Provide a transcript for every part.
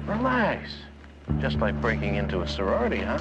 Relax. Just like breaking into a sorority, huh?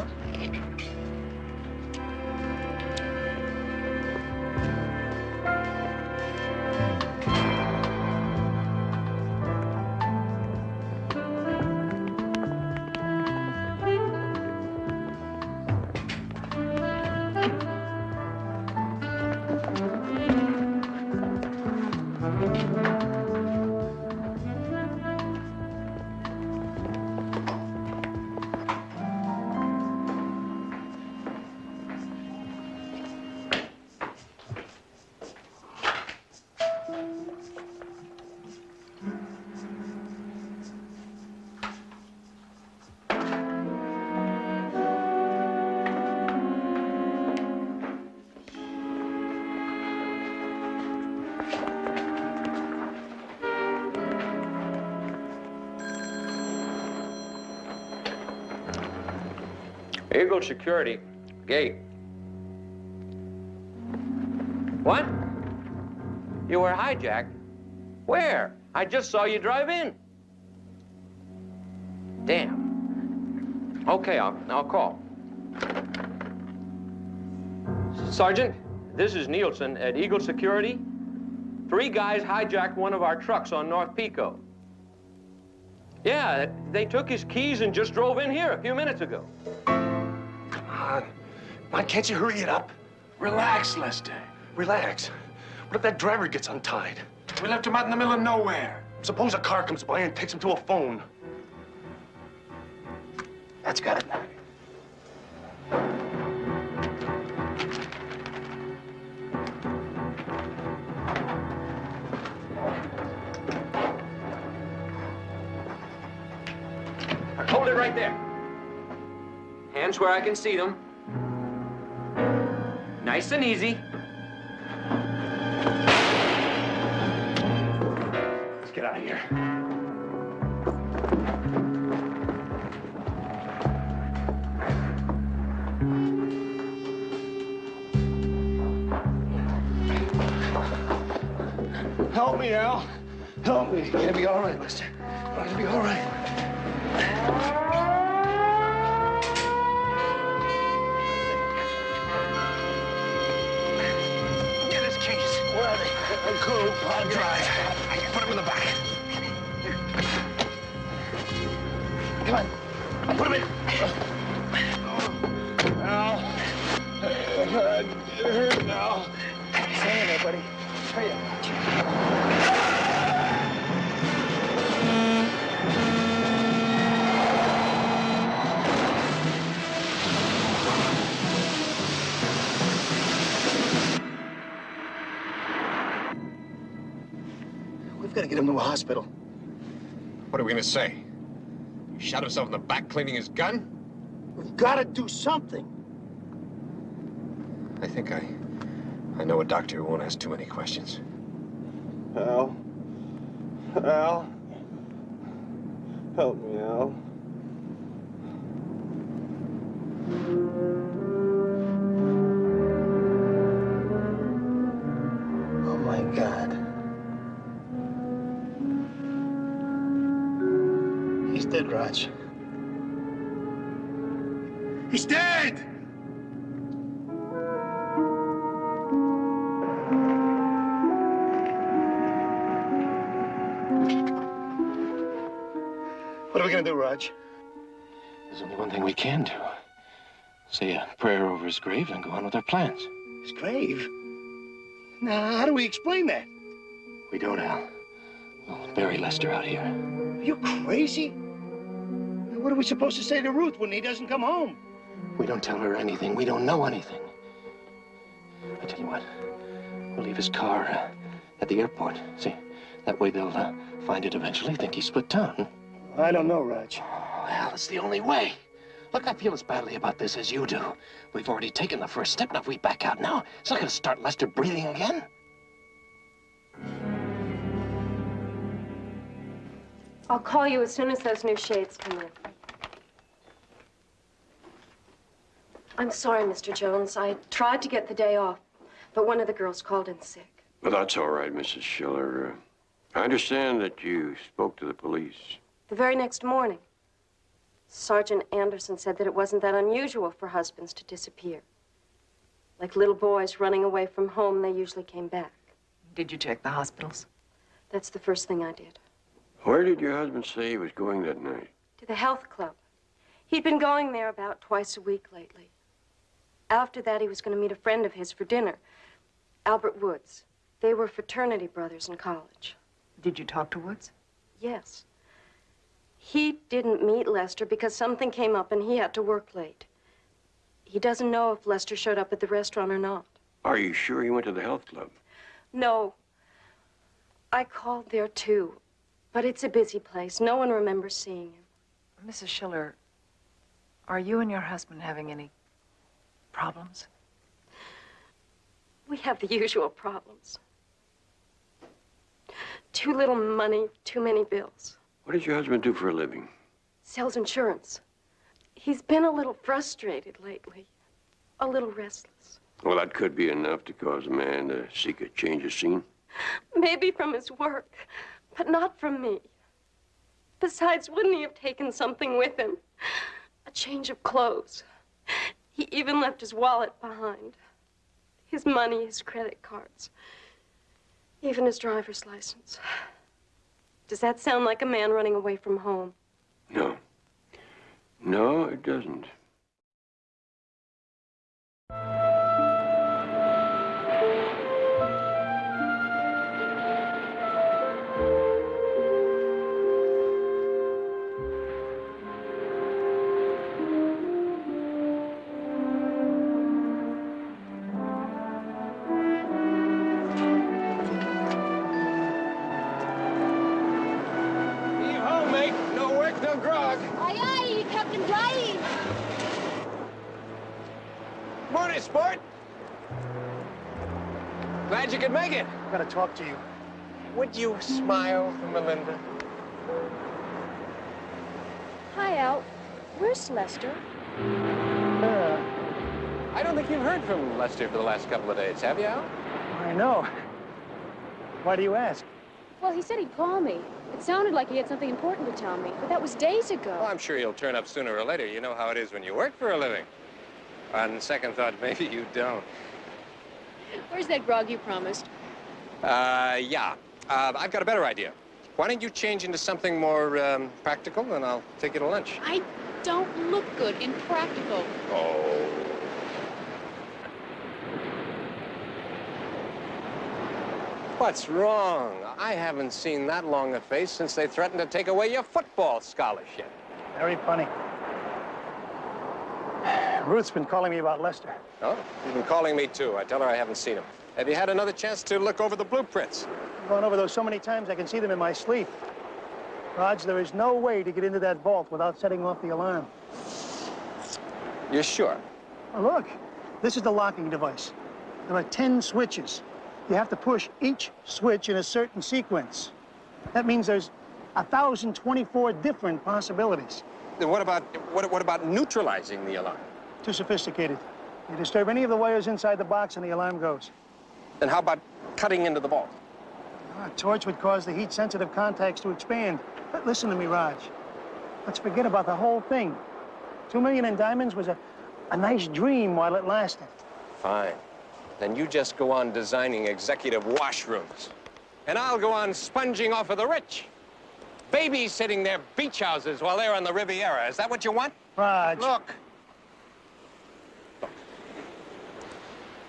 Eagle security. Gate. What? You were hijacked? Where? I just saw you drive in. Damn. Okay, I'll call. Sergeant, this is Nielsen at Eagle Security. 3 guys hijacked one of our trucks on North Pico. Yeah, they took his keys and just drove in here a few minutes ago. Come on, can't you hurry it up? Relax, Lester. Relax. What if that driver gets untied? We left him out in the middle of nowhere. Suppose a car comes by and takes him to a phone. That's got it. Hold it right there. Hands where I can see them. Nice and easy. Let's get out of here. Help me, Al. Help me. You're gonna be all right, Lester. You're gonna be all right. I'm cool. I'm dry. I can put him in the back. Come on. Put him in. Al. It hurt now. Hang in there, buddy. Hurry up. We've got to get him to a hospital. What are we gonna say? He shot himself in the back cleaning his gun? We've got to do something. I think I know a doctor who won't ask too many questions. Al. Al. Help me, Al. Oh, my God. He's dead, Raj. He's dead! What are we gonna do, Raj? There's only one thing we can do. Say a prayer over his grave and go on with our plans. His grave? Now, how do we explain that? We don't, Al. We'll bury Lester out here. Are you crazy? Now, what are we supposed to say to Ruth when he doesn't come home? We don't tell her anything. We don't know anything. I tell you what, we'll leave his car at the airport. See, that way they'll find it eventually, think he split town. I don't know, Raj. Oh, Al, it's the only way. Look, I feel as badly about this as you do. We've already taken the first step. Now, if we back out now, it's not going to start Lester breathing again. I'll call you as soon as those new shades come in. I'm sorry, Mr. Jones. I tried to get the day off, but one of the girls called in sick. Well, that's all right, Mrs. Schiller. I understand that you spoke to the police. The very next morning. Sergeant Anderson said that it wasn't that unusual for husbands to disappear. Like little boys running away from home, they usually came back. Did you check the hospitals? That's the first thing I did. Where did your husband say he was going that night? To the health club. He'd been going there about twice a week lately. After that, he was going to meet a friend of his for dinner, Albert Woods. They were fraternity brothers in college. Did you talk to Woods? Yes. He didn't meet Lester because something came up and he had to work late. He doesn't know if Lester showed up at the restaurant or not. Are you sure he went to the health club? No. I called there, too. But it's a busy place. No one remembers seeing him. Mrs. Schiller, are you and your husband having any problems? We have the usual problems. Too little money, too many bills. What does your husband do for a living? Sells insurance. He's been a little frustrated lately. A little restless. Well, that could be enough to cause a man to seek a change of scene. Maybe from his work, but not from me. Besides, wouldn't he have taken something with him? A change of clothes. He even left his wallet behind. His money, his credit cards. Even his driver's license. Does that sound like a man running away from home? No. No, it doesn't. Morning, sport. Glad you could make it. I've got to talk to you. Would you smile for Melinda? Hi, Al. Where's Lester? I don't think you've heard from Lester for the last couple of days, have you, Al? I know. Why do you ask? Well, he said he'd call me. It sounded like he had something important to tell me, but that was days ago. Well, I'm sure he'll turn up sooner or later. You know how it is when you work for a living. On second thought, maybe you don't. Where's that grog you promised? Yeah. I've got a better idea. Why don't you change into something more practical, and I'll take you to lunch. I don't look good in practical. Oh. What's wrong? I haven't seen that long a face since they threatened to take away your football scholarship. Very funny. Ruth's been calling me about Lester. Oh, she's been calling me, too. I tell her I haven't seen him. Have you had another chance to look over the blueprints? I've gone over those so many times I can see them in my sleep. Raj, there is no way to get into that vault without setting off the alarm. You're sure? Oh, look, this is the locking device. There are 10 switches. You have to push each switch in a certain sequence. That means there's 1,024 different possibilities. Then what about neutralizing the alarm? Too sophisticated. You disturb any of the wires inside the box and the alarm goes. Then how about cutting into the vault? A torch would cause the heat-sensitive contacts to expand. But listen to me, Raj. Let's forget about the whole thing. 2 million in diamonds was a nice dream while it lasted. Fine. Then you just go on designing executive washrooms. And I'll go on sponging off of the rich. Babysitting their beach houses while they're on the Riviera. Is that what you want? Raj. Look.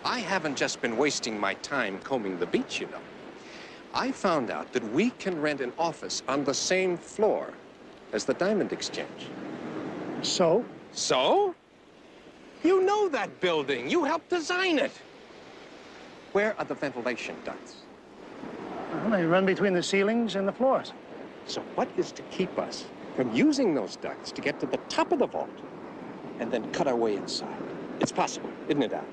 I haven't just been wasting my time combing the beach, you know. I found out that we can rent an office on the same floor as the Diamond Exchange. So? So? You know that building. You helped design it. Where are the ventilation ducts? Well, they run between the ceilings and the floors. So what is to keep us from using those ducts to get to the top of the vault and then cut our way inside? It's possible, isn't it, Al?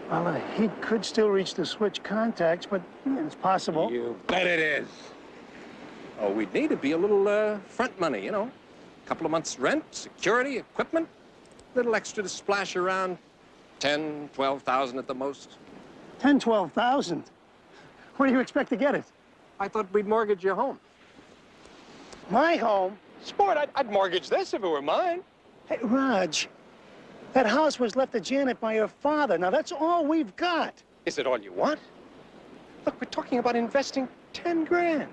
Well, the heat could still reach the switch contacts, but it's possible. You bet it is. Oh, we'd need to be a little front money, you know. A couple of months' rent, security, equipment, a little extra to splash around. 10, 12,000 at the most. 10, 12,000? Where do you expect to get it? I thought we'd mortgage your home. My home? Sport, I'd mortgage this if it were mine. Hey, Raj, that house was left to Janet by her father. Now, that's all we've got. Is it all you want? Look, we're talking about investing 10 grand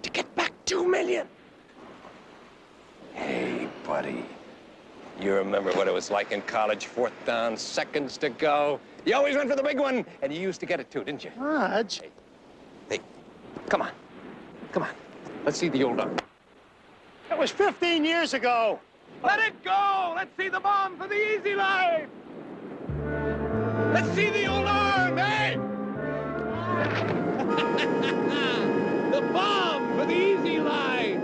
to get back 2 million. Hey, buddy. You remember what it was like in college, 4th down, seconds to go. You always went for the big one, and you used to get it too, didn't you? Raj. Hey, come on. Come on. Let's see the old arm. That was 15 years ago. Let it go! Let's see the bomb for the easy life! Let's see the old arm, eh? The bomb for the easy life!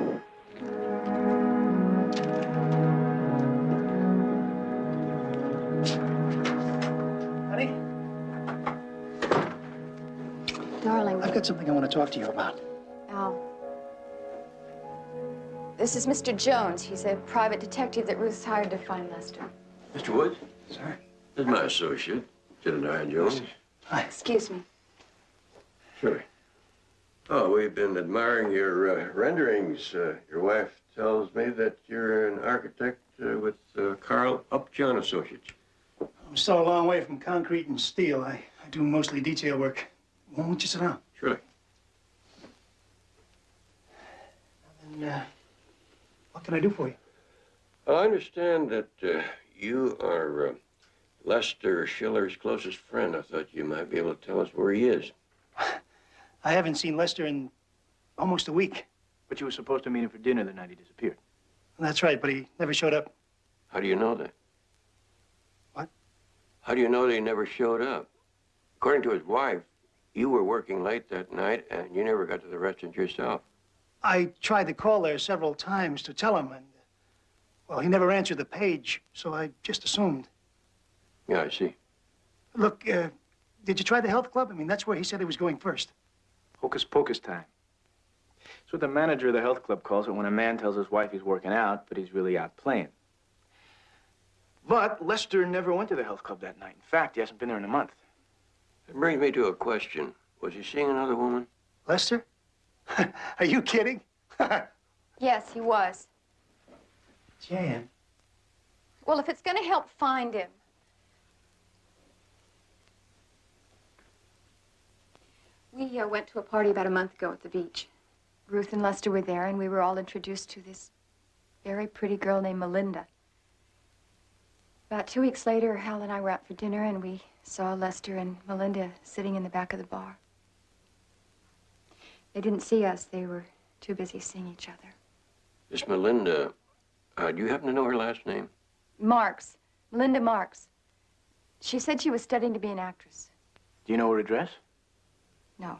Honey? Darling. I've got something I want to talk to you about. Al. This is Mr. Jones. He's a private detective that Ruth's hired to find Lester. Mr. Woods, Sir? this is my associate, Jedediah Jones. Hi. Excuse me. Sure. Oh, we've been admiring your renderings. Your wife tells me that you're an architect with Carl Upjohn Associates. I'm still a long way from concrete and steel. I do mostly detail work. Won't you sit down? Surely. And, what can I do for you? I understand that you are Lester Schiller's closest friend. I thought you might be able to tell us where he is. I haven't seen Lester in almost a week. But you were supposed to meet him for dinner the night he disappeared. That's right, but he never showed up. How do you know that? What? How do you know that he never showed up? According to his wife, you were working late that night and you never got to the restaurant yourself. I tried to call there several times to tell him, and, well, he never answered the page, so I just assumed. Yeah, I see. Look, did you try the health club? I mean, that's where he said he was going first. Hocus pocus time. That's what the manager of the health club calls it when a man tells his wife he's working out, but he's really out playing. But Lester never went to the health club that night. In fact, he hasn't been there in a month. That brings me to a question. Was he seeing another woman? Lester? Are you kidding? Yes, he was. Jan. Well, if it's going to help find him. We went to a party about a month ago at the beach. Ruth and Lester were there, and we were all introduced to this very pretty girl named Melinda. About 2 weeks later, Hal and I were out for dinner, and we saw Lester and Melinda sitting in the back of the bar. They didn't see us. They were too busy seeing each other. This Melinda, do you happen to know her last name? Marks. Melinda Marks. She said she was studying to be an actress. Do you know her address? No.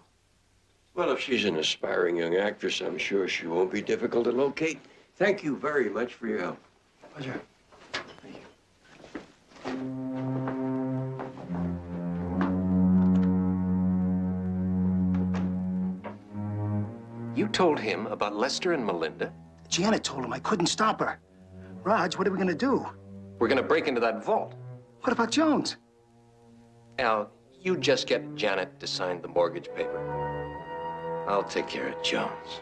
Well, if she's an aspiring young actress, I'm sure she won't be difficult to locate. Thank you very much for your help. Pleasure. You told him about Lester and Melinda? Janet told him I couldn't stop her. Raj, what are we going to do? We're gonna break into that vault. What about Jones? Al, you just get Janet to sign the mortgage paper. I'll take care of Jones.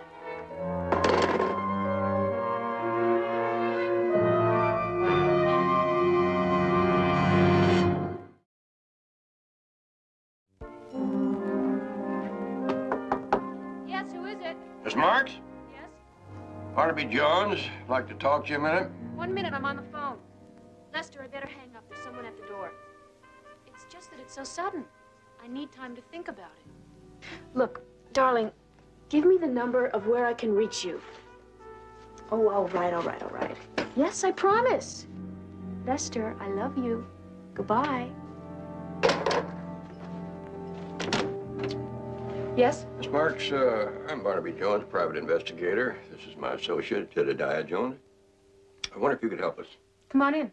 Yes, who is it? Miss Marks? Yes? Barnaby Jones. Like to talk to you a minute? 1 minute, I'm on the phone. Lester, I better hang up. There's someone at the door. It's just that it's so sudden. I need time to think about it. Look, darling, give me the number of where I can reach you. Oh, all right, all right, all right. Yes, I promise. Lester, I love you. Goodbye. Yes? Miss Marks, I'm Barnaby Jones, private investigator. This is my associate, Jedediah Jones. I wonder if you could help us. Come on in.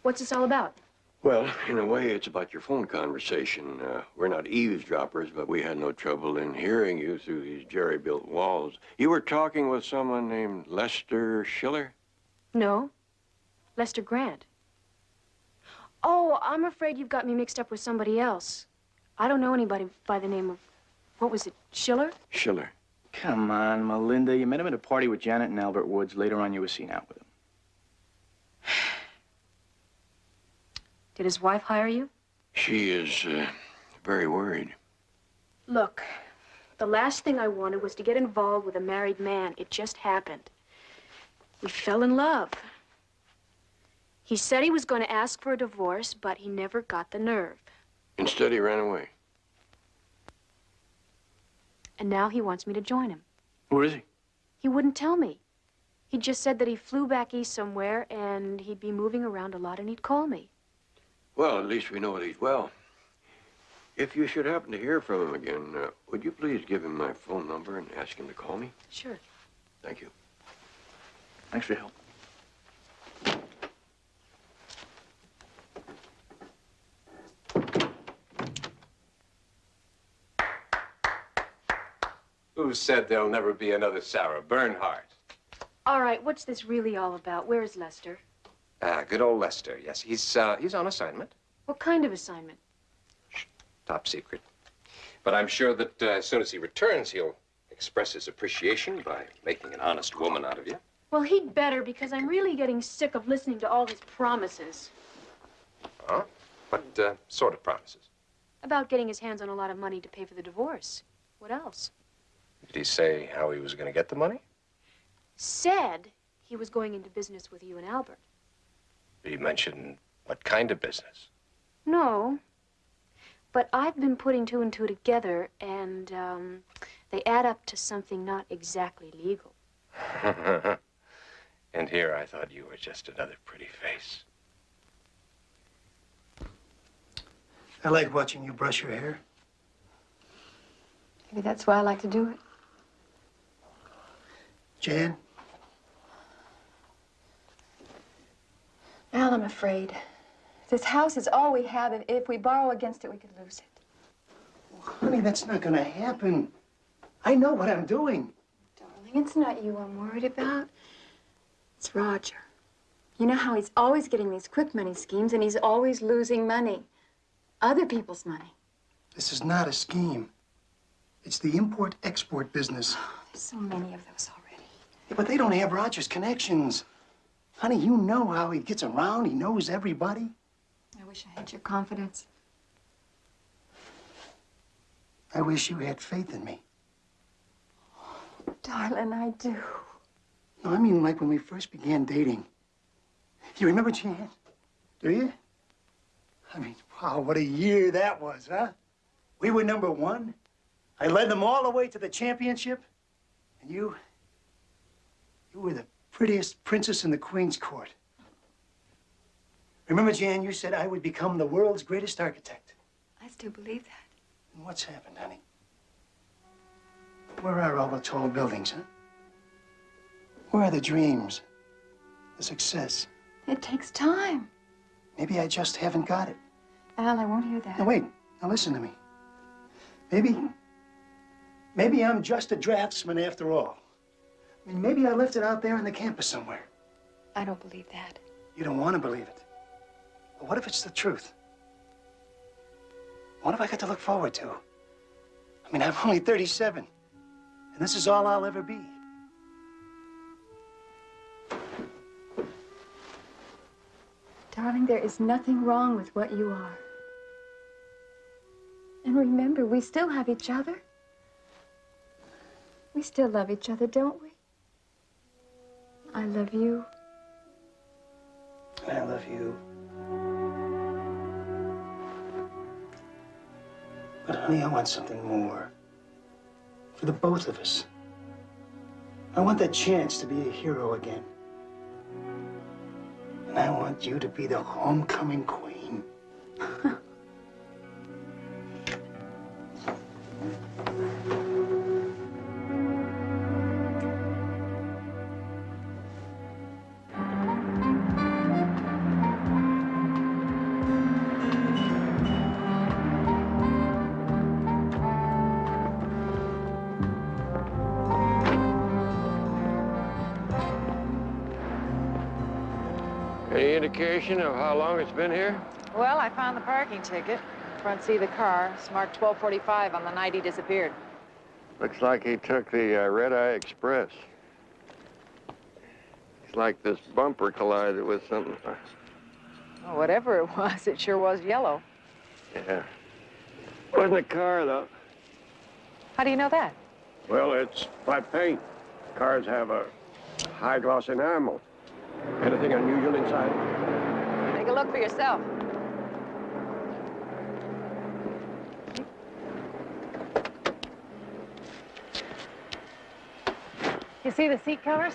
What's this all about? Well, in a way, it's about your phone conversation. We're not eavesdroppers, but we had no trouble in hearing you through these jerry-built walls. You were talking with someone named Lester Schiller? No. Lester Grant. Oh, I'm afraid you've got me mixed up with somebody else. I don't know anybody by the name of, what was it, Schiller? Schiller. Come on, Melinda. You met him at a party with Janet and Albert Woods. Later on, you were seen out with him. Did his wife hire you? She is very worried. Look, the last thing I wanted was to get involved with a married man. It just happened. We fell in love. He said he was going to ask for a divorce, but he never got the nerve. Instead, he ran away. And now he wants me to join him. Where is he? He wouldn't tell me. He just said that he flew back east somewhere and he'd be moving around a lot and he'd call me. Well, at least we know that he's well. If you should happen to hear from him again, would you please give him my phone number and ask him to call me? Sure. Thank you. Thanks for your help. Who said there'll never be another Sarah Bernhardt? All right, what's this really all about? Where is Lester? Good old Lester, yes. He's on assignment. What kind of assignment? Top secret. But I'm sure that as soon as he returns, he'll express his appreciation by making an honest woman out of you. Well, he'd better, because I'm really getting sick of listening to all his promises. Huh? What sort of promises? About getting his hands on a lot of money to pay for the divorce. What else? Did he say how he was going to get the money? Said he was going into business with you and Albert. Did he mention what kind of business? No. But I've been putting two and two together, and they add up to something not exactly legal. And here I thought you were just another pretty face. I like watching you brush your hair. Maybe that's why I like to do it. Jan? Al, I'm afraid. This house is all we have, and if we borrow against it, we could lose it. Well, honey, that's not gonna happen. I know what I'm doing. Darling, it's not you I'm worried about. It's Roger. You know how he's always getting these quick money schemes, and he's always losing money. Other people's money. This is not a scheme. It's the import-export business. There's so many of those already. Yeah, but they don't have Roger's connections. Honey, you know how he gets around. He knows everybody. I wish I had your confidence. I wish you had faith in me. Darling, I do. No, I mean like when we first began dating. You remember, Jan? Do you? I mean, wow, what a year that was, huh? We were #1. I led them all the way to the championship. And you were the prettiest princess in the Queen's court. Remember, Jan, you said I would become the world's greatest architect. I still believe that. And what's happened, honey? Where are all the tall buildings, huh? Where are the dreams? The success? It takes time. Maybe I just haven't got it. Al, I won't hear that. Now, wait. Now, listen to me. Maybe I'm just a draftsman after all. I mean, maybe I left it out there on the campus somewhere. I don't believe that. You don't want to believe it. But what if it's the truth? What have I got to look forward to? I mean, I'm only 37, and this is all I'll ever be. Darling, there is nothing wrong with what you are. And remember, we still have each other. We still love each other, don't we? I love you. And I love you. But, honey, I want something more. For the both of us. I want that chance to be a hero again. And I want you to be the homecoming queen. Any indication of how long it's been here? Well, I found the parking ticket. Front seat of the car. It's marked 12:45 on the night he disappeared. Looks like he took the Red Eye Express. It's like this bumper collided with something. Well, whatever it was, it sure was yellow. Yeah. Wasn't a car, though. How do you know that? Well, it's flat paint. Cars have a high gloss enamel. Anything unusual inside? Take a look for yourself. You see the seat covers?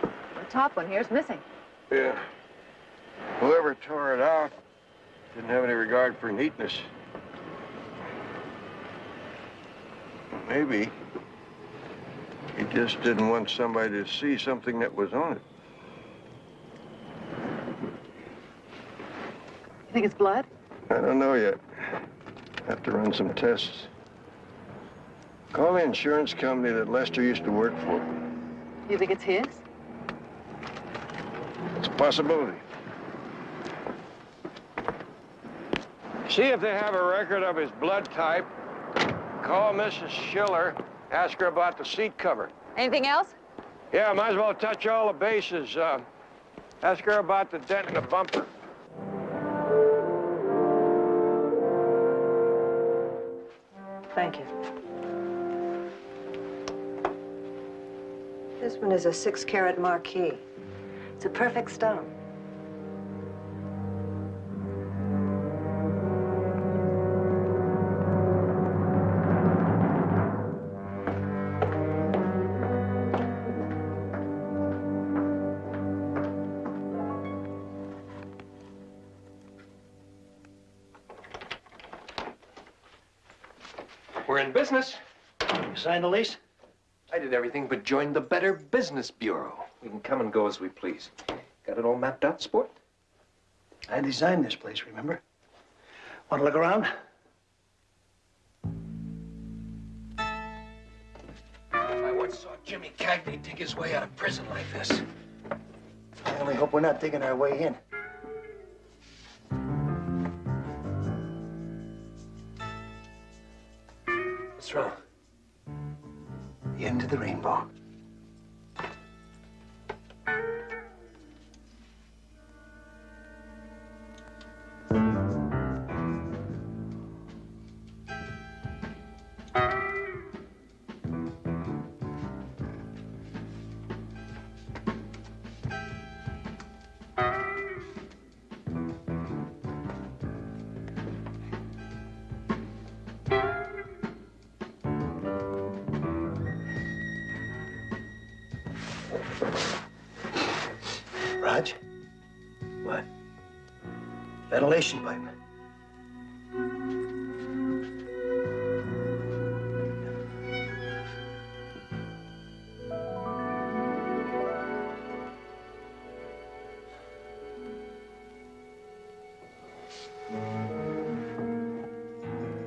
The top one here's missing. Yeah. Whoever tore it out didn't have any regard for neatness. Maybe he just didn't want somebody to see something that was on it. You think it's blood? I don't know yet. Have to run some tests. Call the insurance company that Lester used to work for. You think it's his? It's a possibility. See if they have a record of his blood type. Call Mrs. Schiller. Ask her about the seat cover. Anything else? Yeah, might as well touch all the bases. Ask her about the dent in the bumper. Thank you. This one is a 6-carat marquise. It's a perfect stone. We're in business. You signed the lease? I did everything but join the Better Business Bureau. We can come and go as we please. Got it all mapped out, sport? I designed this place, remember? Want to look around? If I once saw Jimmy Cagney dig his way out of prison like this. I only hope we're not digging our way in. What's wrong? The end of the rainbow. Raj? What? Ventilation pipe.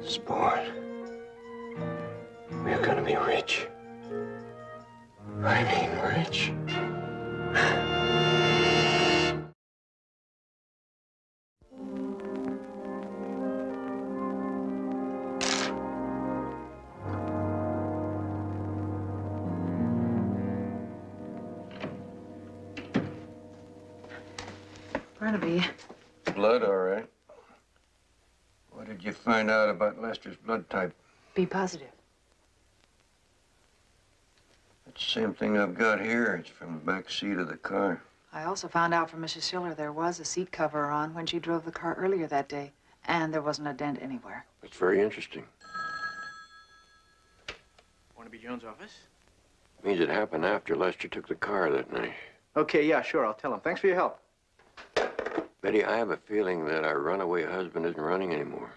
Sport. We're gonna be rich. I mean rich. Barnaby. Blood, all right. What did you find out about Lester's blood type? Be positive. It's the same thing I've got here. It's from the back seat of the car. I also found out from Mrs. Schiller there was a seat cover on when she drove the car earlier that day, and there wasn't a dent anywhere. It's very interesting. Barnaby Jones' office? Means it happened after Lester took the car that night. Okay, yeah, sure, I'll tell him. Thanks for your help. Betty, I have a feeling that our runaway husband isn't running anymore.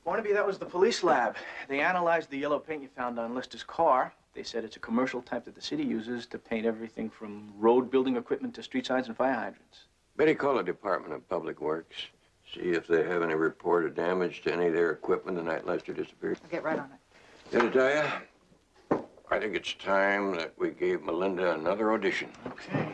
Barnaby, that was the police lab. They analyzed the yellow paint you found on Lester's car. They said it's a commercial type that the city uses to paint everything from road building equipment to street signs and fire hydrants. Betty, call the Department of Public Works. See if they have any report of damage to any of their equipment the night Lester disappeared. I'll get right on it. Jedediah, I think it's time that we gave Melinda another audition. Okay.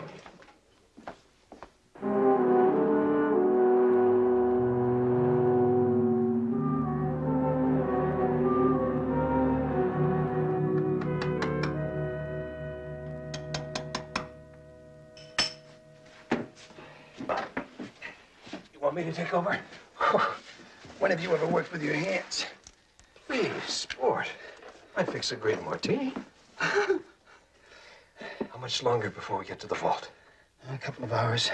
want me to take over? When have you ever worked with your hands? Please, sport. I fix a great martini. How much longer before we get to the vault? A couple of hours.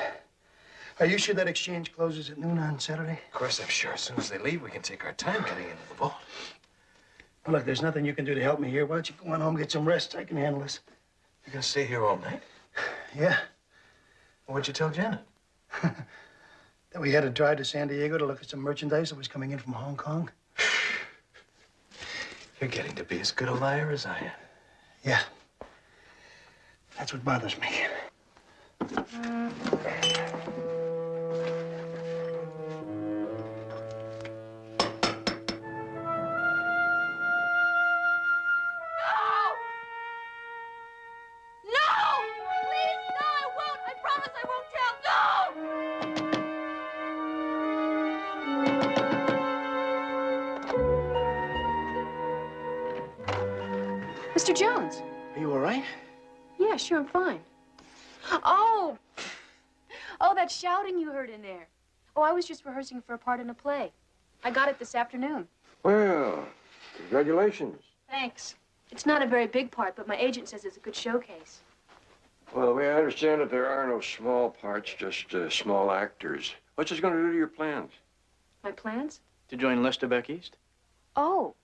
Are you sure that exchange closes at noon on Saturday? Of course I'm sure. As soon as they leave, we can take our time getting into the vault. Well, look, there's nothing you can do to help me here. Why don't you go on home, get some rest? I can handle this. You're gonna stay here all night? Yeah. What'd you tell Janet? That we had to drive to San Diego to look at some merchandise that was coming in from Hong Kong. You're getting to be as good a liar as I am. Yeah. That's what bothers me. Mr. Jones. Are you all right? Yeah, sure, I'm fine. Oh! Oh, that shouting you heard in there. Oh, I was just rehearsing for a part in a play. I got it this afternoon. Well, congratulations. Thanks. It's not a very big part, but my agent says it's a good showcase. Well, we understand that there are no small parts, just small actors. What's this going to do to your plans? My plans? To join Lester back east? Oh.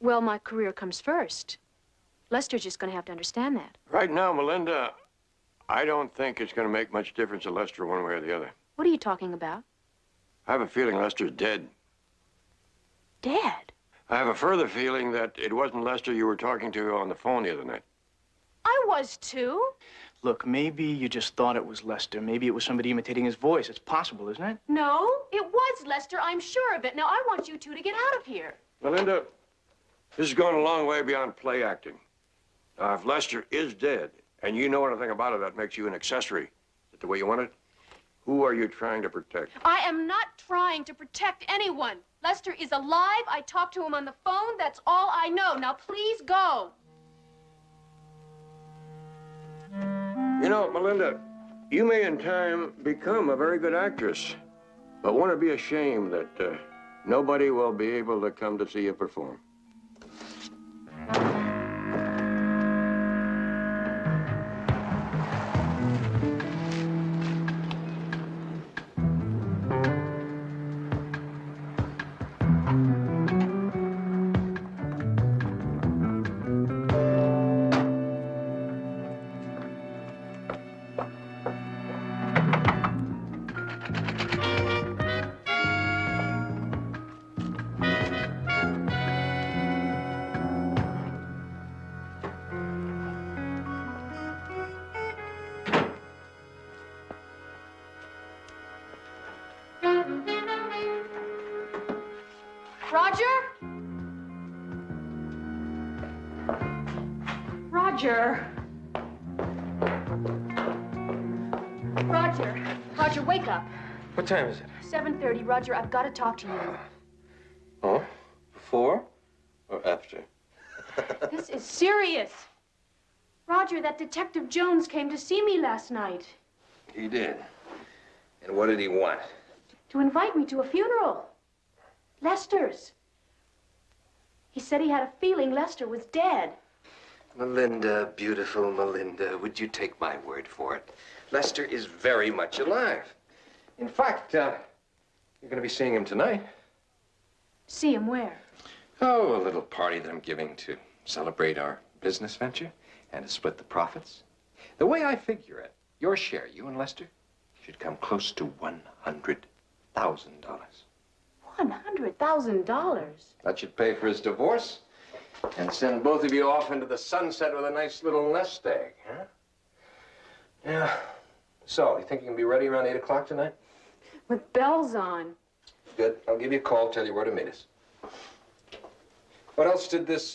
Well, my career comes first. Lester's just going to have to understand that. Right now, Melinda, I don't think it's going to make much difference to Lester one way or the other. What are you talking about? I have a feeling Lester's dead. Dead? I have a further feeling that it wasn't Lester you were talking to on the phone the other night. I was too. Look, maybe you just thought it was Lester. Maybe it was somebody imitating his voice. It's possible, isn't it? No, it was Lester. I'm sure of it. Now, I want you two to get out of here. Melinda, this is going a long way beyond play acting. Now, if Lester is dead, and you know anything about it, that makes you an accessory. Is that the way you want it? Who are you trying to protect? I am not trying to protect anyone. Lester is alive. I talked to him on the phone. That's all I know. Now, please go. You know, Melinda, you may in time become a very good actress, but won't it be a shame that nobody will be able to come to see you perform? Roger? Roger. Roger. Roger, wake up. What time is it? 7:30. Roger, I've got to talk to you. Oh? Before or after? This is serious. Roger, that Detective Jones came to see me last night. He did. And what did he want? To invite me to a funeral. Lester's. He said he had a feeling Lester was dead. Melinda, beautiful Melinda, would you take my word for it? Lester is very much alive. In fact, you're going to be seeing him tonight. See him where? Oh, a little party that I'm giving to celebrate our business venture and to split the profits. The way I figure it, your share, you and Lester, should come close to $100,000. $100,000? That should pay for his divorce and send both of you off into the sunset with a nice little nest egg, huh? Yeah. So, you think you can be ready around 8 o'clock tonight? With bells on. Good. I'll give you a call, tell you where to meet us. What else did this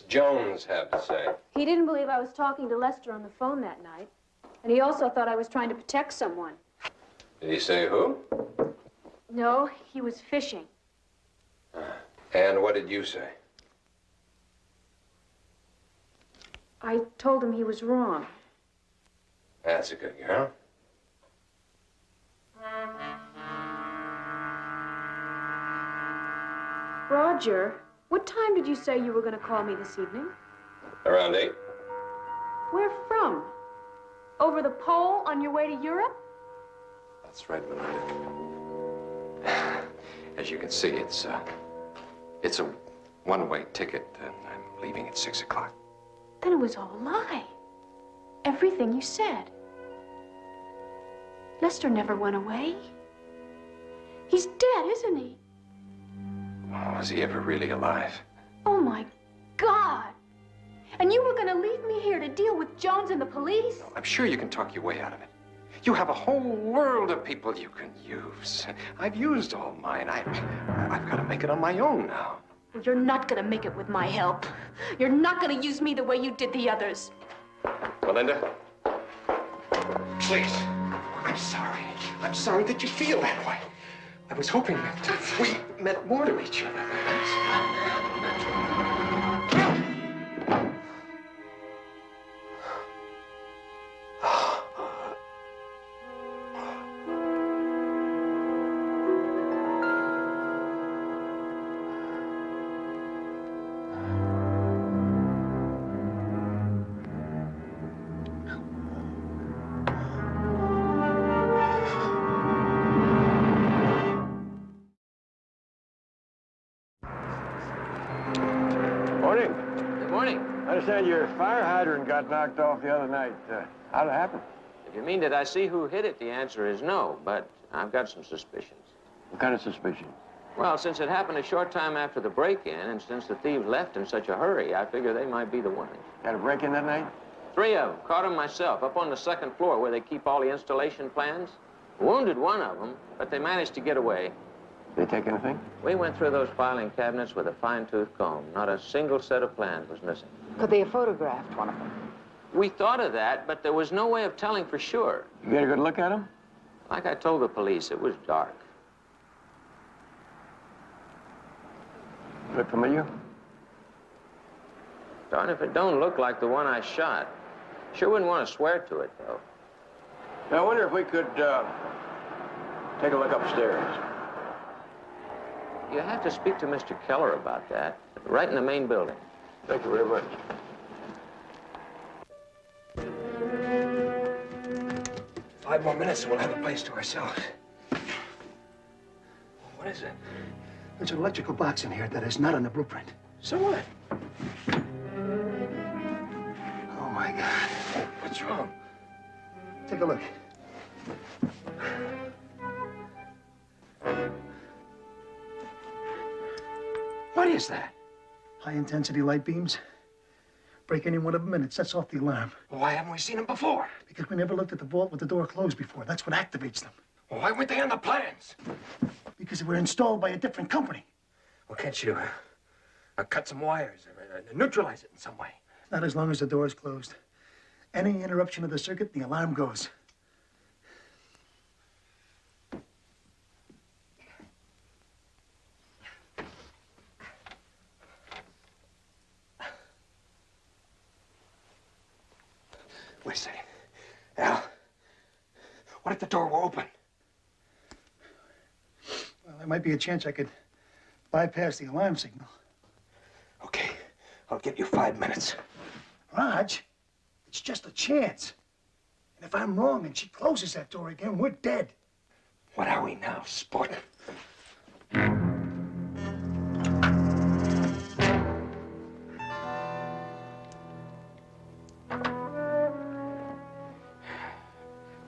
Jones have to say? He didn't believe I was talking to Lester on the phone that night. And he also thought I was trying to protect someone. Did he say who? No, he was fishing. And what did you say? I told him he was wrong. That's a good girl. Roger, what time did you say you were going to call me this evening? Around 8. Where from? Over the pole on your way to Europe? That's right, Melinda. As you can see, it's a one-way ticket, and I'm leaving at 6 o'clock. Then it was all a lie. Everything you said. Lester never went away. He's dead, isn't he? Oh, was he ever really alive? Oh, my God. And you were going to leave me here to deal with Jones and the police? I'm sure you can talk your way out of it. You have a whole world of people you can use. I've used all mine. I've got to make it on my own now. Well, you're not going to make it with my help. You're not going to use me the way you did the others. Melinda, please. I'm sorry. I'm sorry that you feel that way. I was hoping that we meant more to each other. Morning. Good morning. I understand your fire hydrant got knocked off the other night. How'd it happen? If you mean, did I see who hit it, the answer is no, but I've got some suspicions. What kind of suspicion? Well, since it happened a short time after the break-in, and since the thieves left in such a hurry, I figure they might be the ones. Got a break-in that night? 3 of them. Caught them myself, up on the 2nd floor where they keep all the installation plans. Wounded one of them, but they managed to get away. Did they take anything? We went through those filing cabinets with a fine-tooth comb. Not a single set of plans was missing. Could they have photographed one of them? We thought of that, but there was no way of telling for sure. You get a good look at him? Like I told the police, it was dark. Look familiar? Darn if it don't look like the one I shot. Sure wouldn't want to swear to it, though. Now, I wonder if we could take a look upstairs. You have to speak to Mr. Keller about that, right in the main building. Thank you very much. Five more minutes and we'll have the place to ourselves. What is it? There's an electrical box in here that is not on the blueprint. So what? Oh, my God. Oh, what's wrong? Take a look. What is that? High-intensity light beams. Break any one of them and it sets off the alarm. Why haven't we seen them before? Because we never looked at the vault with the door closed before. That's what activates them. Well, why weren't they on the plans? Because they were installed by a different company. Well, can't you cut some wires or neutralize it in some way? Not as long as the door is closed. Any interruption of the circuit, the alarm goes. Wait a second. Al, what if the door were open? Well, there might be a chance I could bypass the alarm signal. Okay, I'll give you 5 minutes. Raj, it's just a chance. And if I'm wrong and she closes that door again, we're dead. What are we now, sport?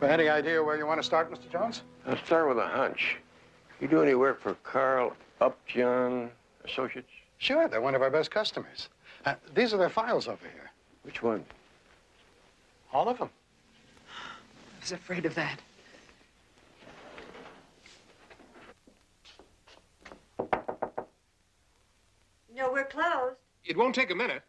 Any idea where you want to start, Mr. Jones? Let's start with a hunch. You do any work for Carl Upjohn Associates? Sure, they're one of our best customers. These are their files over here. Which one? All of them. I was afraid of that. No, we're closed. It won't take a minute.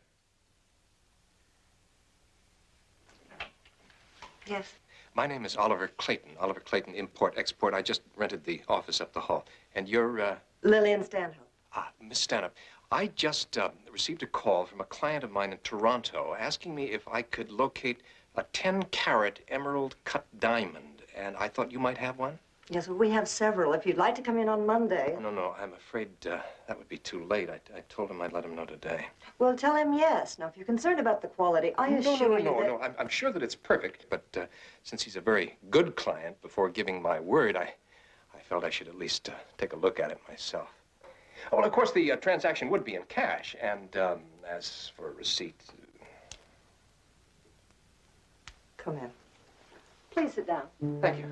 Yes. My name is Oliver Clayton. Oliver Clayton, Import-Export. I just rented the office up the hall. And you're, Lillian Stanhope. Miss Stanhope. I just received a call from a client of mine in Toronto asking me if I could locate a 10-carat emerald cut diamond. And I thought you might have one? Yes, well, we have several. If you'd like to come in on Monday. No, I'm afraid that would be too late. I told him I'd let him know today. Well, tell him yes. Now, if you're concerned about the quality, I assure you that... No. I'm sure that it's perfect, but since he's a very good client, before giving my word, I felt I should at least take a look at it myself. Oh, well, of course, the transaction would be in cash, and as for a receipt... Come in. Please sit down. Thank you.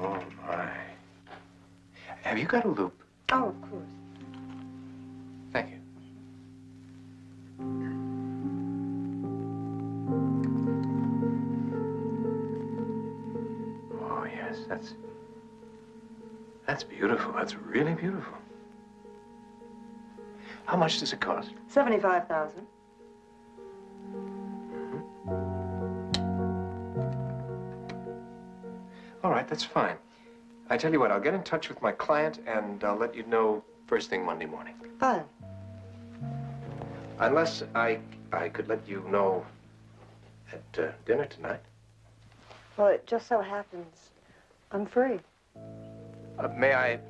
Oh, my. Have you got a loop? Oh, of course. Thank you. Oh, yes, that's beautiful. That's really beautiful. How much does it cost? 75,000. All right, that's fine. I tell you what, I'll get in touch with my client and I'll let you know first thing Monday morning. Fine. Unless I could let you know at dinner tonight. Well, it just so happens I'm free. May I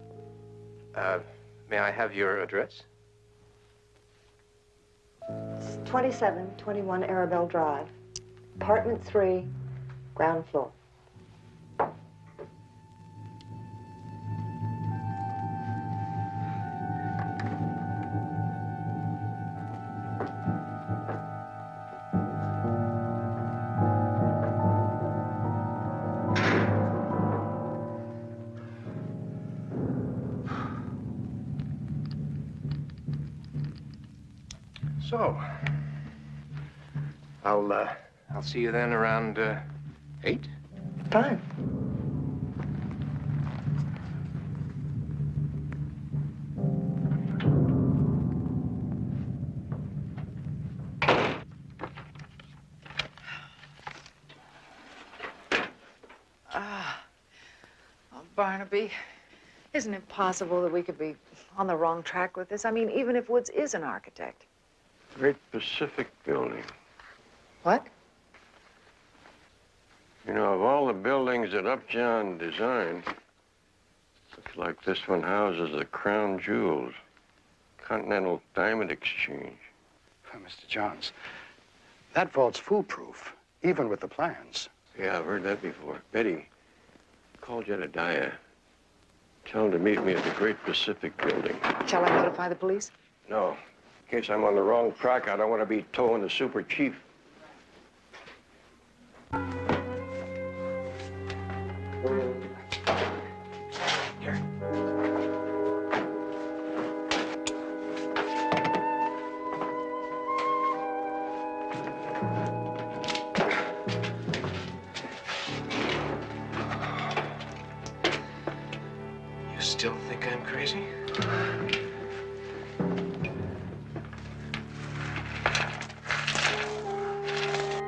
have your address? It's 2721 Arabelle Drive, apartment 3, ground floor. So, I'll see you then around 8? Fine. Oh, Barnaby, isn't it possible that we could be on the wrong track with this? I mean, even if Woods is an architect. Great Pacific Building. What? You know, of all the buildings that Upjohn designed, looks like this one houses the crown jewels. Continental Diamond Exchange. Mr. Johns, that vault's foolproof, even with the plans. Yeah, I've heard that before. Betty, call Jedediah. Tell him to meet me at the Great Pacific Building. Shall I notify the police? No. In case I'm on the wrong track, I don't want to be towing the super chief. Here. You still think I'm crazy?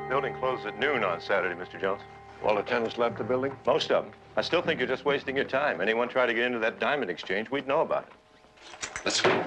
Building closed at noon on Saturday, Mr. Jones. All the tenants left the building? Most of them. I still think you're just wasting your time. Anyone try to get into that diamond exchange, we'd know about it. Let's go.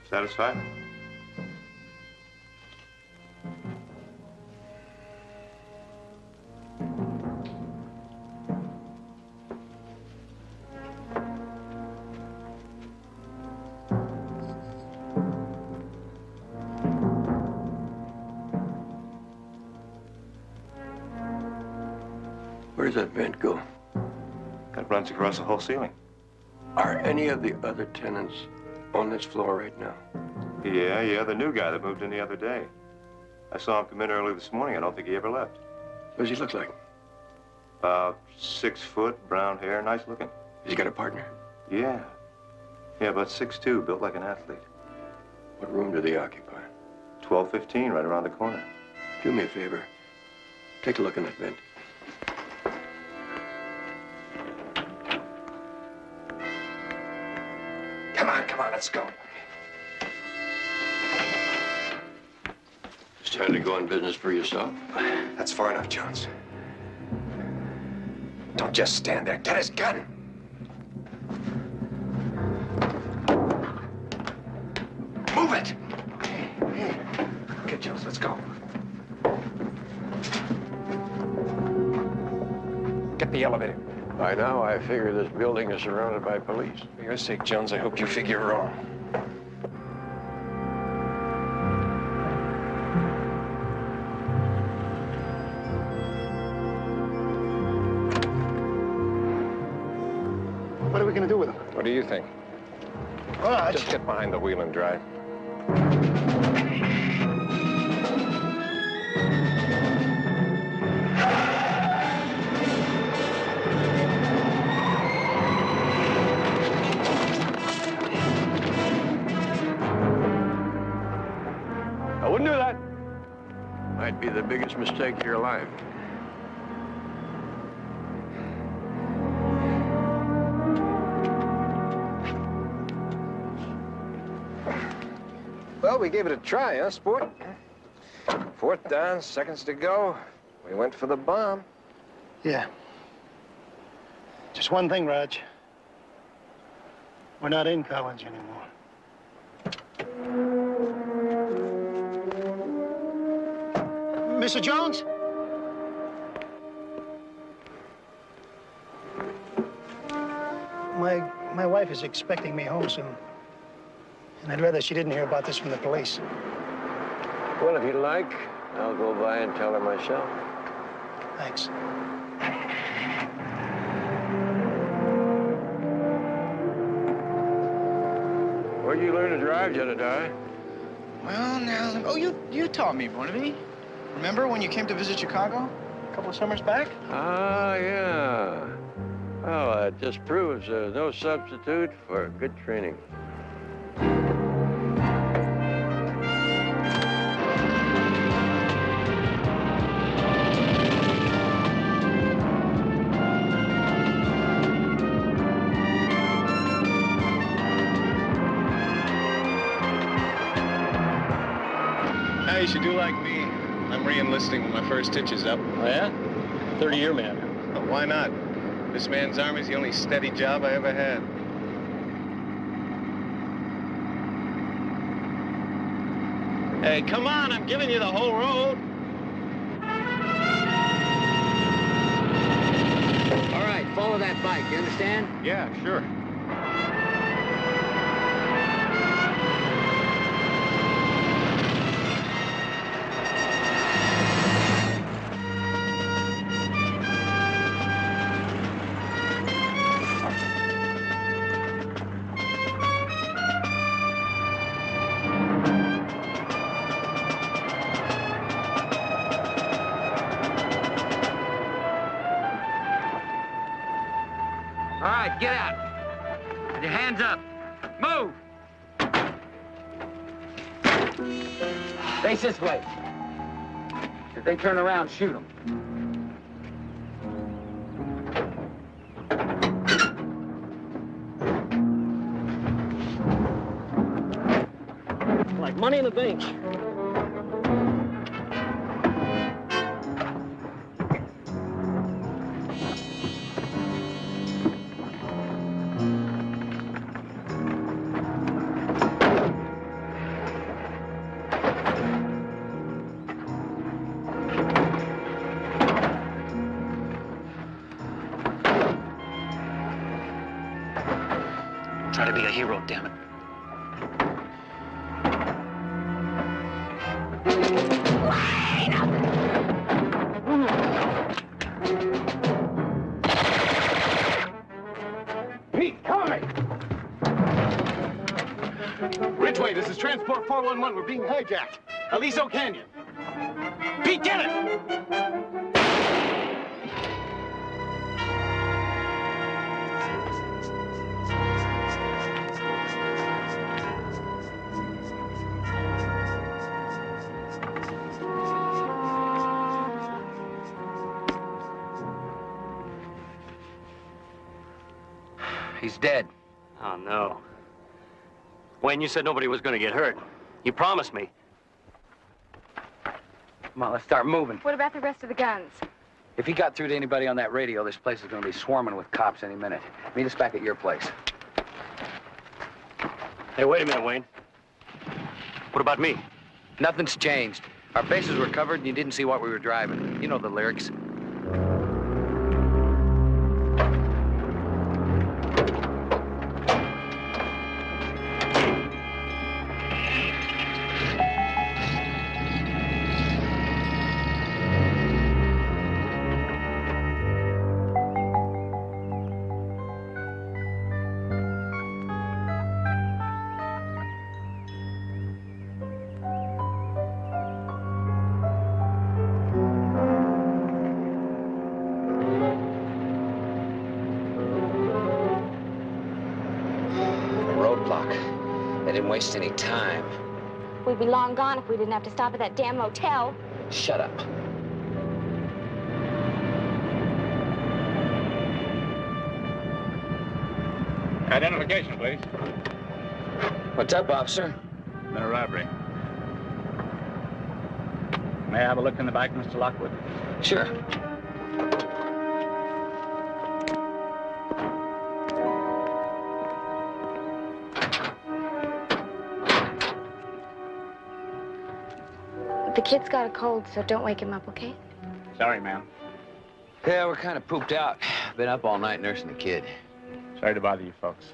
Satisfied? Where's that vent go? That runs across the whole ceiling. Are any of the other tenants on this floor right now? Yeah, the new guy that moved in the other day. I saw him come in early this morning. I don't think he ever left. What does he look like? About 6 foot, brown hair, nice looking. Has he got a partner? Yeah, about 6'2", built like an athlete. What room do they occupy? 1215, right around the corner. Do me a favor. Take a look in that vent. Come on, let's go. It's time to go on business for yourself. That's far enough, Jones. Don't just stand there. Get his gun. Move it. Okay, Jones, let's go. Get the elevator. By now, I figure this building is surrounded by police. For your sake, Jones, I hope you figure wrong. What are we going to do with him? What do you think? Raj. Just get behind the wheel and drive. I wouldn't do that. Might be the biggest mistake of your life. Well, we gave it a try, huh, sport? 4th down, seconds to go. We went for the bomb. Yeah. Just one thing, Raj. We're not in college anymore. Mr. Jones? My wife is expecting me home soon. And I'd rather she didn't hear about this from the police. Well, if you'd like, I'll go by and tell her myself. Thanks. Where'd you learn to drive, Jedediah? Well, now... Oh, you taught me, Barnaby. Remember when you came to visit Chicago a couple of summers back? Ah, yeah. Well, that just proves there's no substitute for good training. Now you should do like me. I'm re-enlisting when my first hitch is up. Oh, yeah? 30-year man. Well, why not? This man's army's the only steady job I ever had. Hey, come on, I'm giving you the whole road. All right, follow that bike, you understand? Yeah, sure. All right, get out. With your hands up. Move! Face this way. If they turn around, shoot them. Like money in the bank. Try to be a hero, damn it. Pete, cover me! Ridgway, this is Transport 411. We're being hijacked. Aliso Canyon. Pete, get it! He's dead. Oh, no. Wayne, you said nobody was going to get hurt. You promised me. Come on, let's start moving. What about the rest of the guns? If he got through to anybody on that radio, this place is going to be swarming with cops any minute. Meet us back at your place. Hey, wait a minute, Wayne. What about me? Nothing's changed. Our bases were covered and you didn't see what we were driving. You know the lyrics. They didn't waste any time. We'd be long gone if we didn't have to stop at that damn motel. Shut up. Identification, please. What's up, officer? Been a robbery. May I have a look in the back, Mr. Lockwood? Sure. The kid's got a cold, so don't wake him up, okay? Sorry, ma'am. Yeah, we're kind of pooped out. Been up all night nursing the kid. Sorry to bother you folks.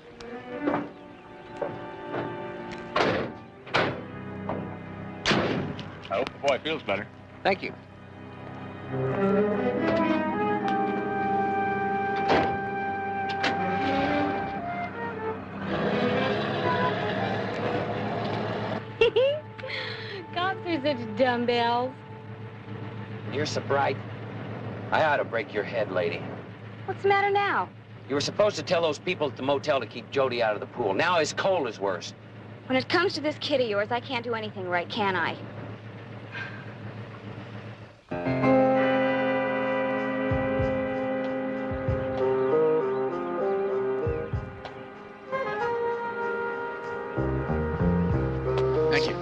I hope the boy feels better. Thank you. Cops are such dumbbells. You're so bright. I ought to break your head, lady. What's the matter now? You were supposed to tell those people at the motel to keep Jody out of the pool. Now his cold is worse. When it comes to this kid of yours, I can't do anything right, can I? Thank you.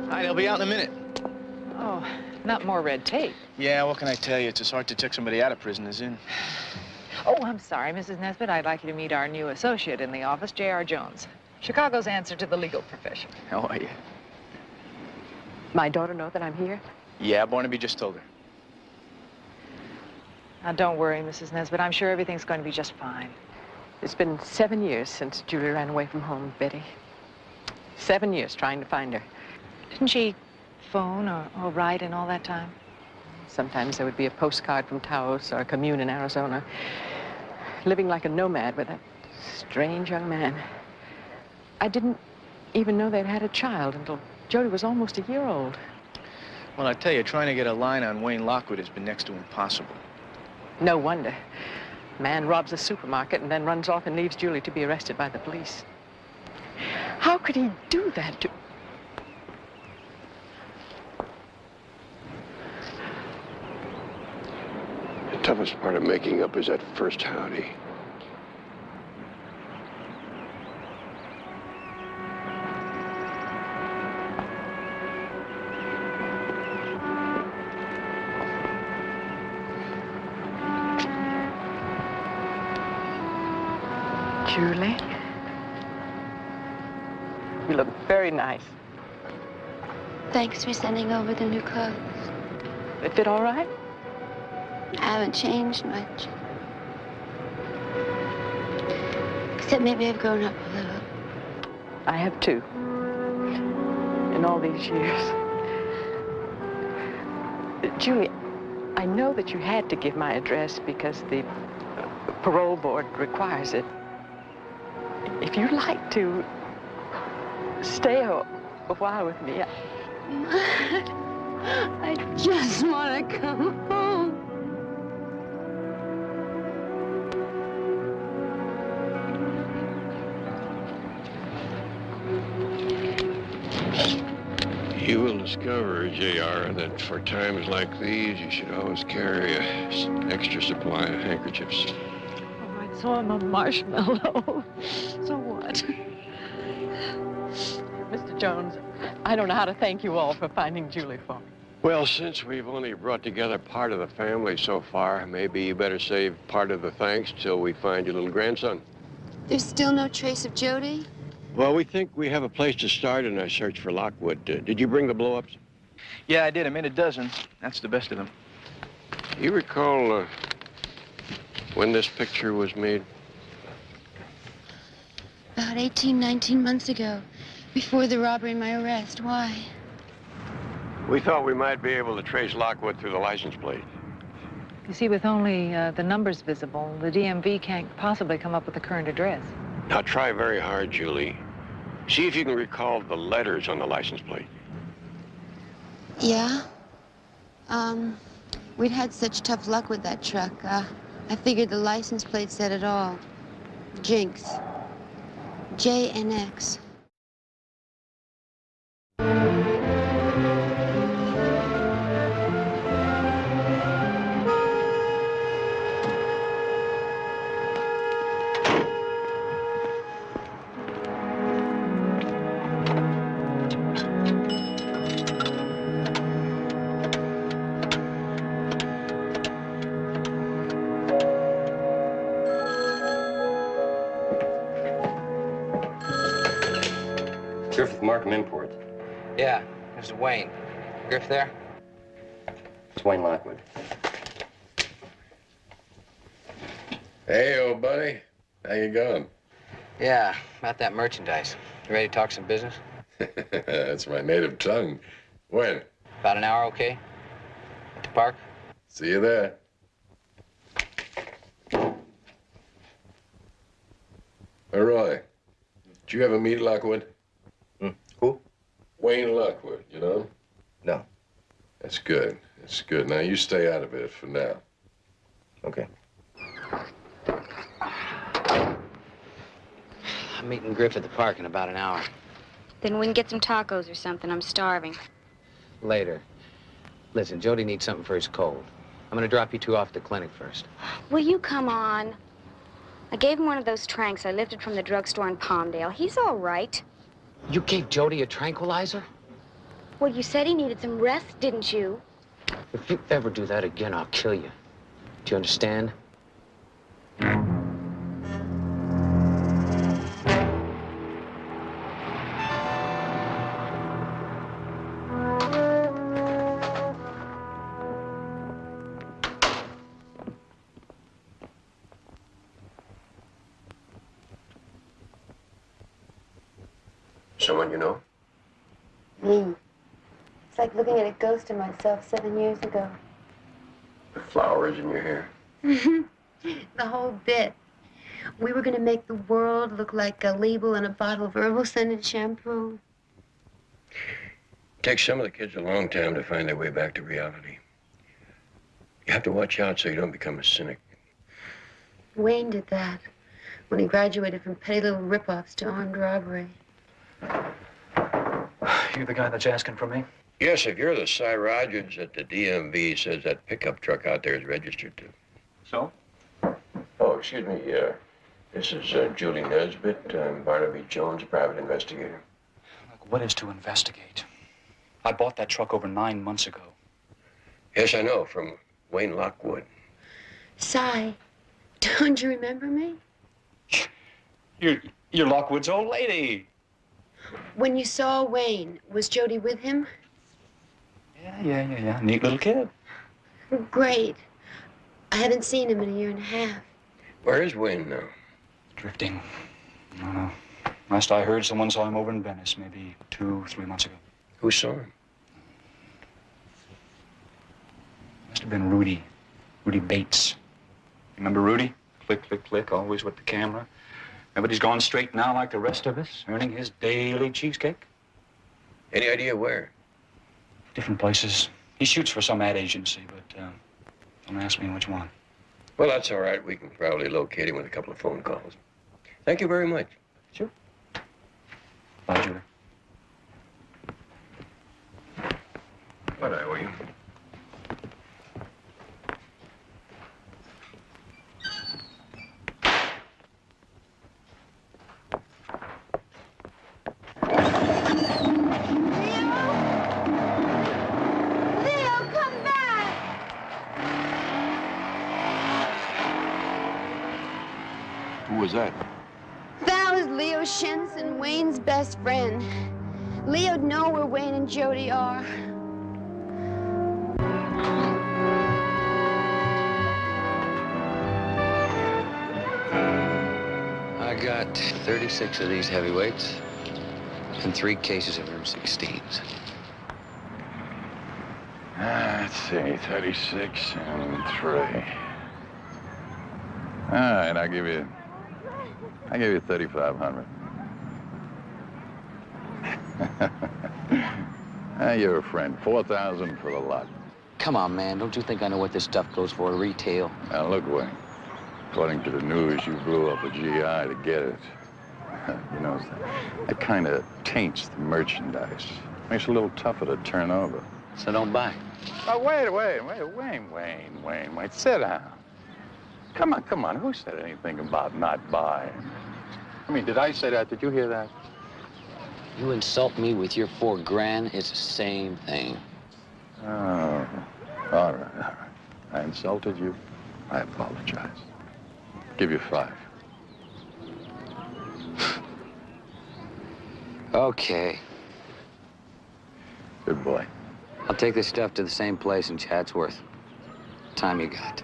Hi, they'll be out in a minute. Oh, not more red tape. Yeah, what can I tell you? It's as hard to take somebody out of prison as in. Oh, I'm sorry, Mrs. Nesbitt. I'd like you to meet our new associate in the office, J.R. Jones. Chicago's answer to the legal profession. How are you? My daughter know that I'm here? Yeah, Barnaby just told her. Now, don't worry, Mrs. Nesbitt. I'm sure everything's going to be just fine. It's been 7 years since Julie ran away from home, Betty. 7 years trying to find her. Didn't she phone or write in all that time? Sometimes there would be a postcard from Taos or a commune in Arizona. Living like a nomad with that strange young man. I didn't even know they'd had a child until Jody was almost a year old. Well, I tell you, trying to get a line on Wayne Lockwood has been next to impossible. No wonder. Man robs a supermarket and then runs off and leaves Julie to be arrested by the police. How could he do that to... The toughest part of making up is that first howdy. Julie? You look very nice. Thanks for sending over the new clothes. They fit all right? I haven't changed much. Except maybe I've grown up a little. I have too. In all these years. Julie, I know that you had to give my address because the parole board requires it. If you'd like to stay a while with me, I just want to come home. You will discover, JR, that for times like these, you should always carry an extra supply of handkerchiefs. all right, so I'm a marshmallow. So what? Mr. Jones, I don't know how to thank you all for finding Julie for me. Well, since we've only brought together part of the family so far, maybe you better save part of the thanks till we find your little grandson. There's still no trace of Jody? Well, we think we have a place to start in our search for Lockwood. Did you bring the blow-ups? Yeah, I did. I made a dozen. That's the best of them. You recall when this picture was made? About 18, 19 months ago. Before the robbery and my arrest. Why? We thought we might be able to trace Lockwood through the license plate. You see, with only the numbers visible, the DMV can't possibly come up with the current address. Now try very hard, Julie. See if you can recall the letters on the license plate. Yeah? We'd had such tough luck with that truck. I figured the license plate said it all. Jinx. J and X. Griffith Markham Imports. Yeah, Mr. Wayne. Griff there? It's Wayne Lockwood. Hey, old buddy. How you going? Yeah, about that merchandise. You ready to talk some business? That's my native tongue. When? About an hour, okay? At the park? See you there. Hey, Roy, did you ever meet Lockwood? Who? Wayne Lockwood, you know? No. That's good. That's good. Now, you stay out of it for now. Okay. I'm meeting Griff at the park in about an hour. Then we can get some tacos or something. I'm starving. Later. Listen, Jody needs something for his cold. I'm gonna drop you two off at the clinic first. Will you come on? I gave him one of those tranks I lifted from the drugstore in Palmdale. He's all right. You gave Jody a tranquilizer? Well, you said he needed some rest, didn't you? If you ever do that again, I'll kill you. Do you understand? Someone you know? Me. It's like looking at a ghost of myself 7 years ago. The flowers in your hair? The whole bit. We were going to make the world look like a label in a bottle of herbal-scented shampoo. It takes some of the kids a long time to find their way back to reality. You have to watch out so you don't become a cynic. Wayne did that when he graduated from petty little rip-offs to armed robbery. You the guy that's asking for me? Yes, if you're the Cy Rogers that the DMV says that pickup truck out there is registered to. So? Oh, excuse me. This is Julie Nesbitt. I'm Barnaby Jones, private investigator. Look, what is to investigate? I bought that truck over 9 months ago. Yes, I know, from Wayne Lockwood. Cy, don't you remember me? You're Lockwood's old lady. When you saw Wayne, was Jody with him? Yeah. Neat little kid. Great. I haven't seen him in a year and a half. Where is Wayne now? Drifting. No. Last I heard, someone saw him over in Venice, maybe 2, 3 months ago. Who saw him? Must have been Rudy. Rudy Bates. Remember Rudy? Click, click, click, always with the camera. But he's gone straight now like the rest of us, earning his daily cheesecake. Any idea where? Different places. He shoots for some ad agency, but don't ask me which one. Well, that's all right. We can probably locate him with a couple of phone calls. Thank you very much. Sure. Bye, Julie. What I owe you? Who was that? That was Leo Shenson, Wayne's best friend. Leo'd know where Wayne and Jody are. I got 36 of these heavyweights and 3 cases of M16s. Let's see, 36 and 3. All right, I'll give you 3,500. You're a friend. 4,000 for the lot. Come on, man. Don't you think I know what this stuff goes for retail? Now, look, Wayne. According to the news, you blew up a GI to get it. You know, that kind of taints the merchandise. Makes it a little tougher to turn over. So don't buy. Oh, wait. Wayne. Sit down. Come on. Who said anything about not buying? I mean, did I say that? Did you hear that? You insult me with your $4,000, it's the same thing. Oh, all right. I insulted you. I apologize. Give you 5. Okay. Good boy. I'll take this stuff to the same place in Chatsworth. What time you got?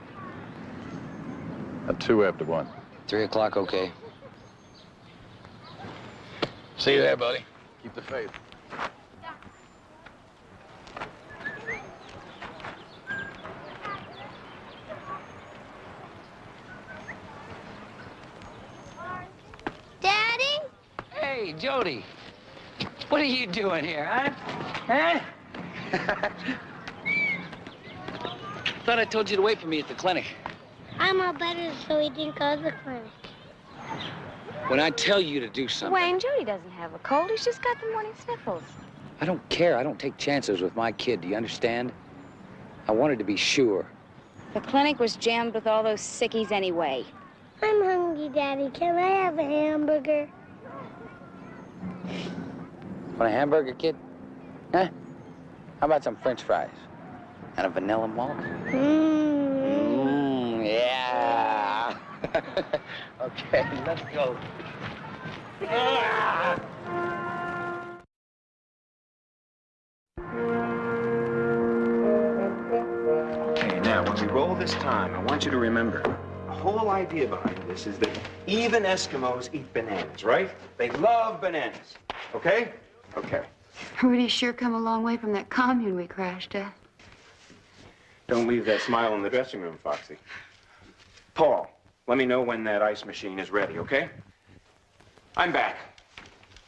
At 2 after 1. 3 o'clock, okay. See you there, buddy. Keep the faith. Daddy? Hey, Jody. What are you doing here, huh? Huh? Thought I told you to wait for me at the clinic. I'm all better, so he didn't go to the clinic. When I tell you to do something... Wayne, Jody doesn't have a cold. He's just got the morning sniffles. I don't care. I don't take chances with my kid. Do you understand? I wanted to be sure. The clinic was jammed with all those sickies anyway. I'm hungry, Daddy. Can I have a hamburger? Want a hamburger, kid? Huh? How about some French fries? And a vanilla malt? Yeah. Okay, let's go. Okay, now, when we roll this time, I want you to remember, the whole idea behind this is that even Eskimos eat bananas, right? They love bananas, okay? Okay. Rudy's sure come a long way from that commune we crashed at. Don't leave that smile in the dressing room, Foxy. Paul, let me know when that ice machine is ready, okay? I'm back.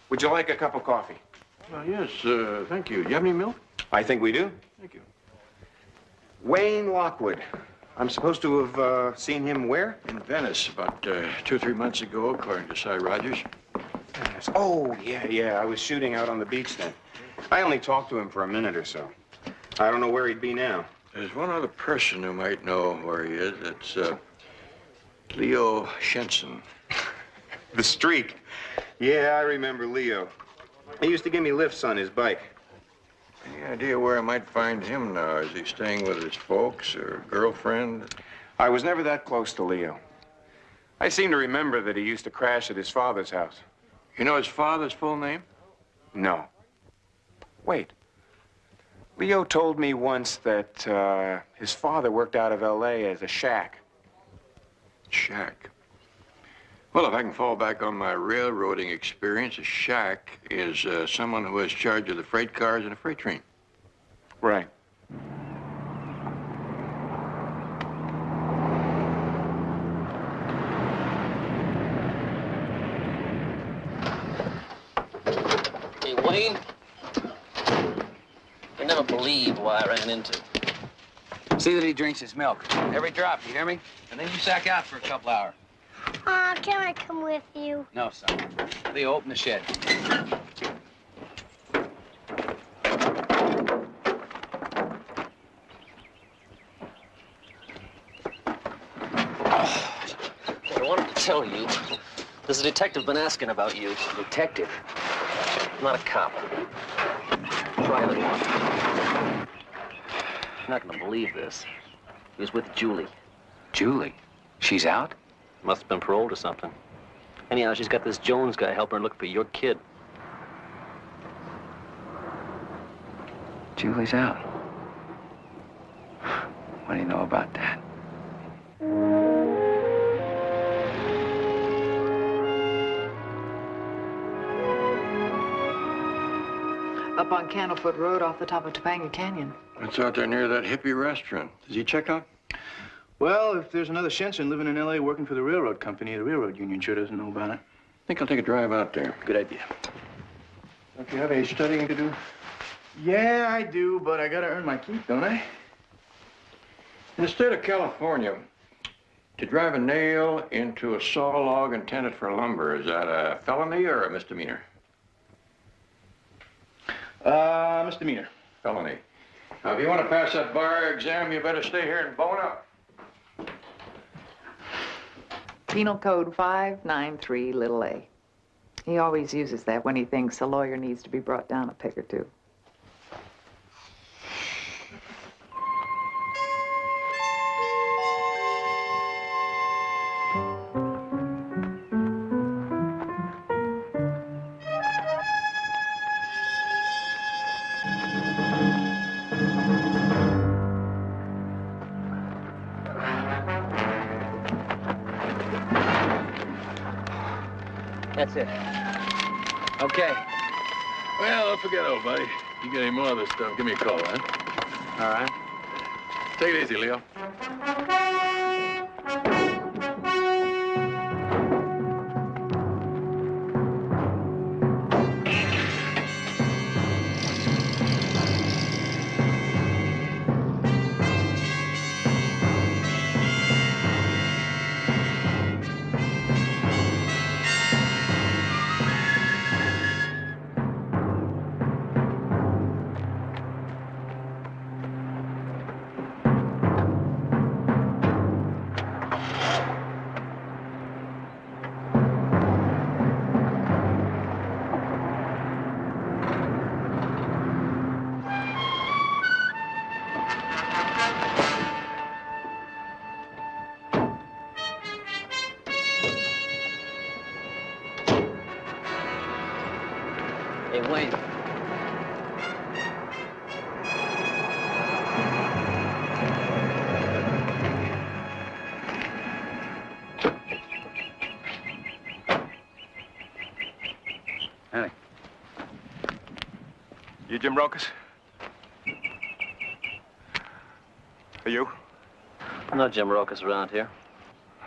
Would you like a cup of coffee? Yes, thank you. Do you have any milk? I think we do. Thank you. Wayne Lockwood. I'm supposed to have seen him where? In Venice, about 2 or 3 months ago, according to Cy Rogers. Yes. Oh, yeah. I was shooting out on the beach then. I only talked to him for a minute or so. I don't know where he'd be now. There's one other person who might know where he is. It's Leo Shenson. The streak. Yeah, I remember Leo. He used to give me lifts on his bike. Any idea where I might find him now? Is he staying with his folks or girlfriend? I was never that close to Leo. I seem to remember that he used to crash at his father's house. You know his father's full name? No. Wait. Leo told me once that his father worked out of L.A. as a shack. Shack? Well, if I can fall back on my railroading experience, a shack is someone who has charge of the freight cars in a freight train. Right. Hey, Wayne. You never believe what I ran into. See that he drinks his milk. Every drop, you hear me? And then you sack out for a couple hours. Aw, can I come with you? No, son. Leo, open the shed. I wanted to tell you, there's a detective been asking about you. Detective? I'm not a cop. Private one. You're not gonna believe this. He was with Julie. Julie? She's out? Must have been paroled or something. Anyhow, she's got this Jones guy helping her look for your kid. Julie's out. What do you know about that? Up on Candlefoot Road off the top of Topanga Canyon. It's out there near that hippie restaurant. Does he check out? Well, if there's another Shenson living in L.A. working for the railroad company, the railroad union sure doesn't know about it. I think I'll take a drive out there. Good idea. Don't you have any studying to do? Yeah, I do, but I gotta earn my keep, don't I? In the state of California, to drive a nail into a saw log intended for lumber, is that a felony or a misdemeanor? Misdemeanor. Felony. Now, if you want to pass that bar exam, you better stay here and bone up. Penal Code 593a. He always uses that when he thinks a lawyer needs to be brought down a peg or two. That's it. Okay. Well, don't forget, old buddy. You get any more of this stuff, give me a call, huh? All right. Take it easy, Leo. Hey, Wayne. Annie. You Jim Rokas? Are you? I'm not Jim Rokas around here.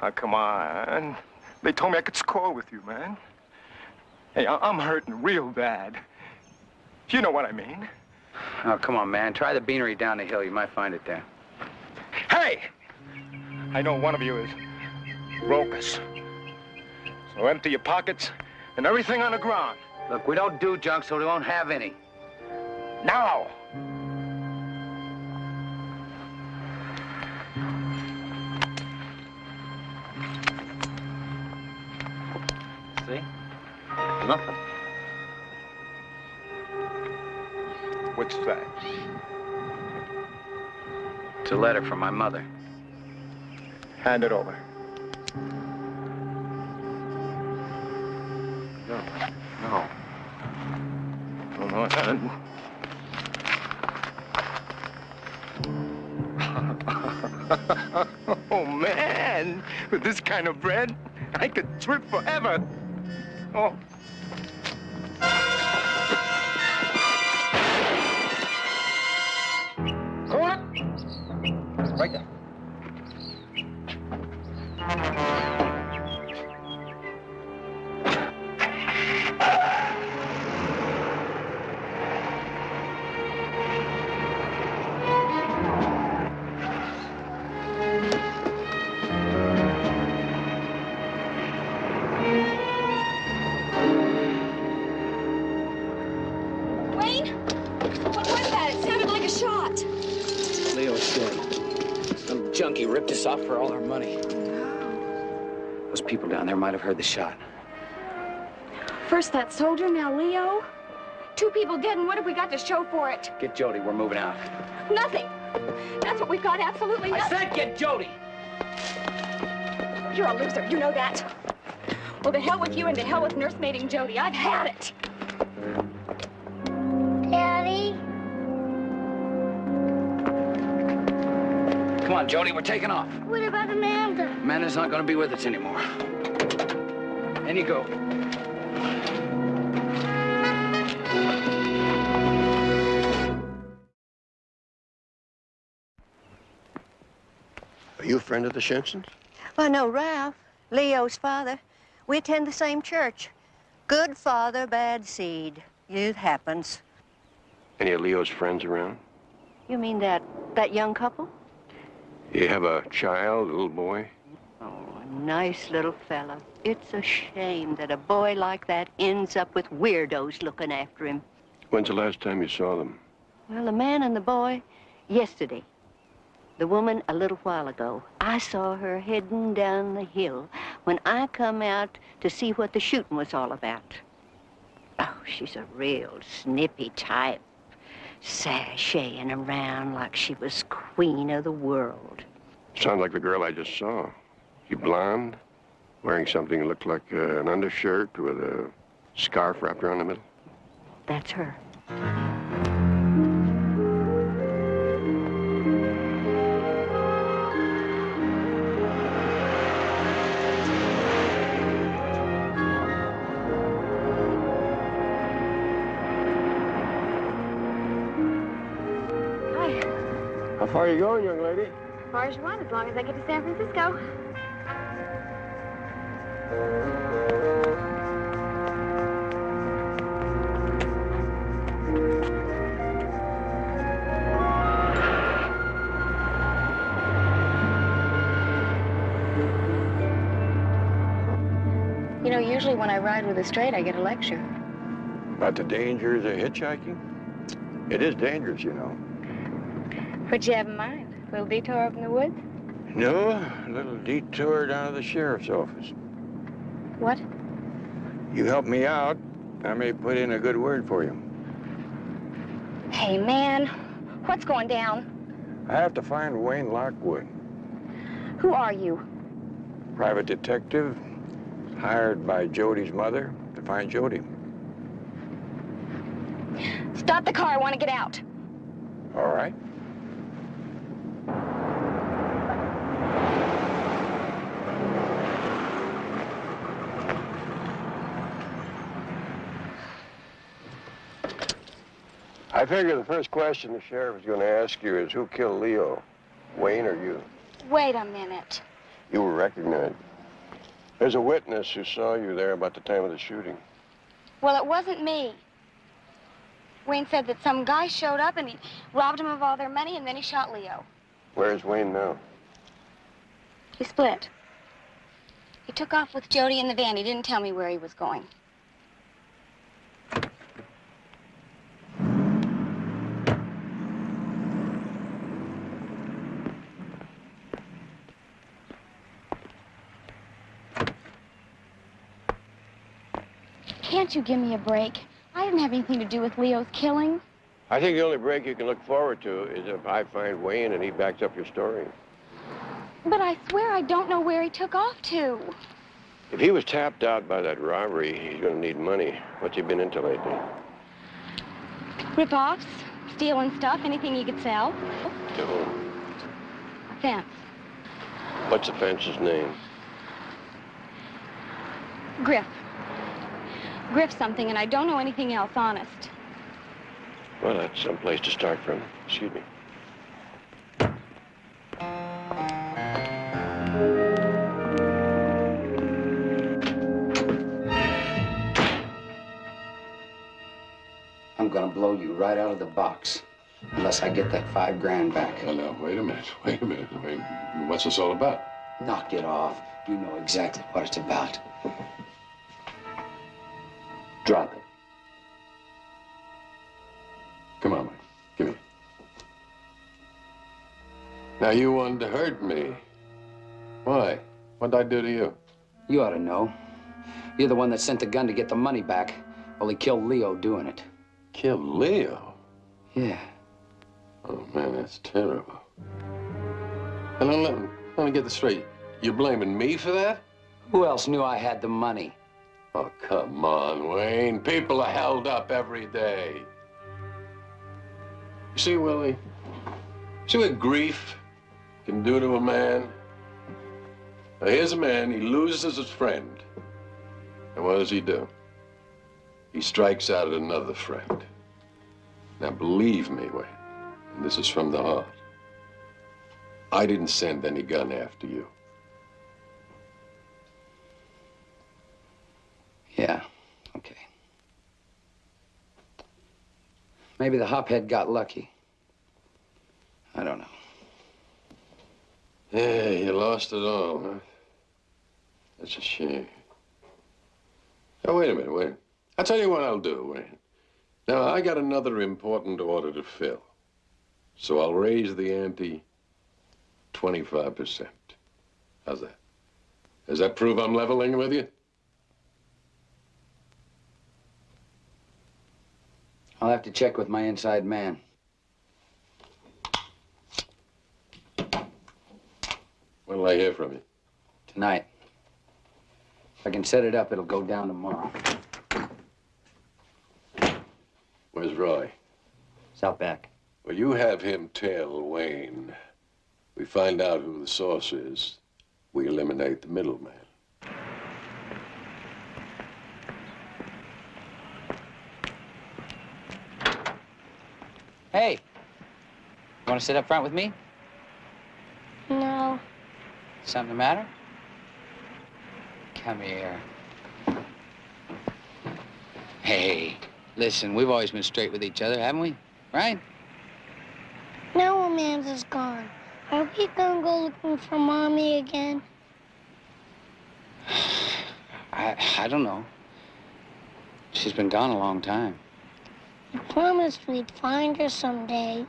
Oh, come on. They told me I could score with you, man. Hey, I'm hurting real bad. You know what I mean. Oh, come on, man. Try the beanery down the hill. You might find it there. Hey! I know one of you is Rokas. So empty your pockets and everything on the ground. Look, we don't do junk, so we won't have any. Now! See? Nothing. What's that? It's a letter from my mother. Hand it over. No. No. Come on. Oh, man. With this kind of bread, I could trip forever. Oh. Right there. Wayne? What was that? It sounded like a shot. Leo's dead. Some junkie ripped us off for all our money. Those people down there might have heard the shot. First that soldier, now Leo. 2 people dead, and what have we got to show for it? Get Jody, we're moving out. Nothing. That's what we've got, absolutely nothing. I said get Jody! You're a loser, you know that. Well, to hell with you and to hell with nursemaiding Jody. I've had it. Daddy? Come on, Jody, we're taking off. What about Amanda? Amanda's not going to be with us anymore. In you go. Are you a friend of the Shinsons? I know Ralph, Leo's father. We attend the same church. Good father, bad seed. It happens. Any of Leo's friends around? You mean that young couple? You have a child, a little boy? Oh, a nice little fella. It's a shame that a boy like that ends up with weirdos looking after him. When's the last time you saw them? Well, the man and the boy, yesterday. The woman a little while ago. I saw her heading down the hill when I come out to see what the shooting was all about. Oh, she's a real snippy type, sashaying around like she was queen of the world. Sounds like the girl I just saw. She blonde, wearing something that looked like an undershirt with a scarf wrapped around the middle. That's her. How far are you going, young lady? As far as you want, as long as I get to San Francisco. You know, usually when I ride with a straight, I get a lecture. About the dangers of hitchhiking? It is dangerous, you know. What'd you have in mind? A little detour up in the woods? No, a little detour down to the sheriff's office. What? You help me out, I may put in a good word for you. Hey, man, what's going down? I have to find Wayne Lockwood. Who are you? Private detective, hired by Jody's mother to find Jody. Stop the car, I want to get out. All right. I figure the first question the sheriff is going to ask you is who killed Leo, Wayne or you? Wait a minute. You were recognized. There's a witness who saw you there about the time of the shooting. Well, it wasn't me. Wayne said that some guy showed up and he robbed him of all their money and then he shot Leo. Where's Wayne now? He split. He took off with Jody in the van. He didn't tell me where he was going. Can't you give me a break? I didn't have anything to do with Leo's killing. I think the only break you can look forward to is if I find Wayne and he backs up your story. But I swear I don't know where he took off to. If he was tapped out by that robbery, he's going to need money. What's he been into lately? Rip-offs, stealing stuff, anything he could sell. To whom? A fence. What's the fence's name? Griff. Griff something, and I don't know anything else, honest. Well, that's some place to start from. Excuse me. I'm gonna blow you right out of the box, unless I get that $5 grand back. Well, now, wait a minute. Wait a minute. I mean, what's this all about? Knock it off. You know exactly what it's about. Drop it. Come on, Mike. Give me. Now, you wanted to hurt me. Why? What'd I do to you? You ought to know. You're the one that sent the gun to get the money back. Well, he killed Leo doing it. Killed Leo? Yeah. Oh, man, that's terrible. And let me get this straight. You're blaming me for that? Who else knew I had the money? Oh, come on, Wayne. People are held up every day. You see, Willie? See what grief can do to a man? Now, here's a man, he loses his friend. And what does he do? He strikes out at another friend. Now, believe me, Wayne, and this is from the heart, I didn't send any gun after you. Yeah, okay. Maybe the hophead got lucky. I don't know. Yeah, you lost it all, huh? That's a shame. Now, wait a minute, Wayne. I'll tell you what I'll do, Wayne. Now, I got another important order to fill. So I'll raise the ante 25%. How's that? Does that prove I'm leveling with you? I'll have to check with my inside man. When'll I hear from you? Tonight. If I can set it up, it'll go down tomorrow. Where's Roy? He's out back. Well, you have him tell Wayne. We find out who the source is. We eliminate the middleman. Hey, you want to sit up front with me? No. Something the matter? Come here. Hey, listen, we've always been straight with each other, haven't we? Right? Now Amanda's gone. Are we gonna go looking for Mommy again? I don't know. She's been gone a long time. You promised we'd find her someday.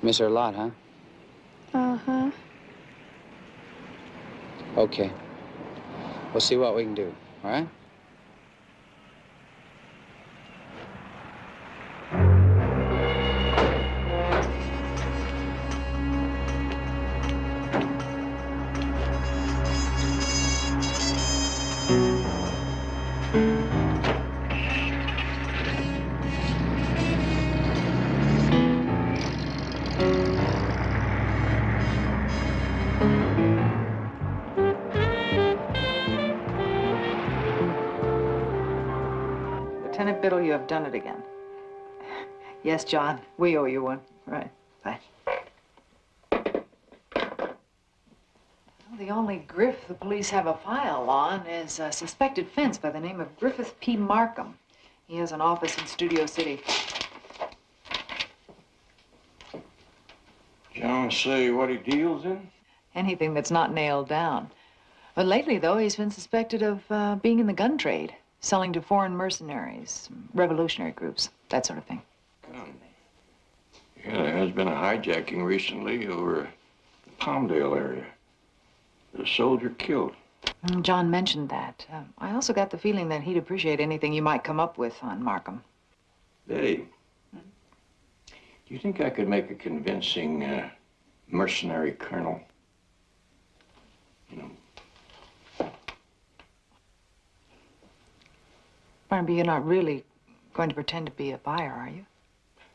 Miss her a lot, huh? Uh-huh. Okay. We'll see what we can do, all right? Lieutenant Biddle, you have done it again. Yes, John, we owe you one. Right, bye. Well, the only Griff the police have a file on is a suspected fence by the name of Griffith P. Markham. He has an office in Studio City. John say what he deals in? Anything that's not nailed down. But lately, though, he's been suspected of being in the gun trade, selling to foreign mercenaries, revolutionary groups, that sort of thing. Yeah, there has been a hijacking recently over the Palmdale area. There's a soldier killed. John mentioned that. I also got the feeling that he'd appreciate anything you might come up with on Markham. Hey, do you think I could make a convincing mercenary colonel? You know. Barnaby, you're not really going to pretend to be a buyer, are you?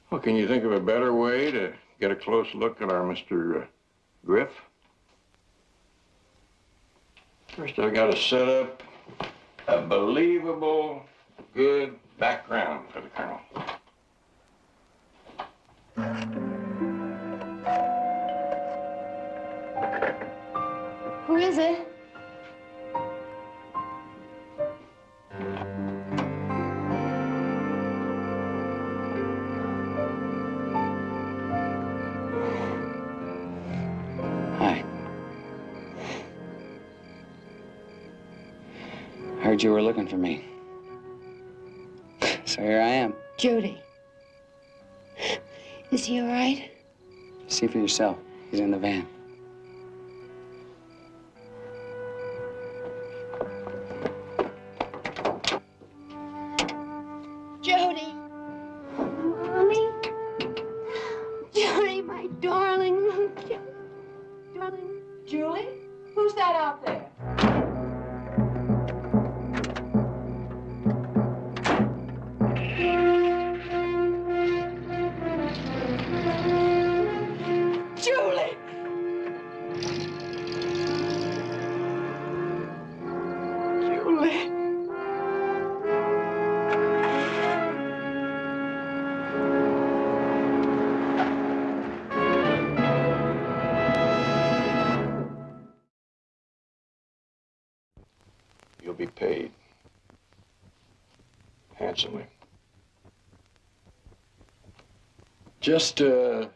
Well, can you think of a better way to get a close look at our Mr. Griff? First, I've got to set up a believable, good background for the Colonel. Who is it? Hi. Heard you were looking for me. So here I am. Judy. Is he all right? See for yourself. He's in the van. Jody. Mommy. Jody, my darling. Darling. Julie? Who's that out there? Julie. Julie. You'll be paid handsomely. Just, who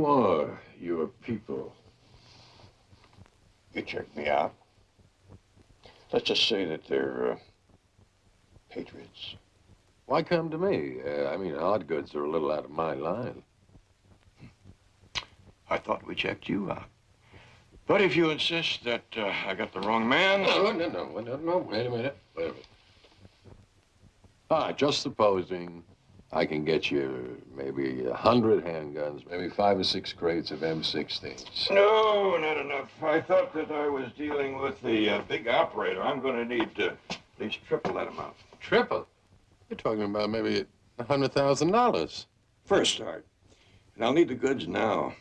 are your people? You checked me out. Let's just say that they're, patriots. Why come to me? I mean, hard goods are a little out of my line. I thought we checked you out. But if you insist that I got the wrong man... No, wait a minute. Ah, just supposing I can get you maybe 100 handguns, maybe 5 or 6 crates of M16s. No, not enough. I thought that I was dealing with the big operator. I'm going to need at least triple that amount. Triple? You're talking about maybe $100,000. For a start. And I'll need the goods now.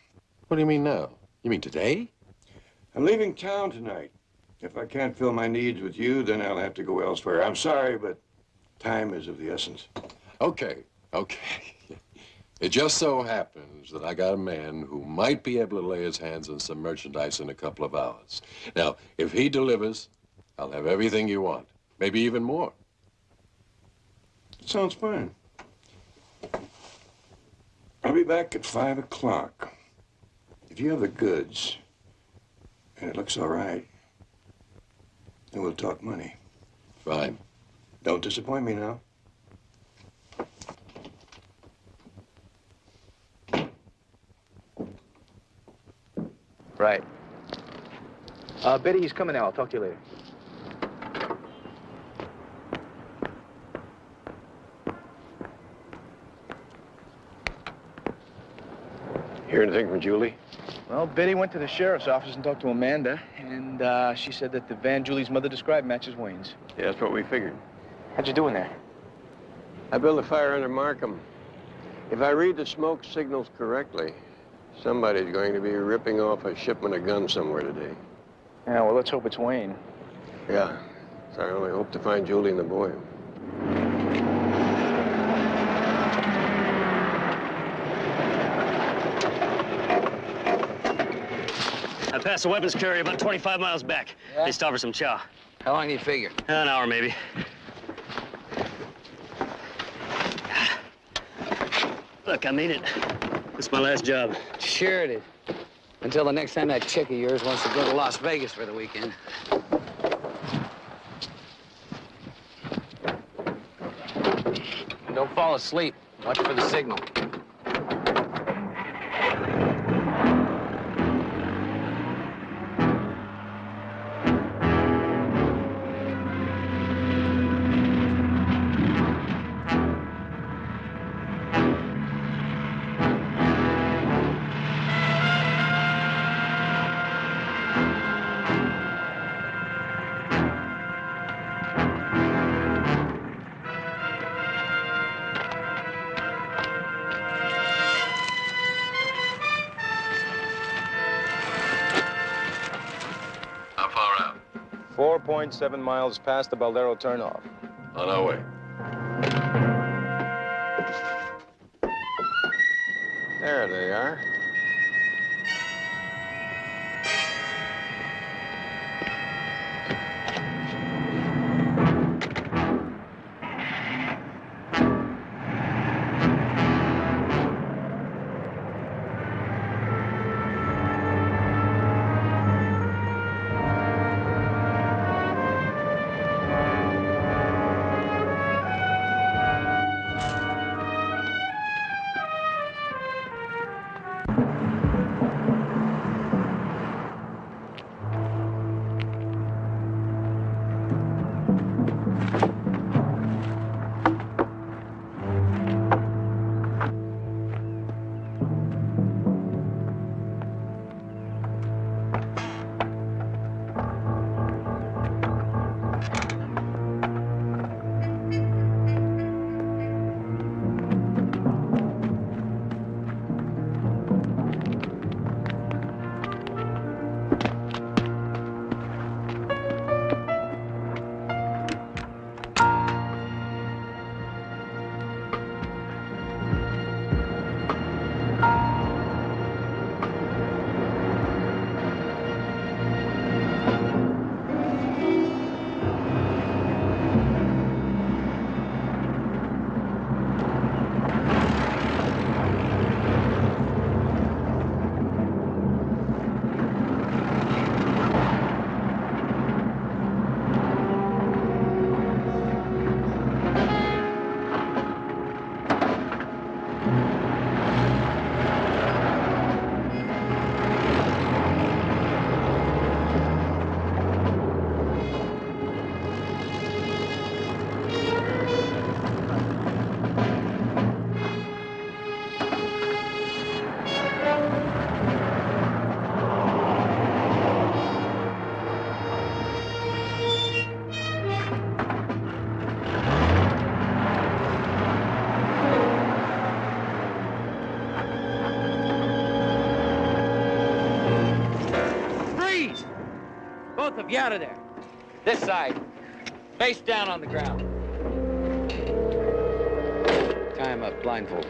What do you mean now? You mean today? I'm leaving town tonight. If I can't fill my needs with you, then I'll have to go elsewhere. I'm sorry, but time is of the essence. Okay. It just so happens that I got a man who might be able to lay his hands on some merchandise in a couple of hours. Now, if he delivers, I'll have everything you want. Maybe even more. Sounds fine. I'll be back at 5 o'clock. If you have the goods, and it looks all right, then we'll talk money. Fine. Don't disappoint me now. Right. Betty, he's coming now. I'll talk to you later. Hear anything from Julie? Well, Betty went to the sheriff's office and talked to Amanda, and she said that the van Julie's mother described matches Wayne's. Yeah, that's what we figured. How'd you do in there? I built a fire under Markham. If I read the smoke signals correctly, somebody's going to be ripping off a shipment of guns somewhere today. Yeah, well, let's hope it's Wayne. Yeah, so I only hope to find Julie and the boy. I passed a weapons carrier about 25 miles back. Yeah? They stopped for some chow. How long do you figure? An hour, maybe. Look, I mean it. It's my last job. Sure it is. Until the next time that chick of yours wants to go to Las Vegas for the weekend. Don't fall asleep. Watch for the signal. 4.7 miles past the Baldero turnoff. On our way. There they are. Both of you out of there. This side. Face down on the ground. Tie him up, blindfold.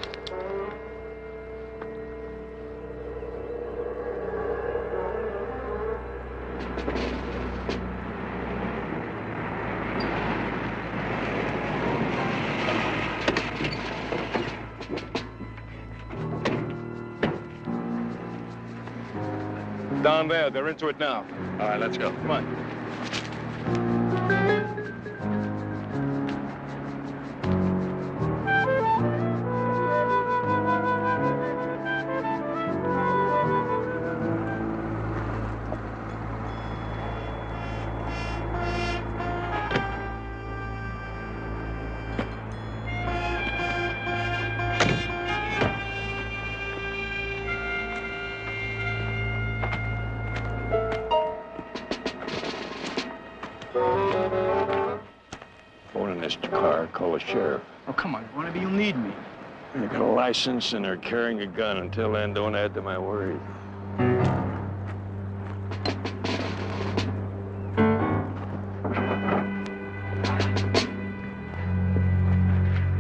Down there, they're into it now. All right, let's go. Come on. Phone in this car, call the sheriff. Oh, come on, Barnaby, you'll need me. I got a license and they're carrying a gun. Until then, don't add to my worries.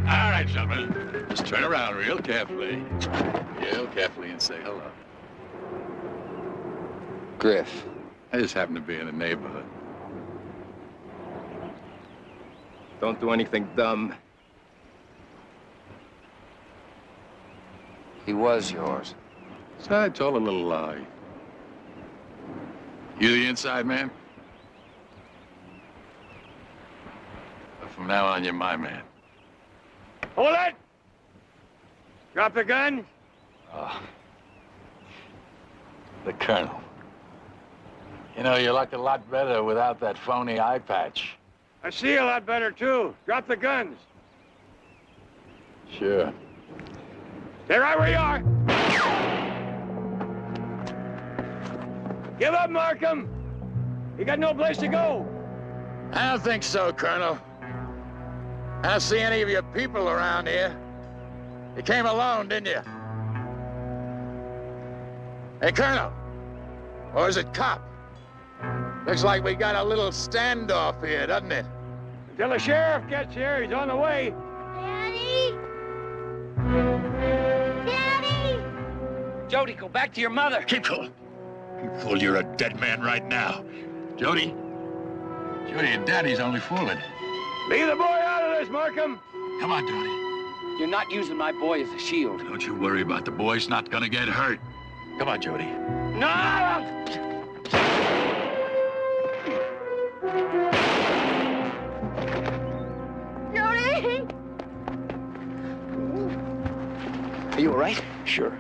All right, gentlemen. Just turn around real carefully. Real carefully and say hello. Griff. I just happen to be in the neighborhood. Don't do anything dumb. He was yours. So I told a little lie. You the inside man? But from now on, you're my man. Hold it! Drop the gun. Oh. The Colonel. You know, you look a lot better without that phony eye patch. I see a lot better, too. Drop the guns. Sure. Stay right where you are. Give up, Markham. You got no place to go. I don't think so, Colonel. I don't see any of your people around here. You came alone, didn't you? Hey, Colonel. Or is it cop? Looks like we got a little standoff here, doesn't it? Until the sheriff gets here, he's on the way. Daddy? Daddy? Jody, go back to your mother. Keep cool. Keep cool. You're a dead man right now. Jody? Jody, your daddy's only fooling. Leave the boy out of this, Markham. Come on, Jody. You're not using my boy as a shield. Don't you worry about the boy's not gonna get hurt. Come on, Jody. No! Jody? Are you all right? Sure.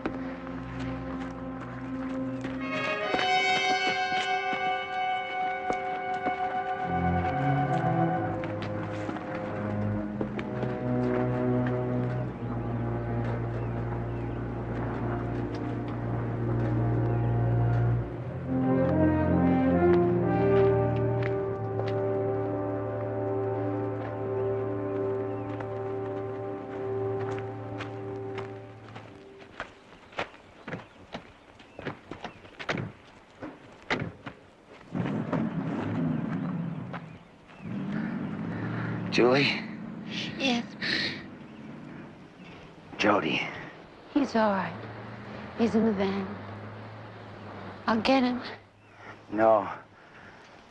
Julie? Yes, Jody. he's all right. He's in the van. I'll get him. No.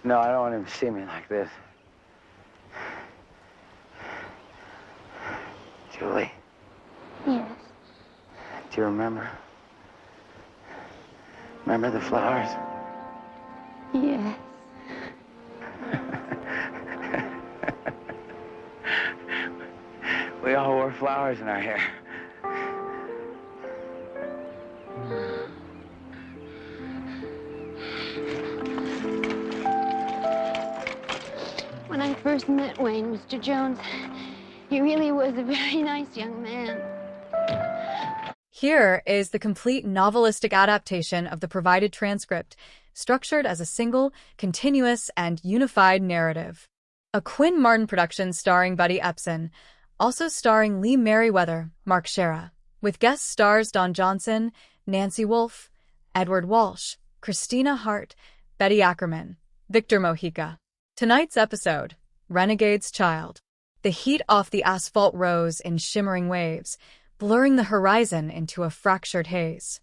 No, I don't want him to see me like this. Julie, Yes. do you remember? Remember the flowers? Yes. We all wore flowers in our hair. When I first met Wayne, Mr. Jones, he really was a very nice young man. Here is the complete novelistic adaptation of the provided transcript, structured as a single, continuous, and unified narrative. A Quinn Martin production starring Buddy Epson, also starring Lee Merriweather, Mark Shera, with guest stars Don Johnson, Nancy Wolfe, Edward Walsh, Christina Hart, Betty Ackerman, Victor Mojica. Tonight's episode, Renegade's Child. The heat off the asphalt rose in shimmering waves, blurring the horizon into a fractured haze.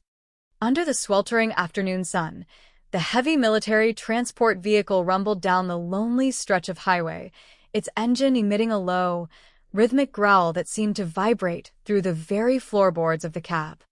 Under the sweltering afternoon sun, the heavy military transport vehicle rumbled down the lonely stretch of highway, its engine emitting a low, rhythmic growl that seemed to vibrate through the very floorboards of the cab.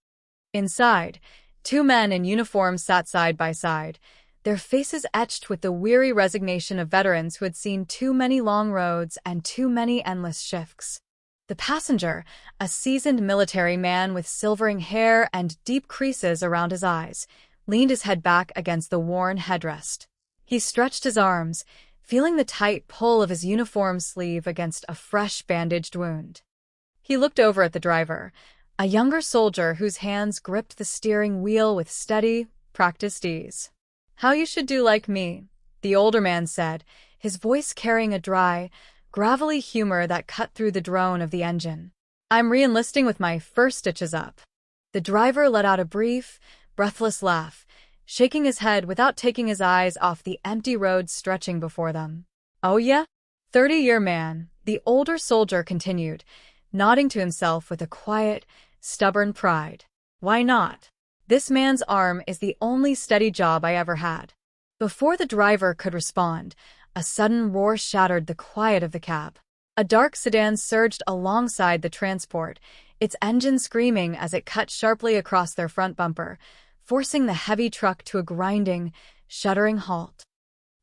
Inside, two men in uniform sat side by side, their faces etched with the weary resignation of veterans who had seen too many long roads and too many endless shifts. The passenger, a seasoned military man with silvering hair and deep creases around his eyes, leaned his head back against the worn headrest. He stretched his arms, feeling the tight pull of his uniform sleeve against a fresh bandaged wound. He looked over at the driver, a younger soldier whose hands gripped the steering wheel with steady, practiced ease. "How you should do like me," the older man said, his voice carrying a dry, gravelly humor that cut through the drone of the engine. "I'm re-enlisting with my first stitches up." The driver let out a brief, breathless laugh, shaking his head without taking his eyes off the empty road stretching before them. "Oh yeah?" 30-year man, the older soldier continued, nodding to himself with a quiet, stubborn pride. "Why not? This man's arm is the only steady job I ever had." Before the driver could respond, a sudden roar shattered the quiet of the cab. A dark sedan surged alongside the transport, its engine screaming as it cut sharply across their front bumper, forcing the heavy truck to a grinding, shuddering halt.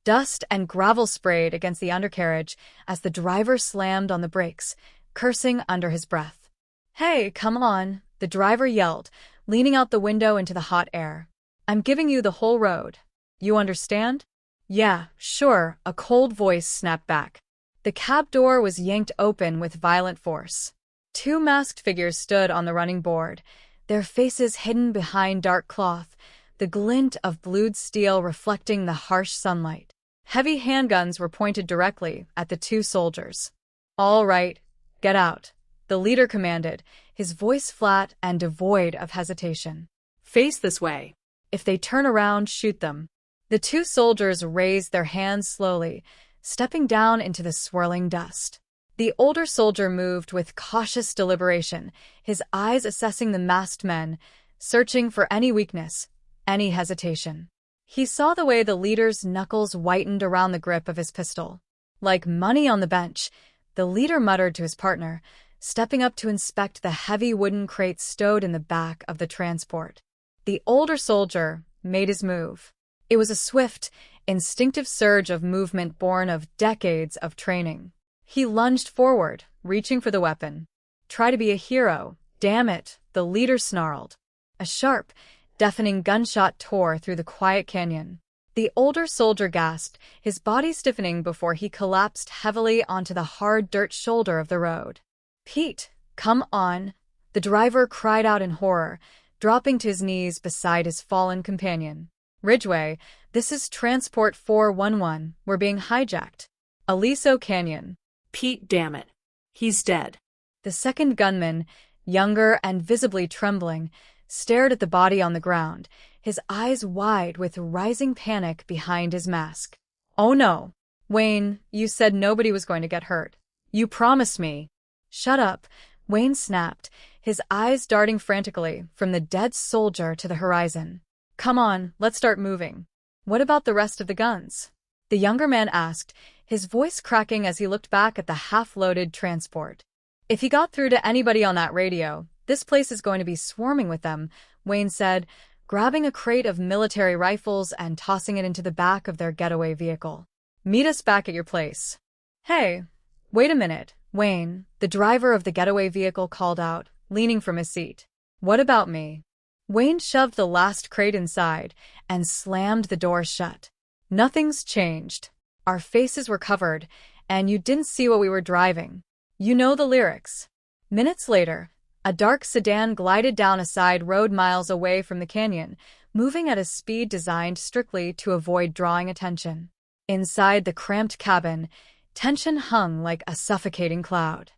Dust and gravel sprayed against the undercarriage as the driver slammed on the brakes, cursing under his breath. "Hey, come on," the driver yelled, leaning out the window into the hot air. "I'm giving you the whole road. You understand?" "Yeah, sure," a cold voice snapped back. The cab door was yanked open with violent force. Two masked figures stood on the running board, their faces hidden behind dark cloth, the glint of blued steel reflecting the harsh sunlight. Heavy handguns were pointed directly at the two soldiers. "All right, get out," the leader commanded, his voice flat and devoid of hesitation. "Face this way. If they turn around, shoot them." The two soldiers raised their hands slowly, stepping down into the swirling dust. The older soldier moved with cautious deliberation, his eyes assessing the masked men, searching for any weakness, any hesitation. He saw the way the leader's knuckles whitened around the grip of his pistol. Like money on the bench, the leader muttered to his partner, stepping up to inspect the heavy wooden crates stowed in the back of the transport. The older soldier made his move. It was a swift, instinctive surge of movement born of decades of training. He lunged forward, reaching for the weapon. Try to be a hero, damn it, the leader snarled. A sharp, deafening gunshot tore through the quiet canyon. The older soldier gasped, his body stiffening before he collapsed heavily onto the hard dirt shoulder of the road. "Pete, come on," the driver cried out in horror, dropping to his knees beside his fallen companion. "Ridgeway, this is Transport 411. We're being hijacked. Aliso Canyon." "Pete, damn it. He's dead." The second gunman, younger and visibly trembling, stared at the body on the ground, his eyes wide with rising panic behind his mask. "Oh no. Wayne, you said nobody was going to get hurt. You promised me." "Shut up," Wayne snapped, his eyes darting frantically from the dead soldier to the horizon. "Come on, let's start moving." "What about the rest of the guns?" the younger man asked, his voice cracking as he looked back at the half-loaded transport. "If he got through to anybody on that radio, this place is going to be swarming with them," Wayne said, grabbing a crate of military rifles and tossing it into the back of their getaway vehicle. "Meet us back at your place." "Hey, wait a minute, Wayne," the driver of the getaway vehicle called out, leaning from his seat. "What about me?" Wayne shoved the last crate inside and slammed the door shut. "Nothing's changed. Our faces were covered, and you didn't see what we were driving. You know the lyrics." Minutes later, a dark sedan glided down a side road miles away from the canyon, moving at a speed designed strictly to avoid drawing attention. Inside the cramped cabin, tension hung like a suffocating cloud.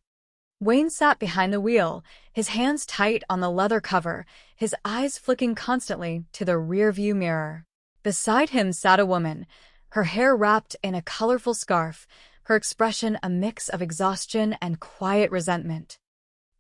Wayne sat behind the wheel, his hands tight on the leather cover, his eyes flicking constantly to the rearview mirror. Beside him sat a woman, her hair wrapped in a colorful scarf, her expression a mix of exhaustion and quiet resentment.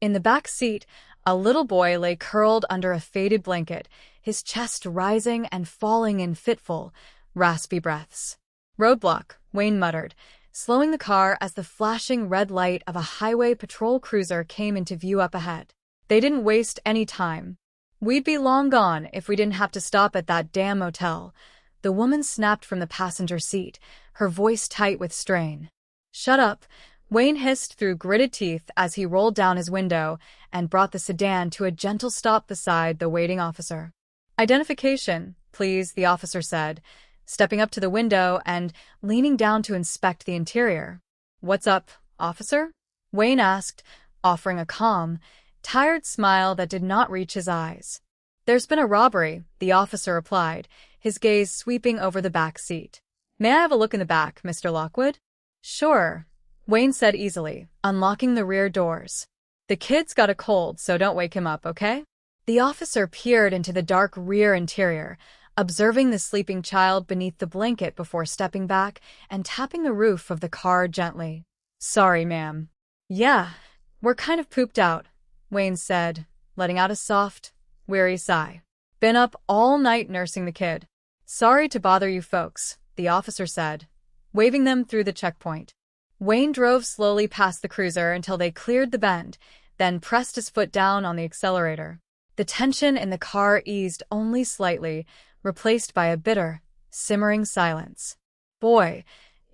In the back seat, a little boy lay curled under a faded blanket, his chest rising and falling in fitful, raspy breaths. "Roadblock," Wayne muttered, slowing the car as the flashing red light of a highway patrol cruiser came into view up ahead. They didn't waste any time. "We'd be long gone if we didn't have to stop at that damn motel," the woman snapped from the passenger seat, her voice tight with strain. "Shut up," Wayne hissed through gritted teeth as he rolled down his window and brought the sedan to a gentle stop beside the waiting officer. "Identification, please," the officer said, stepping up to the window and leaning down to inspect the interior. "What's up, officer?" Wayne asked, offering a calm, tired smile that did not reach his eyes. "There's been a robbery," the officer replied, his gaze sweeping over the back seat. "May I have a look in the back, Mr. Lockwood?" "Sure," Wayne said easily, unlocking the rear doors. "The kid's got a cold, so don't wake him up, okay?" The officer peered into the dark rear interior, observing the sleeping child beneath the blanket before stepping back and tapping the roof of the car gently. "Sorry, ma'am." "Yeah, we're kind of pooped out," Wayne said, letting out a soft, weary sigh. "Been up all night nursing the kid." "Sorry to bother you folks," the officer said, waving them through the checkpoint. Wayne drove slowly past the cruiser until they cleared the bend, then pressed his foot down on the accelerator. The tension in the car eased only slightly, replaced by a bitter, simmering silence. "Boy,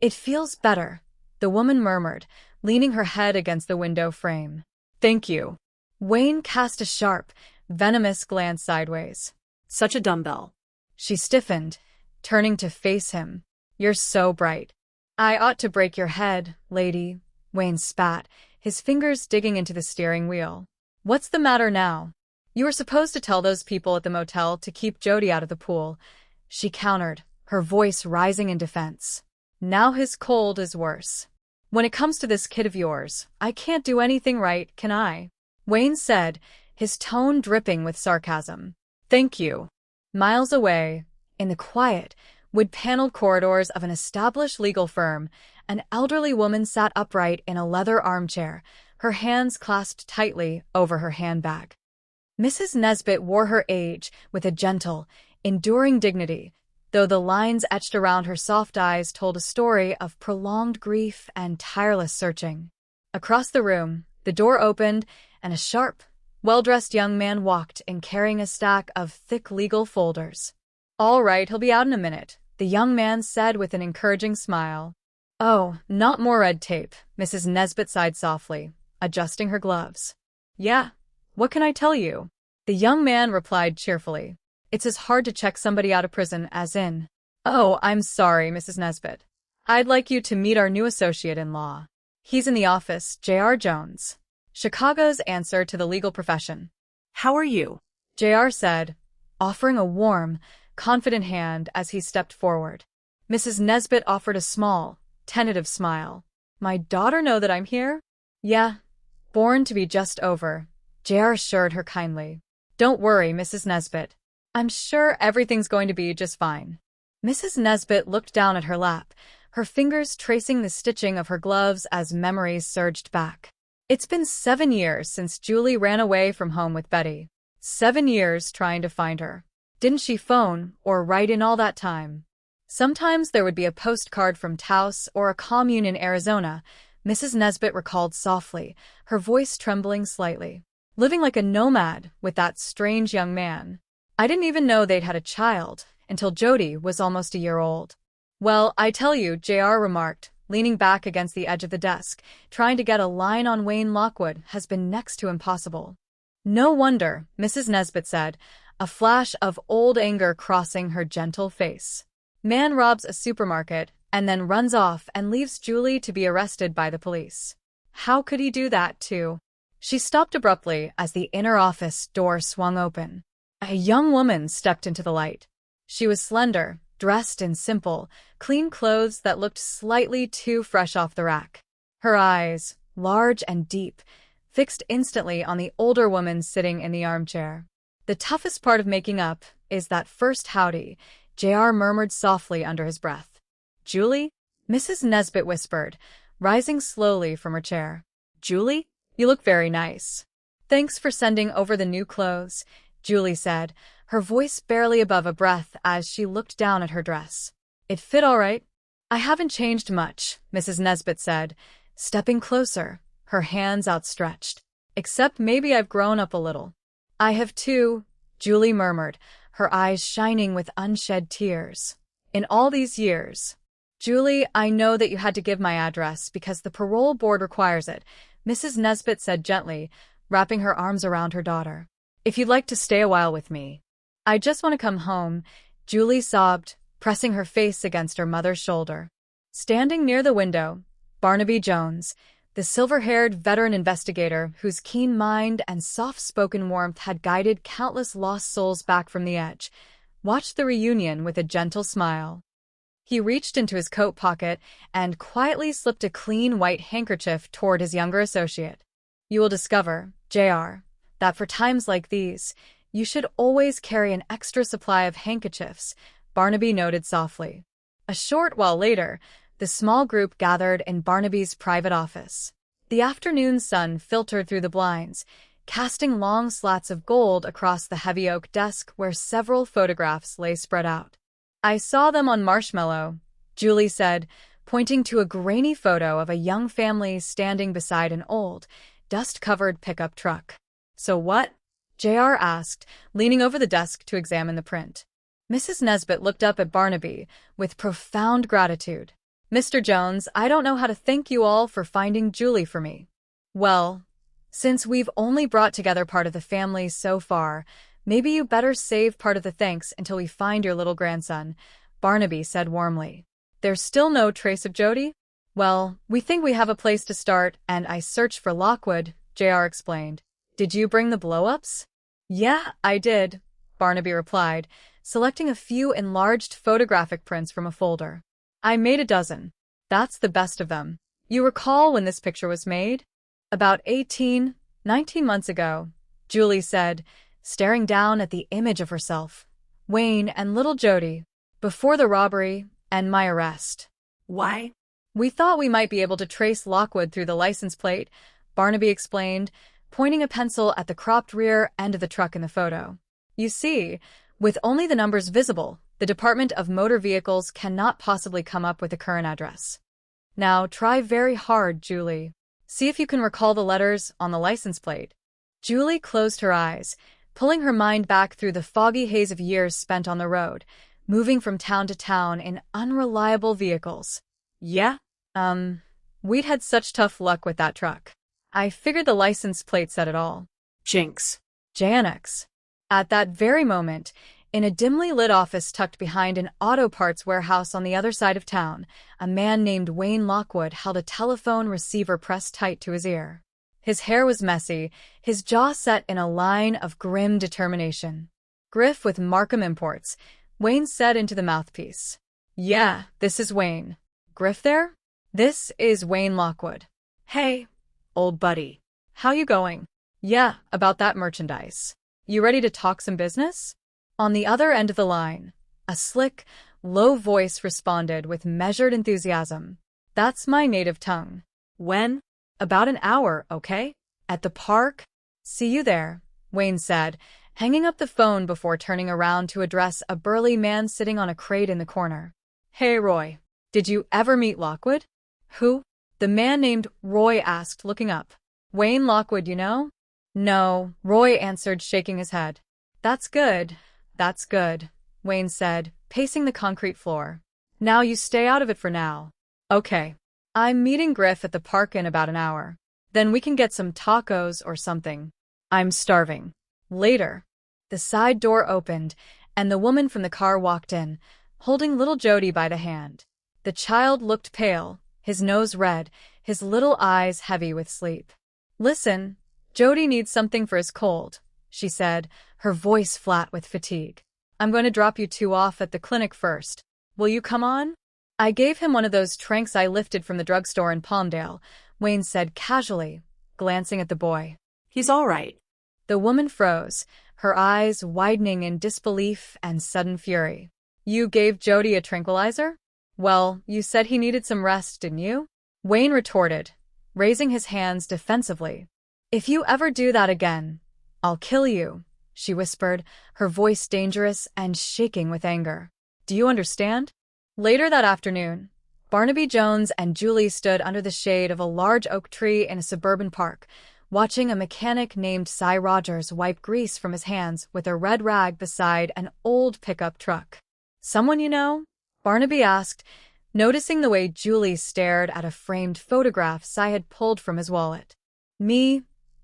it feels better," the woman murmured, leaning her head against the window frame. "Thank you." Wayne cast a sharp, venomous glance sideways. "Such a dumbbell." She stiffened, turning to face him. "You're so bright." "I ought to break your head, lady," Wayne spat, his fingers digging into the steering wheel. "What's the matter now?" "You were supposed to tell those people at the motel to keep Jody out of the pool," she countered, her voice rising in defense. "Now his cold is worse. When it comes to this kid of yours, I can't do anything right, can I?" Wayne said, his tone dripping with sarcasm. "Thank you." Miles away, in the quiet, wood-paneled corridors of an established legal firm, an elderly woman sat upright in a leather armchair, her hands clasped tightly over her handbag. Mrs. Nesbit wore her age with a gentle, enduring dignity, though the lines etched around her soft eyes told a story of prolonged grief and tireless searching. Across the room, the door opened, and a sharp, well-dressed young man walked in carrying a stack of thick legal folders. "All right, he'll be out in a minute," the young man said with an encouraging smile. "Oh, not more red tape," Mrs. Nesbit sighed softly, adjusting her gloves. "Yeah, what can I tell you?" The young man replied cheerfully. "It's as hard to check somebody out of prison as in." "Oh, I'm sorry, Mrs. Nesbit. I'd like you to meet our new associate-in-law. He's in the office, J.R. Jones." Chicago's answer to the legal profession. "How are you?" J.R. said, offering a warm, confident hand as he stepped forward. Mrs. Nesbit offered a small, tentative smile. "My daughter know that I'm here?" "Yeah, born to be just over," J.R. assured her kindly. "Don't worry, Mrs. Nesbit. I'm sure everything's going to be just fine." Mrs. Nesbit looked down at her lap, her fingers tracing the stitching of her gloves as memories surged back. It's been 7 years since Julie ran away from home with Betty. 7 years trying to find her. Didn't she phone or write in all that time? Sometimes there would be a postcard from Taos or a commune in Arizona, Mrs. Nesbit recalled softly, her voice trembling slightly. Living like a nomad with that strange young man. "I didn't even know they'd had a child until Jody was almost a year old." "Well, I tell you," J.R. remarked, leaning back against the edge of the desk, trying to get a line on Wayne Lockwood has been next to impossible. "No wonder," Mrs. Nesbit said, a flash of old anger crossing her gentle face. "Man robs a supermarket and then runs off and leaves Julie to be arrested by the police. How could he do that, too?" She stopped abruptly as the inner office door swung open. A young woman stepped into the light. She was slender, dressed in simple, clean clothes that looked slightly too fresh off the rack. Her eyes, large and deep, fixed instantly on the older woman sitting in the armchair. "The toughest part of making up is that first howdy," J.R. murmured softly under his breath. "Julie?" Mrs. Nesbit whispered, rising slowly from her chair. "Julie? You look very nice." "Thanks for sending over the new clothes," Julie said, her voice barely above a breath as she looked down at her dress. "It fit all right." "I haven't changed much," Mrs. Nesbit said, stepping closer, her hands outstretched. "Except maybe I've grown up a little." "I have too," Julie murmured, her eyes shining with unshed tears. "In all these years." "Julie, I know that you had to give my address because the parole board requires it," Mrs. Nesbit said gently, wrapping her arms around her daughter. "If you'd like to stay a while with me." "I just want to come home," Julie sobbed, pressing her face against her mother's shoulder. Standing near the window, Barnaby Jones, the silver-haired veteran investigator whose keen mind and soft-spoken warmth had guided countless lost souls back from the edge, watched the reunion with a gentle smile. He reached into his coat pocket and quietly slipped a clean white handkerchief toward his younger associate. "You will discover, J.R., that for times like these, you should always carry an extra supply of handkerchiefs," Barnaby noted softly. A short while later, the small group gathered in Barnaby's private office. The afternoon sun filtered through the blinds, casting long slats of gold across the heavy oak desk where several photographs lay spread out. "I saw them on Marshmallow," Julie said, pointing to a grainy photo of a young family standing beside an old, dust-covered pickup truck. "So what?" J.R. asked, leaning over the desk to examine the print. Mrs. Nesbit looked up at Barnaby with profound gratitude. "Mr. Jones, I don't know how to thank you all for finding Julie for me." "Well, since we've only brought together part of the family so far, maybe you better save part of the thanks until we find your little grandson," Barnaby said warmly. "There's still no trace of Jody?" "Well, we think we have a place to start, and I searched for Lockwood," J.R. explained. "Did you bring the blow-ups?" "Yeah, I did," Barnaby replied, selecting a few enlarged photographic prints from a folder. "I made a dozen. That's the best of them. You recall when this picture was made?" "About 19 months ago," Julie said, staring down at the image of herself, Wayne, and little Jody. Before the robbery and my arrest. Why? We thought we might be able to trace Lockwood through the license plate, Barnaby explained, pointing a pencil at the cropped rear end of the truck in the photo. You see, with only the numbers visible, the Department of Motor Vehicles cannot possibly come up with a current address. Now, try very hard, Julie. See if you can recall the letters on the license plate. Julie closed her eyes, pulling her mind back through the foggy haze of years spent on the road, moving from town to town in unreliable vehicles. Yeah? We'd had such tough luck with that truck. I figured the license plate said it all. Jinx. JNX. At that very moment, in a dimly lit office tucked behind an auto parts warehouse on the other side of town, a man named Wayne Lockwood held a telephone receiver pressed tight to his ear. His hair was messy, his jaw set in a line of grim determination. Griff with Markham Imports, Wayne said into the mouthpiece. Yeah, this is Wayne. Griff there? This is Wayne Lockwood. Hey, old buddy. How you going? Yeah, about that merchandise. You ready to talk some business? On the other end of the line, a slick, low voice responded with measured enthusiasm. That's my native tongue. When? About an hour, okay? At the park? See you there, Wayne said, hanging up the phone before turning around to address a burly man sitting on a crate in the corner. Hey, Roy. Did you ever meet Lockwood? Who? The man named Roy asked, looking up. Wayne Lockwood, you know? No, Roy answered, shaking his head. That's good. That's good, Wayne said, pacing the concrete floor. Now you stay out of it for now. Okay. I'm meeting Griff at the park in about an hour. Then we can get some tacos or something. I'm starving. Later. The side door opened, and the woman from the car walked in, holding little Jody by the hand. The child looked pale, his nose red, his little eyes heavy with sleep. Listen, Jody needs something for his cold, she said, her voice flat with fatigue. I'm going to drop you two off at the clinic first. Will you come on? I gave him one of those tranks I lifted from the drugstore in Palmdale, Wayne said casually, glancing at the boy. He's all right. The woman froze, her eyes widening in disbelief and sudden fury. You gave Jody a tranquilizer? Well, you said he needed some rest, didn't you? Wayne retorted, raising his hands defensively. If you ever do that again, I'll kill you, she whispered, her voice dangerous and shaking with anger. Do you understand? Later that afternoon, Barnaby Jones and Julie stood under the shade of a large oak tree in a suburban park, watching a mechanic named Cy Rogers wipe grease from his hands with a red rag beside an old pickup truck. Someone you know? Barnaby asked, noticing the way Julie stared at a framed photograph Cy had pulled from his wallet. Me?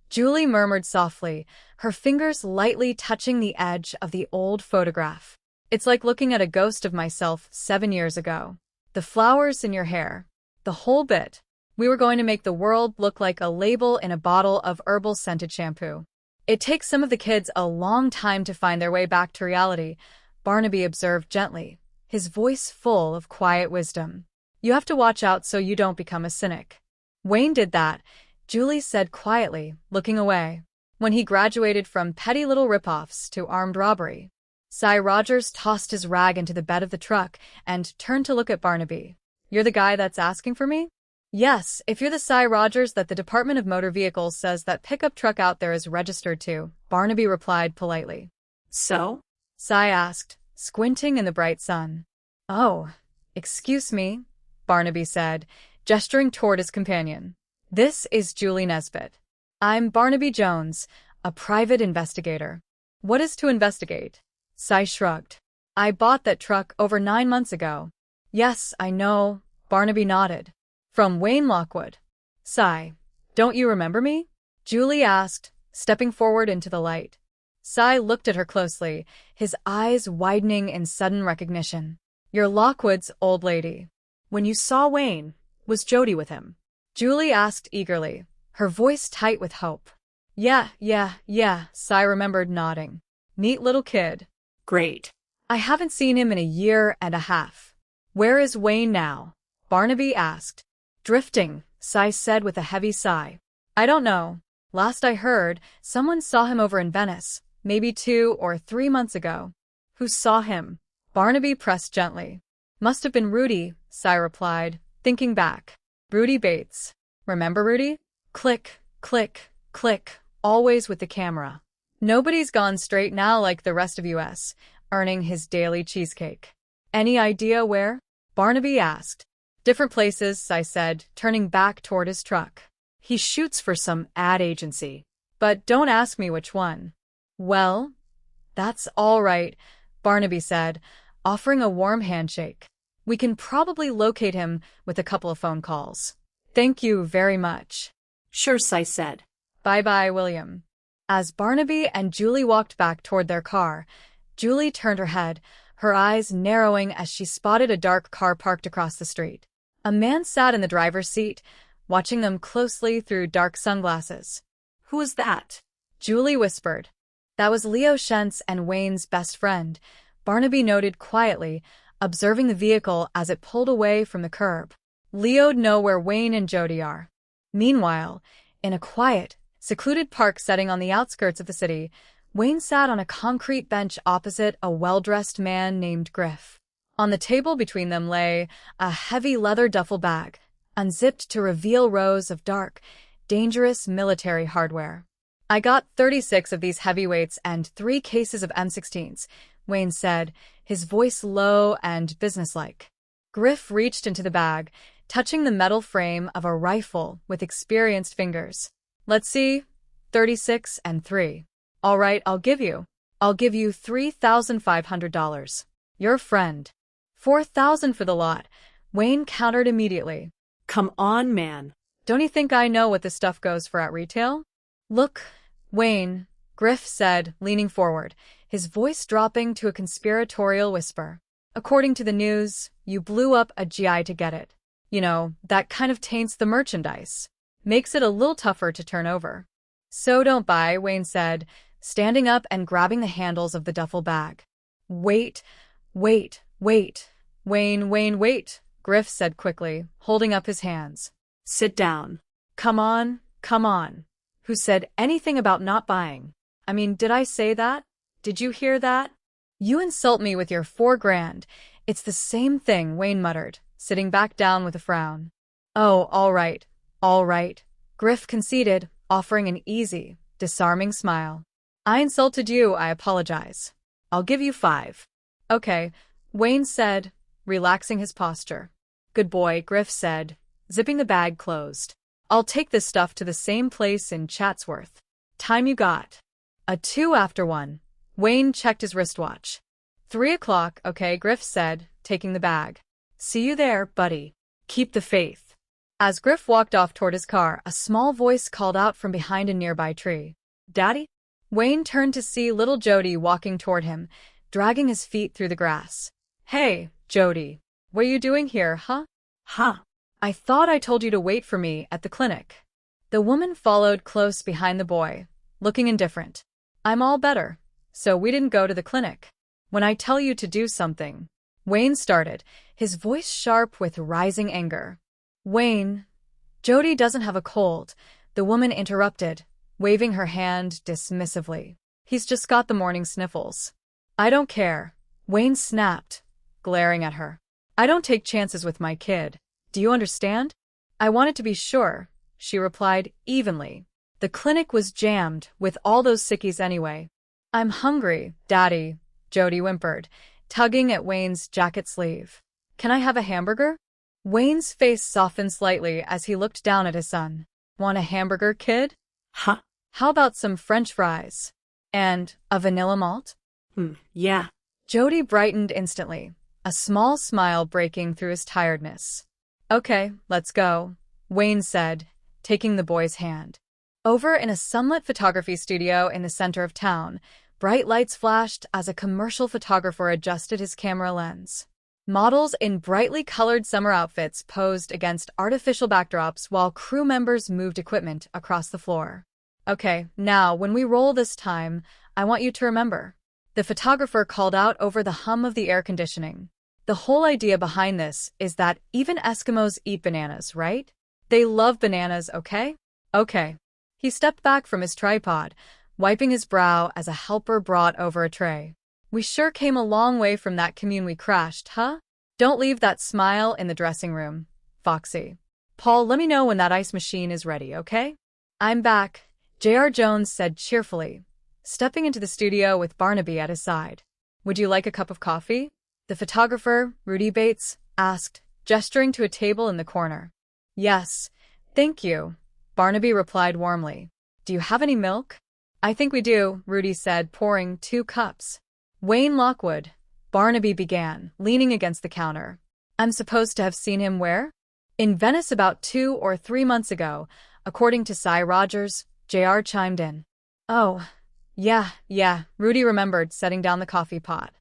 Julie murmured softly, her fingers lightly touching the edge of the old photograph. It's like looking at a ghost of myself 7 years ago. The flowers in your hair. The whole bit. We were going to make the world look like a label in a bottle of herbal scented shampoo. It takes some of the kids a long time to find their way back to reality, Barnaby observed gently, his voice full of quiet wisdom. You have to watch out so you don't become a cynic. Wayne did that, Julie said quietly, looking away, when he graduated from petty little rip-offs to armed robbery. Cy Rogers tossed his rag into the bed of the truck and turned to look at Barnaby. You're the guy that's asking for me? Yes, if you're the Cy Rogers that the Department of Motor Vehicles says that pickup truck out there is registered to, Barnaby replied politely. So? Cy asked, squinting in the bright sun. Oh, excuse me, Barnaby said, gesturing toward his companion. This is Julie Nesbitt. I'm Barnaby Jones, a private investigator. What is to investigate? Cy shrugged. I bought that truck over 9 months ago. Yes, I know, Barnaby nodded. From Wayne Lockwood. Cy, don't you remember me? Julie asked, stepping forward into the light. Cy looked at her closely, his eyes widening in sudden recognition. You're Lockwood's old lady. When you saw Wayne, was Jody with him? Julie asked eagerly, her voice tight with hope. Yeah, Cy remembered nodding. Neat little kid. Great. I haven't seen him in a year and a half. Where is Wayne now? Barnaby asked. Drifting, Cy said with a heavy sigh. I don't know. Last I heard, someone saw him over in Venice, maybe 2 or 3 months ago. Who saw him? Barnaby pressed gently. Must have been Rudy, Cy replied, thinking back. Rudy Bates. Remember Rudy? Click, click, click, always with the camera. Nobody's gone straight now like the rest of us, earning his daily cheesecake. Any idea where? Barnaby asked. Different places, I said, turning back toward his truck. He shoots for some ad agency. But don't ask me which one. Well, that's all right, Barnaby said, offering a warm handshake. We can probably locate him with a couple of phone calls. Thank you very much. Sure, Cy said. Bye-bye, William. As Barnaby and Julie walked back toward their car, Julie turned her head, her eyes narrowing as she spotted a dark car parked across the street. A man sat in the driver's seat, watching them closely through dark sunglasses. Who was that? Julie whispered. That was Leo Shentz and Wayne's best friend, Barnaby noted quietly, observing the vehicle as it pulled away from the curb. Leo'd know where Wayne and Jody are. Meanwhile, in a quiet, secluded park setting on the outskirts of the city, Wayne sat on a concrete bench opposite a well-dressed man named Griff. On the table between them lay a heavy leather duffel bag, unzipped to reveal rows of dark, dangerous military hardware. I got 36 of these heavyweights and 3 cases of M16s, Wayne said, his voice low and businesslike. Griff reached into the bag, touching the metal frame of a rifle with experienced fingers. Let's see, 36 and 3. All right, I'll give you $3,500. Your friend. $4,000 for the lot, Wayne countered immediately. Come on, man. Don't you think I know what this stuff goes for at retail? Look, Wayne, Griff said, leaning forward, his voice dropping to a conspiratorial whisper. According to the news, you blew up a GI to get it. You know, that kind of taints the merchandise. Makes it a little tougher to turn over. So don't buy, Wayne said, standing up and grabbing the handles of the duffel bag. Wait, wait, wait. Wayne, wait, Griff said quickly, holding up his hands. Sit down. Come on. Who said anything about not buying? I mean, did I say that? Did you hear that? You insult me with your $4,000. It's the same thing, Wayne muttered, sitting back down with a frown. Oh, all right, Griff conceded, offering an easy, disarming smile. I insulted you, I apologize. I'll give you 5. Okay, Wayne said, relaxing his posture. Good boy, Griff said, zipping the bag closed. I'll take this stuff to the same place in Chatsworth. Time you got? A 2 after 1. Wayne checked his wristwatch. 3 o'clock, okay, Griff said, taking the bag. See you there, buddy. Keep the faith. As Griff walked off toward his car, a small voice called out from behind a nearby tree. Daddy? Wayne turned to see little Jody walking toward him, dragging his feet through the grass. Hey, Jody. What are you doing here, huh? I thought I told you to wait for me at the clinic. The woman followed close behind the boy, looking indifferent. I'm all better, so we didn't go to the clinic. When I tell you to do something, Wayne started, his voice sharp with rising anger. Wayne, Jody doesn't have a cold, the woman interrupted, waving her hand dismissively. He's just got the morning sniffles. I don't care, Wayne snapped, glaring at her. I don't take chances with my kid. Do you understand? I wanted to be sure, she replied evenly. The clinic was jammed with all those sickies anyway. I'm hungry, Daddy, Jody whimpered, tugging at Wayne's jacket sleeve. Can I have a hamburger? Wayne's face softened slightly as he looked down at his son. Want a hamburger, kid? Huh? How about some French fries? And a vanilla malt? Yeah. Jody brightened instantly, a small smile breaking through his tiredness. Okay, let's go, Wayne said, taking the boy's hand. Over in a sunlit photography studio in the center of town, bright lights flashed as a commercial photographer adjusted his camera lens. Models in brightly colored summer outfits posed against artificial backdrops while crew members moved equipment across the floor. Okay, now, when we roll this time, I want you to remember. The photographer called out over the hum of the air conditioning. The whole idea behind this is that even Eskimos eat bananas, right? They love bananas, okay? Okay. He stepped back from his tripod, wiping his brow as a helper brought over a tray. We sure came a long way from that commune we crashed, huh? Don't leave that smile in the dressing room, Foxy. Paul, let me know when that ice machine is ready, okay? I'm back, J.R. Jones said cheerfully, stepping into the studio with Barnaby at his side. Would you like a cup of coffee? The photographer, Rudy Bates, asked, gesturing to a table in the corner. Yes, thank you, Barnaby replied warmly. Do you have any milk? I think we do, Rudy said, pouring 2 cups. Wayne Lockwood, Barnaby began, leaning against the counter. I'm supposed to have seen him where? In Venice about 2 or 3 months ago, according to Cy Rogers, J.R. chimed in. Oh, yeah, Rudy remembered, setting down the coffee pot.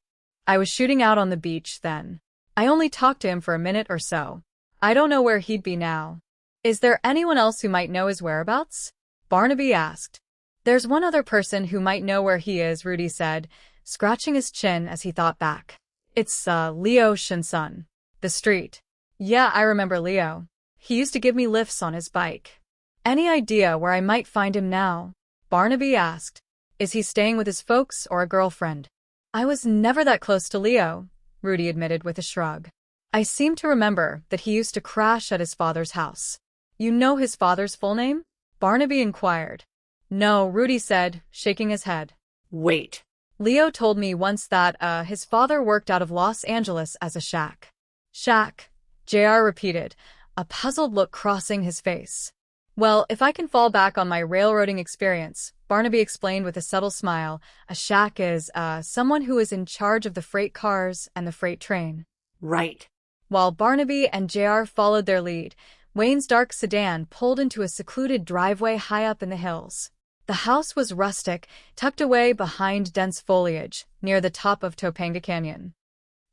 I was shooting out on the beach then. I only talked to him for a minute or so. I don't know where he'd be now. Is there anyone else who might know his whereabouts? Barnaby asked. There's one other person who might know where he is, Rudy said, scratching his chin as he thought back. It's, Leo Shinsun. The street. Yeah, I remember Leo. He used to give me lifts on his bike. Any idea where I might find him now? Barnaby asked. Is he staying with his folks or a girlfriend? I was never that close to Leo, Rudy admitted with a shrug. I seem to remember that he used to crash at his father's house. You know his father's full name? Barnaby inquired. No, Rudy said, shaking his head. Wait. Leo told me once that, his father worked out of Los Angeles as a shack. Shack, J.R. repeated, a puzzled look crossing his face. Well, if I can fall back on my railroading experience, Barnaby explained with a subtle smile, a shack is, someone who is in charge of the freight cars and the freight train. Right. While Barnaby and J.R. followed their lead, Wayne's dark sedan pulled into a secluded driveway high up in the hills. The house was rustic, tucked away behind dense foliage, near the top of Topanga Canyon.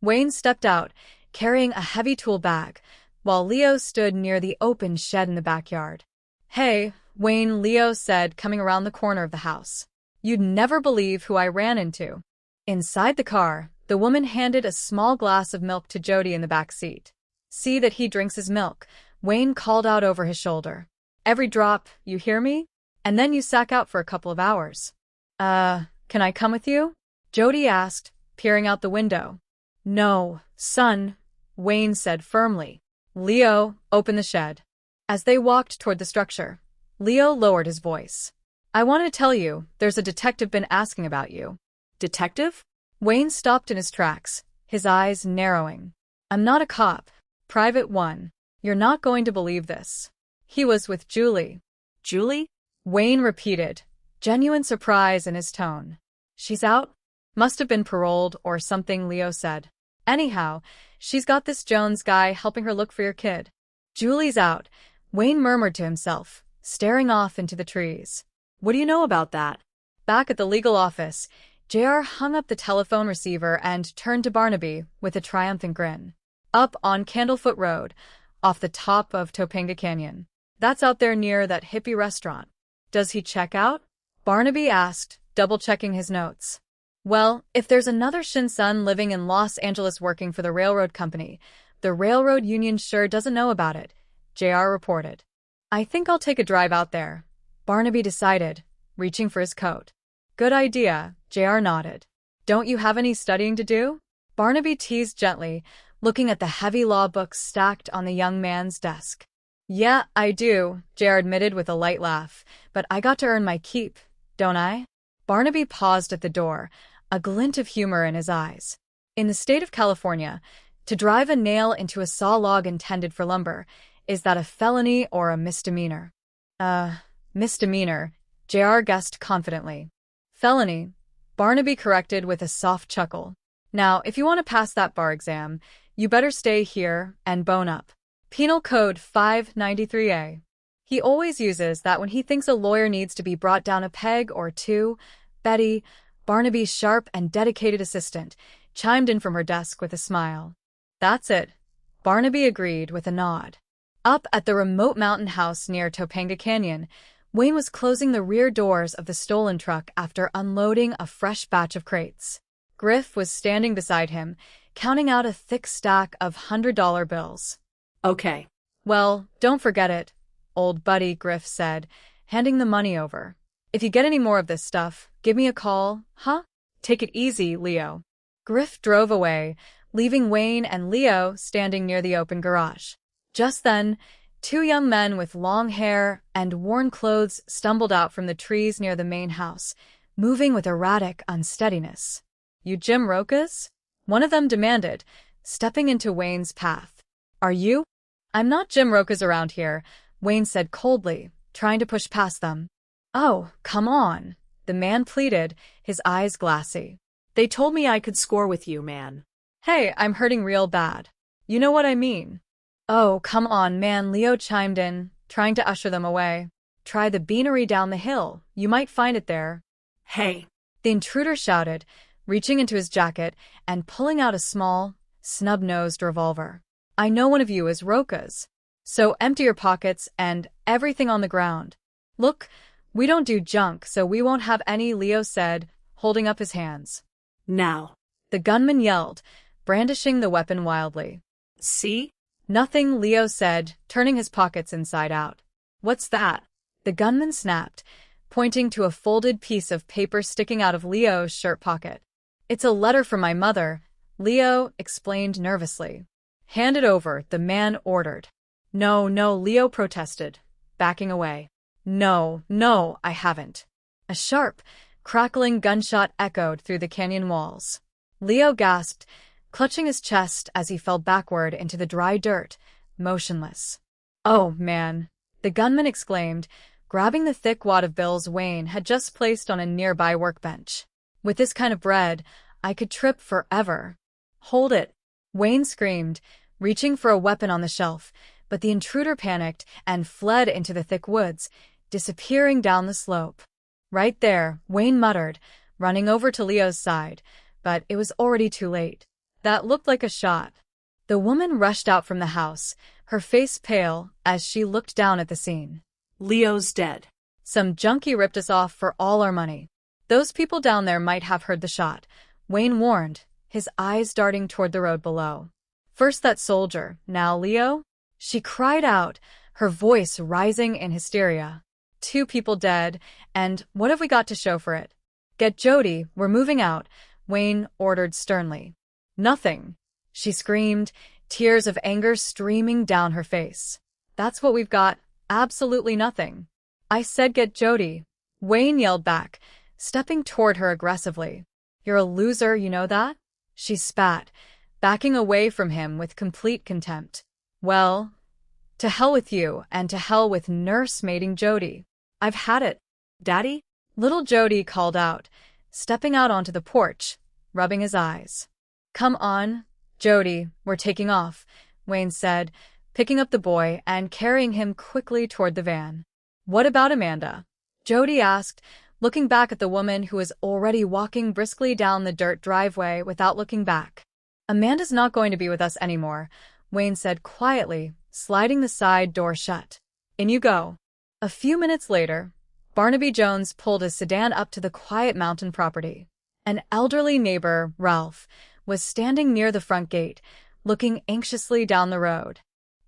Wayne stepped out, carrying a heavy tool bag, while Leo stood near the open shed in the backyard. Hey, Wayne, Leo said, coming around the corner of the house. You'd never believe who I ran into. Inside the car, the woman handed a small glass of milk to Jody in the back seat. See that he drinks his milk, Wayne called out over his shoulder. Every drop, you hear me? And then you sack out for a couple of hours. Can I come with you? Jody asked, peering out the window. No, son, Wayne said firmly. Leo, open the shed. As they walked toward the structure, Leo lowered his voice. I want to tell you, there's a detective been asking about you. Detective? Wayne stopped in his tracks, his eyes narrowing. I'm not a cop. Private one. You're not going to believe this. He was with Julie. Julie? Wayne repeated, genuine surprise in his tone. She's out? Must have been paroled or something, Leo said. Anyhow, she's got this Jones guy helping her look for your kid. Julie's out, Wayne murmured to himself, staring off into the trees. What do you know about that? Back at the legal office, J.R. hung up the telephone receiver and turned to Barnaby with a triumphant grin. Up on Candlefoot Road, off the top of Topanga Canyon. That's out there near that hippie restaurant. Does he check out? Barnaby asked, double-checking his notes. Well, if there's another Shinsun living in Los Angeles working for the railroad company, the railroad union sure doesn't know about it, J.R. reported. I think I'll take a drive out there, Barnaby decided, reaching for his coat. Good idea, J.R. nodded. Don't you have any studying to do? Barnaby teased gently, looking at the heavy law books stacked on the young man's desk. Yeah, I do, J.R. admitted with a light laugh, but I got to earn my keep, don't I? Barnaby paused at the door, a glint of humor in his eyes. In the state of California, to drive a nail into a saw log intended for lumber, is that a felony or a misdemeanor? Misdemeanor, J.R. guessed confidently. Felony, Barnaby corrected with a soft chuckle. Now, if you want to pass that bar exam, you better stay here and bone up. Penal Code 593A. He always uses that when he thinks a lawyer needs to be brought down a peg or two. Betty, Barnaby's sharp and dedicated assistant, chimed in from her desk with a smile. That's it, Barnaby agreed with a nod. Up at the remote mountain house near Topanga Canyon, Wayne was closing the rear doors of the stolen truck after unloading a fresh batch of crates. Griff was standing beside him, counting out a thick stack of $100 bills. Okay. Well, don't forget it, old buddy, Griff said, handing the money over. If you get any more of this stuff, give me a call, huh? Take it easy, Leo. Griff drove away, leaving Wayne and Leo standing near the open garage. Just then, two young men with long hair and worn clothes stumbled out from the trees near the main house, moving with erratic unsteadiness. "You Jim Rokas?" one of them demanded, stepping into Wayne's path. "Are you?" "I'm not Jim Rokas around here," Wayne said coldly, trying to push past them. "Oh, come on," the man pleaded, his eyes glassy. They told me I could score with you, man. "Hey, I'm hurting real bad. You know what I mean." "Oh, come on, man," Leo chimed in, trying to usher them away. "Try the beanery down the hill. You might find it there." Hey, the intruder shouted, reaching into his jacket and pulling out a small, snub-nosed revolver. "I know one of you is Rokas, so empty your pockets and everything on the ground. Look, we don't do junk, so we won't have any," Leo said, holding up his hands. now. The gunman yelled, brandishing the weapon wildly. See? "Nothing," Leo said, turning his pockets inside out. "What's that?" the gunman snapped, pointing to a folded piece of paper sticking out of Leo's shirt pocket. "It's a letter from my mother," Leo explained nervously. "Hand it over," the man ordered. "No, no," Leo protested, backing away. No, I haven't." A sharp, crackling gunshot echoed through the canyon walls. Leo gasped, clutching his chest as he fell backward into the dry dirt, motionless. "Oh, man," the gunman exclaimed, grabbing the thick wad of bills Wayne had just placed on a nearby workbench. "With this kind of bread, I could trip forever." "Hold it," Wayne screamed, reaching for a weapon on the shelf, but the intruder panicked and fled into the thick woods, disappearing down the slope. "Right there," Wayne muttered, running over to Leo's side, but it was already too late. That looked like a shot. The woman rushed out from the house, her face pale as she looked down at the scene. Leo's dead. "Some junkie ripped us off for all our money." "Those people down there might have heard the shot," Wayne warned, his eyes darting toward the road below. "First that soldier, now Leo?" she cried out, her voice rising in hysteria. "Two people dead, and what have we got to show for it?" "Get Jody, we're moving out," Wayne ordered sternly. "Nothing," she screamed, tears of anger streaming down her face. "That's what we've got, absolutely nothing." "I said get Jody," Wayne yelled back, stepping toward her aggressively. "You're a loser, you know that?" she spat, backing away from him with complete contempt. "Well, to hell with you, and to hell with nursemaiding Jody. I've had it." "Daddy?" little Jody called out, stepping out onto the porch, rubbing his eyes. "Come on, Jody, we're taking off," Wayne said, picking up the boy and carrying him quickly toward the van. "What about Amanda?" Jody asked, looking back at the woman who was already walking briskly down the dirt driveway without looking back. "Amanda's not going to be with us anymore," Wayne said quietly, sliding the side door shut. "In you go." A few minutes later, Barnaby Jones pulled his sedan up to the quiet mountain property. An elderly neighbor, Ralph, was standing near the front gate, looking anxiously down the road.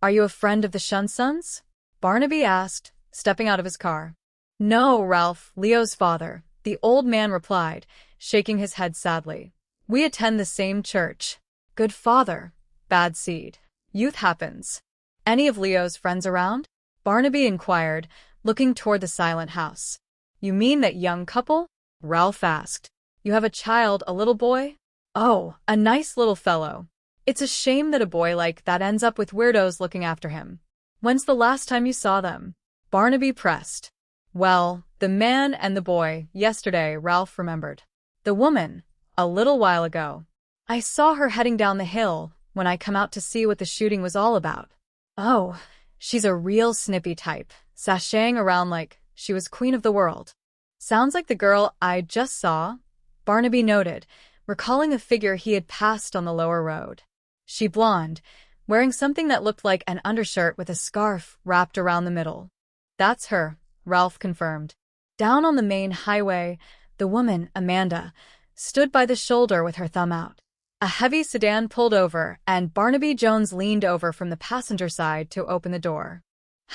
"Are you a friend of the Shunsons?" Barnaby asked, stepping out of his car. "No, Ralph, Leo's father," the old man replied, shaking his head sadly. "We attend the same church. Good father, bad seed. Youth happens." "Any of Leo's friends around?" Barnaby inquired, looking toward the silent house. "You mean that young couple?" Ralph asked. "You have a child, a little boy?" "Oh, a nice little fellow. It's a shame that a boy like that ends up with weirdos looking after him." "When's the last time you saw them?" Barnaby pressed. "Well, the man and the boy, yesterday," Ralph remembered. "The woman, a little while ago. I saw her heading down the hill when I come out to see what the shooting was all about." "Oh, she's a real snippy type, sashaying around like she was queen of the world." "Sounds like the girl I just saw," Barnaby noted, recalling a figure he had passed on the lower road. "She blonde, wearing something that looked like an undershirt with a scarf wrapped around the middle." "That's her," Ralph confirmed. Down on the main highway, the woman, Amanda, stood by the shoulder with her thumb out. A heavy sedan pulled over, and Barnaby Jones leaned over from the passenger side to open the door.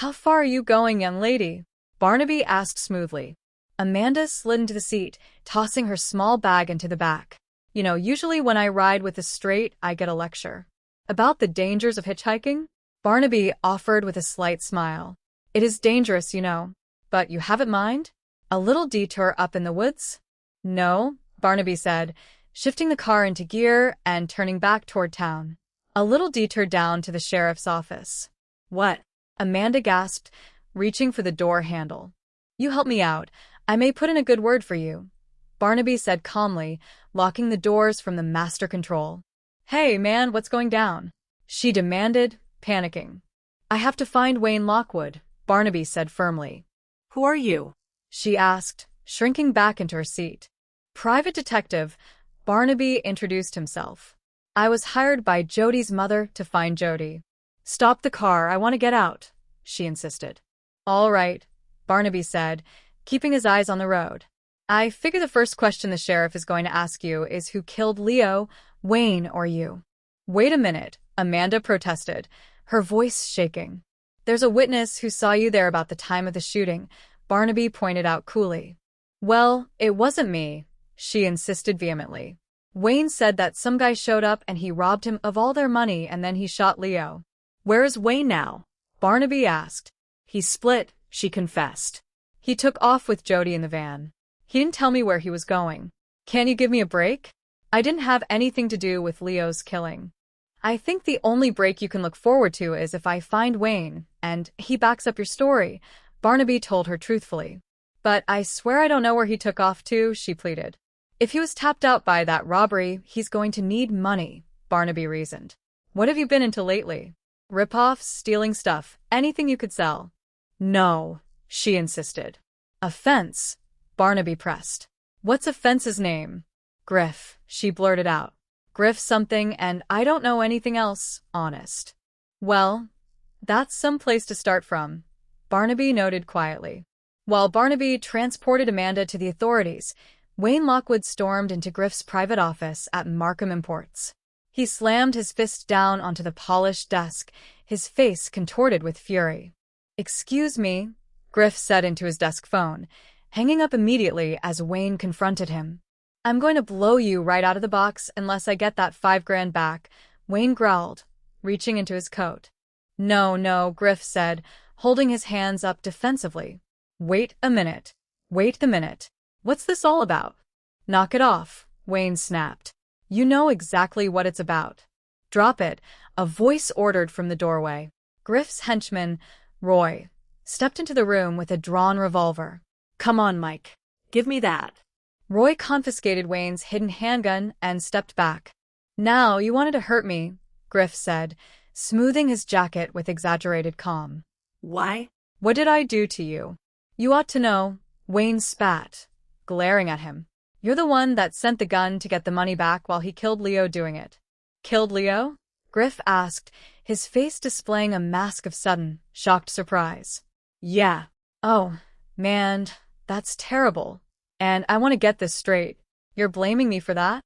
"How far are you going, young lady?" Barnaby asked smoothly. Amanda slid into the seat, tossing her small bag into the back. You know, usually when I ride with a straight, I get a lecture. About the dangers of hitchhiking? Barnaby offered with a slight smile. It is dangerous, you know. But you haven't mind? A little detour up in the woods? No, Barnaby said, shifting the car into gear and turning back toward town. A little detour down to the sheriff's office. What? Amanda gasped, reaching for the door handle. You help me out. I may put in a good word for you, Barnaby said calmly, locking the doors from the master control. Hey, man, what's going down? She demanded, panicking. I have to find Wayne Lockwood, Barnaby said firmly. Who are you? She asked, shrinking back into her seat. Private detective, Barnaby introduced himself. I was hired by Jody's mother to find Jody. Stop the car, I want to get out, she insisted. All right, Barnaby said, keeping his eyes on the road. I figure the first question the sheriff is going to ask you is who killed Leo, Wayne, or you. Wait a minute, Amanda protested, her voice shaking. There's a witness who saw you there about the time of the shooting, Barnaby pointed out coolly. Well, it wasn't me, she insisted vehemently. Wayne said that some guy showed up and he robbed him of all their money and then he shot Leo. Where is Wayne now? Barnaby asked. He split, she confessed. He took off with Jody in the van. He didn't tell me where he was going. Can you give me a break? I didn't have anything to do with Leo's killing. I think the only break you can look forward to is if I find Wayne, and he backs up your story, Barnaby told her truthfully. But I swear I don't know where he took off to, she pleaded. If he was tapped out by that robbery, he's going to need money, Barnaby reasoned. What have you been into lately? Rip-offs, stealing stuff, anything you could sell. No, she insisted. A fence, Barnaby pressed. What's a fence's name? Griff, she blurted out. Griff something, and I don't know anything else, honest. Well, that's some place to start from, Barnaby noted quietly. While Barnaby transported Amanda to the authorities, Wayne Lockwood stormed into Griff's private office at Markham Imports. He slammed his fist down onto the polished desk, his face contorted with fury. Excuse me, Griff said into his desk phone, hanging up immediately as Wayne confronted him. I'm going to blow you right out of the box unless I get that $5,000 back, Wayne growled, reaching into his coat. No, Griff said, holding his hands up defensively. Wait a minute. Wait the minute. What's this all about? Knock it off, Wayne snapped. You know exactly what it's about. Drop it, a voice ordered from the doorway. Griff's henchman, Roy, stepped into the room with a drawn revolver. Come on, Mike. Give me that. Roy confiscated Wayne's hidden handgun and stepped back. Now you wanted to hurt me, Griff said, smoothing his jacket with exaggerated calm. Why? What did I do to you? You ought to know, Wayne spat, glaring at him. You're the one that sent the gun to get the money back while he killed Leo doing it. Killed Leo? Griff asked, his face displaying a mask of sudden, shocked surprise. Yeah. Oh, man, that's terrible. And I want to get this straight. You're blaming me for that?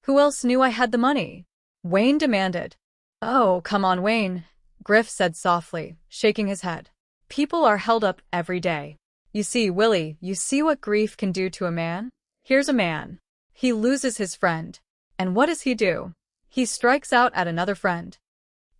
Who else knew I had the money? Wayne demanded. Oh, come on, Wayne, Griff said softly, shaking his head. People are held up every day. You see, Willie, you see what grief can do to a man? Here's a man. He loses his friend. And what does he do? He strikes out at another friend.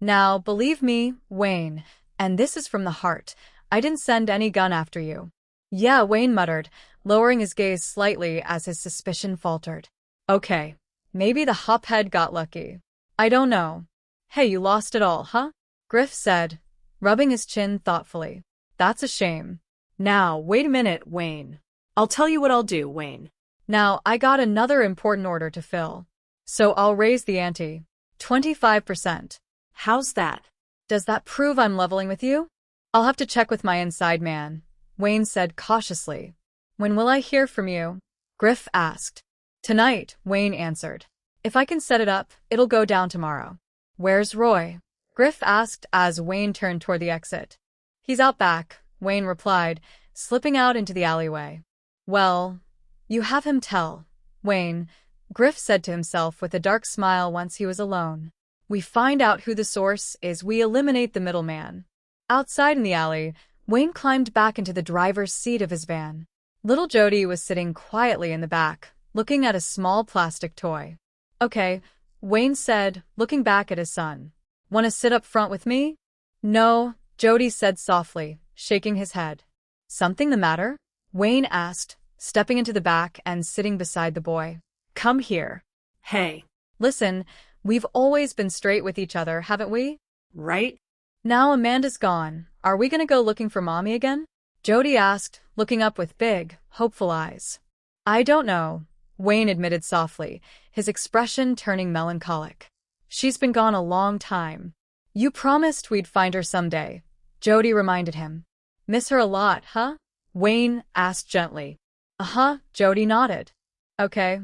Now, believe me, Wayne, and this is from the heart, I didn't send any gun after you. Yeah, Wayne muttered, lowering his gaze slightly as his suspicion faltered. Okay, maybe the hophead got lucky. I don't know. Hey, you lost it all, huh? Griff said, rubbing his chin thoughtfully. That's a shame. Now, wait a minute, Wayne. I'll tell you what I'll do, Wayne. Now, I got another important order to fill. So I'll raise the ante. 25%. How's that? Does that prove I'm leveling with you? I'll have to check with my inside man, Wayne said cautiously. When will I hear from you? Griff asked. Tonight, Wayne answered. If I can set it up, it'll go down tomorrow. Where's Roy? Griff asked as Wayne turned toward the exit. He's out back, Wayne replied, slipping out into the alleyway. Well, you have him tell, Wayne, Griff said to himself with a dark smile once he was alone. We find out who the source is, we eliminate the middleman. Outside in the alley, Wayne climbed back into the driver's seat of his van. Little Jody was sitting quietly in the back, looking at a small plastic toy. Okay, Wayne said, looking back at his son. Want to sit up front with me? No, Jody said softly, shaking his head. Something the matter? Wayne asked, stepping into the back and sitting beside the boy. Come here. Hey. Listen, we've always been straight with each other, haven't we? Right? Now Amanda's gone. Are we gonna go looking for Mommy again? Jody asked, looking up with big, hopeful eyes. I don't know, Wayne admitted softly, his expression turning melancholic. She's been gone a long time. You promised we'd find her someday, Jody reminded him. Miss her a lot, huh? Wayne asked gently. Uh-huh, Jody nodded. Okay,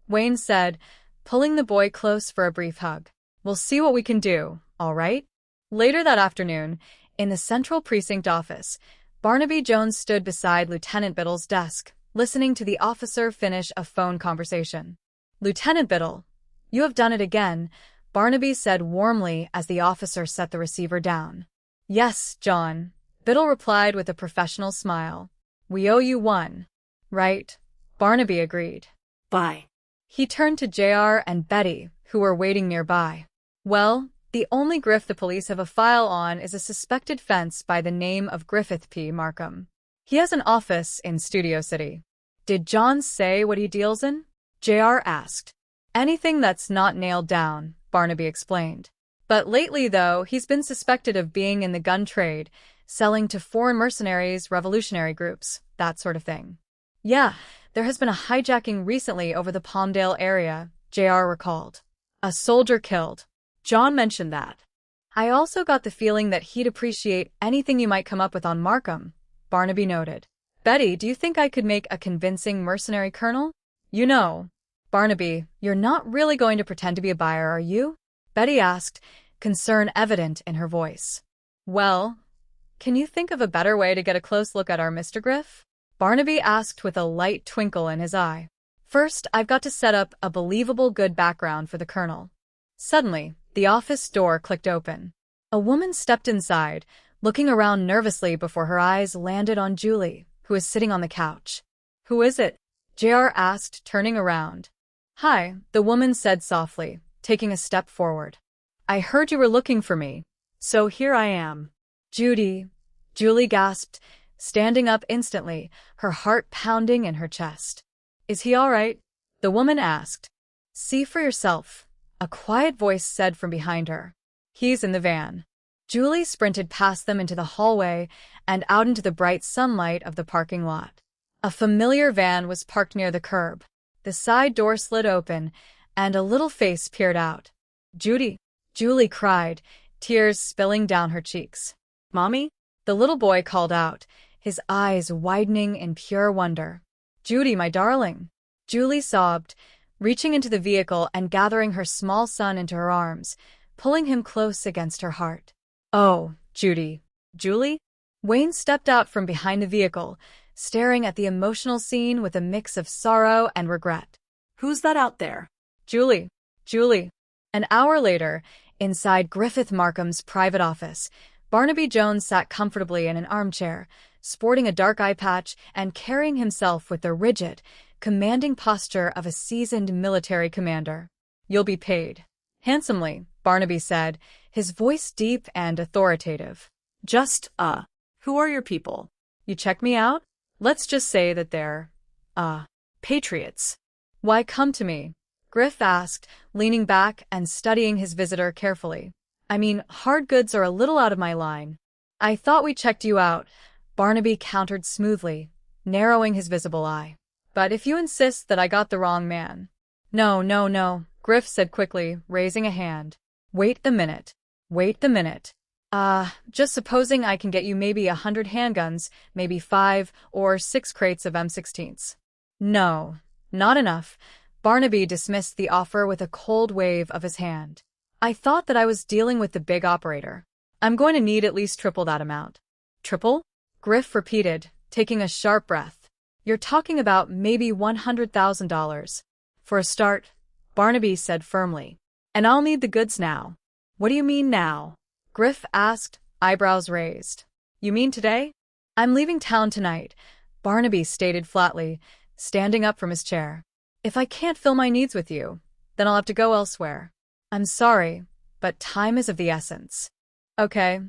Wayne said, pulling the boy close for a brief hug. We'll see what we can do, all right? Later that afternoon, in the Central Precinct office, Barnaby Jones stood beside Lieutenant Biddle's desk, listening to the officer finish a phone conversation. Lieutenant Biddle, you have done it again, Barnaby said warmly as the officer set the receiver down. Yes, John, Biddle replied with a professional smile. We owe you one. Right, Barnaby agreed. Bye. He turned to JR and Betty, who were waiting nearby. Well, the only grift the police have a file on is a suspected fence by the name of Griffith P. Markham. He has an office in Studio City. Did John say what he deals in? JR asked. Anything that's not nailed down, Barnaby explained. But lately, though, he's been suspected of being in the gun trade, selling to foreign mercenaries, revolutionary groups, that sort of thing. Yeah, there has been a hijacking recently over the Palmdale area, JR recalled. A soldier killed. John mentioned that. I also got the feeling that he'd appreciate anything you might come up with on Markham, Barnaby noted. Betty, do you think I could make a convincing mercenary colonel? You know, Barnaby, you're not really going to pretend to be a buyer, are you? Betty asked, concern evident in her voice. Well, can you think of a better way to get a close look at our Mr. Griff? Barnaby asked with a light twinkle in his eye. First, I've got to set up a believable good background for the colonel. Suddenly, the office door clicked open. A woman stepped inside, looking around nervously before her eyes landed on Julie, who was sitting on the couch. Who is it? JR asked, turning around. Hi, the woman said softly, taking a step forward. I heard you were looking for me, so here I am. Judy, Julie gasped, standing up instantly, her heart pounding in her chest. Is he all right? The woman asked. See for yourself, a quiet voice said from behind her. He's in the van. Julie sprinted past them into the hallway and out into the bright sunlight of the parking lot. A familiar van was parked near the curb. The side door slid open, and a little face peered out. Judy, Julie cried, tears spilling down her cheeks. Mommy? The little boy called out, his eyes widening in pure wonder. Judy, my darling. Julie sobbed, reaching into the vehicle and gathering her small son into her arms, pulling him close against her heart. Oh, Judy. Julie? Wayne stepped out from behind the vehicle, staring at the emotional scene with a mix of sorrow and regret. Who's that out there? Julie. Julie. An hour later, inside Griffith Markham's private office, Barnaby Jones sat comfortably in an armchair, sporting a dark eye patch and carrying himself with the rigid, commanding posture of a seasoned military commander. You'll be paid. Handsomely, Barnaby said, his voice deep and authoritative. Just, who are your people? You check me out? Let's just say that they're, patriots. Why come to me? Griff asked, leaning back and studying his visitor carefully. I mean, hard goods are a little out of my line. I thought we checked you out, Barnaby countered smoothly, narrowing his visible eye. But if you insist that I got the wrong man. No, Griff said quickly, raising a hand. Wait the minute. Just supposing I can get you maybe 100 handguns, maybe 5 or 6 crates of M16s. No, not enough. Barnaby dismissed the offer with a cold wave of his hand. I thought that I was dealing with the big operator. I'm going to need at least triple that amount. Triple? Griff repeated, taking a sharp breath. You're talking about maybe $100,000. For a start, Barnaby said firmly. And I'll need the goods now. What do you mean now? Griff asked, eyebrows raised. You mean today? I'm leaving town tonight, Barnaby stated flatly, standing up from his chair. If I can't fill my needs with you, then I'll have to go elsewhere. I'm sorry, but time is of the essence. Okay,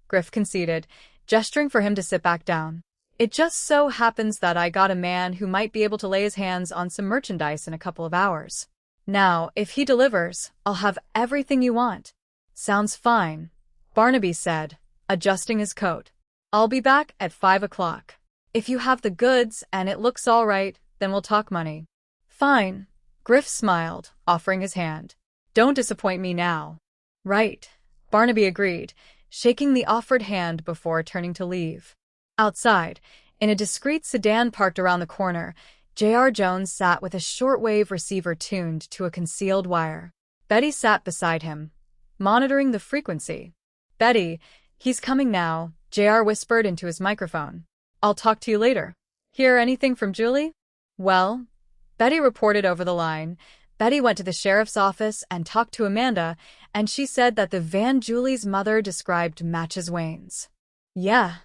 Griff conceded, gesturing for him to sit back down. It just so happens that I got a man who might be able to lay his hands on some merchandise in a couple of hours. Now, if he delivers, I'll have everything you want. Sounds fine, Barnaby said, adjusting his coat. I'll be back at 5 o'clock. If you have the goods and it looks all right, then we'll talk money. Fine, Griff smiled, offering his hand. Don't disappoint me now. Right, Barnaby agreed, shaking the offered hand before turning to leave. Outside, in a discreet sedan parked around the corner, J.R. Jones sat with a shortwave receiver tuned to a concealed wire. Betty sat beside him, monitoring the frequency. Betty, he's coming now, J.R. whispered into his microphone. I'll talk to you later. Hear anything from Julie? Well, Betty reported over the line. Betty went to the sheriff's office and talked to Amanda, and she said that the van Julie's mother described matches Wayne's. Yeah,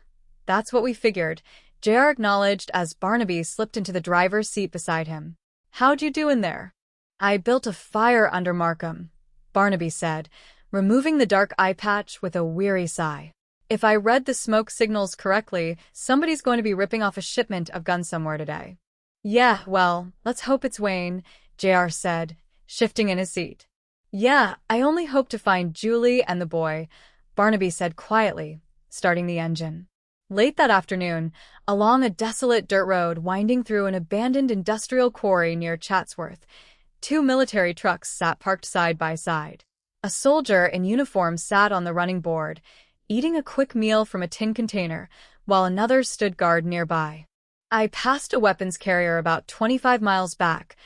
that's what we figured, J.R. acknowledged as Barnaby slipped into the driver's seat beside him. How'd you do in there? I built a fire under Markham, Barnaby said, removing the dark eye patch with a weary sigh. If I read the smoke signals correctly, somebody's going to be ripping off a shipment of guns somewhere today. Yeah, well, let's hope it's Wayne, J.R. said, shifting in his seat. Yeah, I only hope to find Julie and the boy, Barnaby said quietly, starting the engine. Late that afternoon, along a desolate dirt road winding through an abandoned industrial quarry near Chatsworth, 2 military trucks sat parked side by side. A soldier in uniform sat on the running board, eating a quick meal from a tin container, while another stood guard nearby. I passed a weapons carrier about 25 miles back,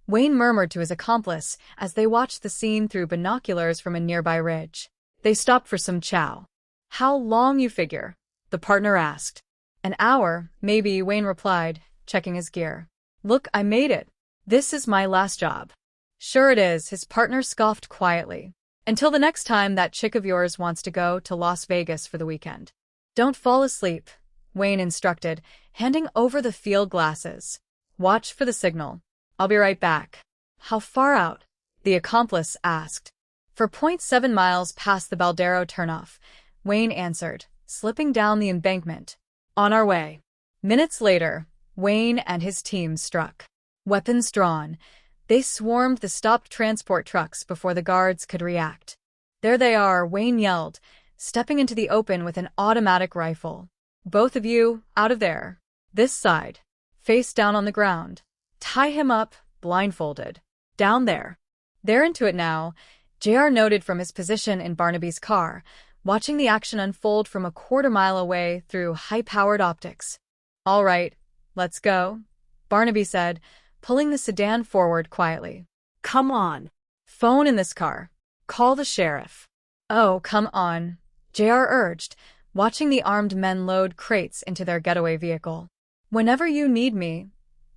Wayne murmured to his accomplice as they watched the scene through binoculars from a nearby ridge. They stopped for some chow. How long, you figure? The partner asked. An hour, maybe, Wayne replied, checking his gear. Look, I made it. This is my last job. Sure it is, his partner scoffed quietly. Until the next time that chick of yours wants to go to Las Vegas for the weekend. Don't fall asleep, Wayne instructed, handing over the field glasses. Watch for the signal. I'll be right back. How far out? The accomplice asked. For 0.7 miles past the Baldero turnoff, Wayne answered, slipping down the embankment. On our way. Minutes later, Wayne and his team struck. Weapons drawn, they swarmed the stopped transport trucks before the guards could react. There they are, Wayne yelled, stepping into the open with an automatic rifle. Both of you, out of there. This side. Face down on the ground. Tie him up, blindfolded. Down there. They're into it now, J.R. noted from his position in Barnaby's car, watching the action unfold from a quarter-mile away through high-powered optics. All right, let's go, Barnaby said, pulling the sedan forward quietly. Come on. Phone in this car. Call the sheriff. Oh, come on, J.R. urged, watching the armed men load crates into their getaway vehicle. Whenever you need me,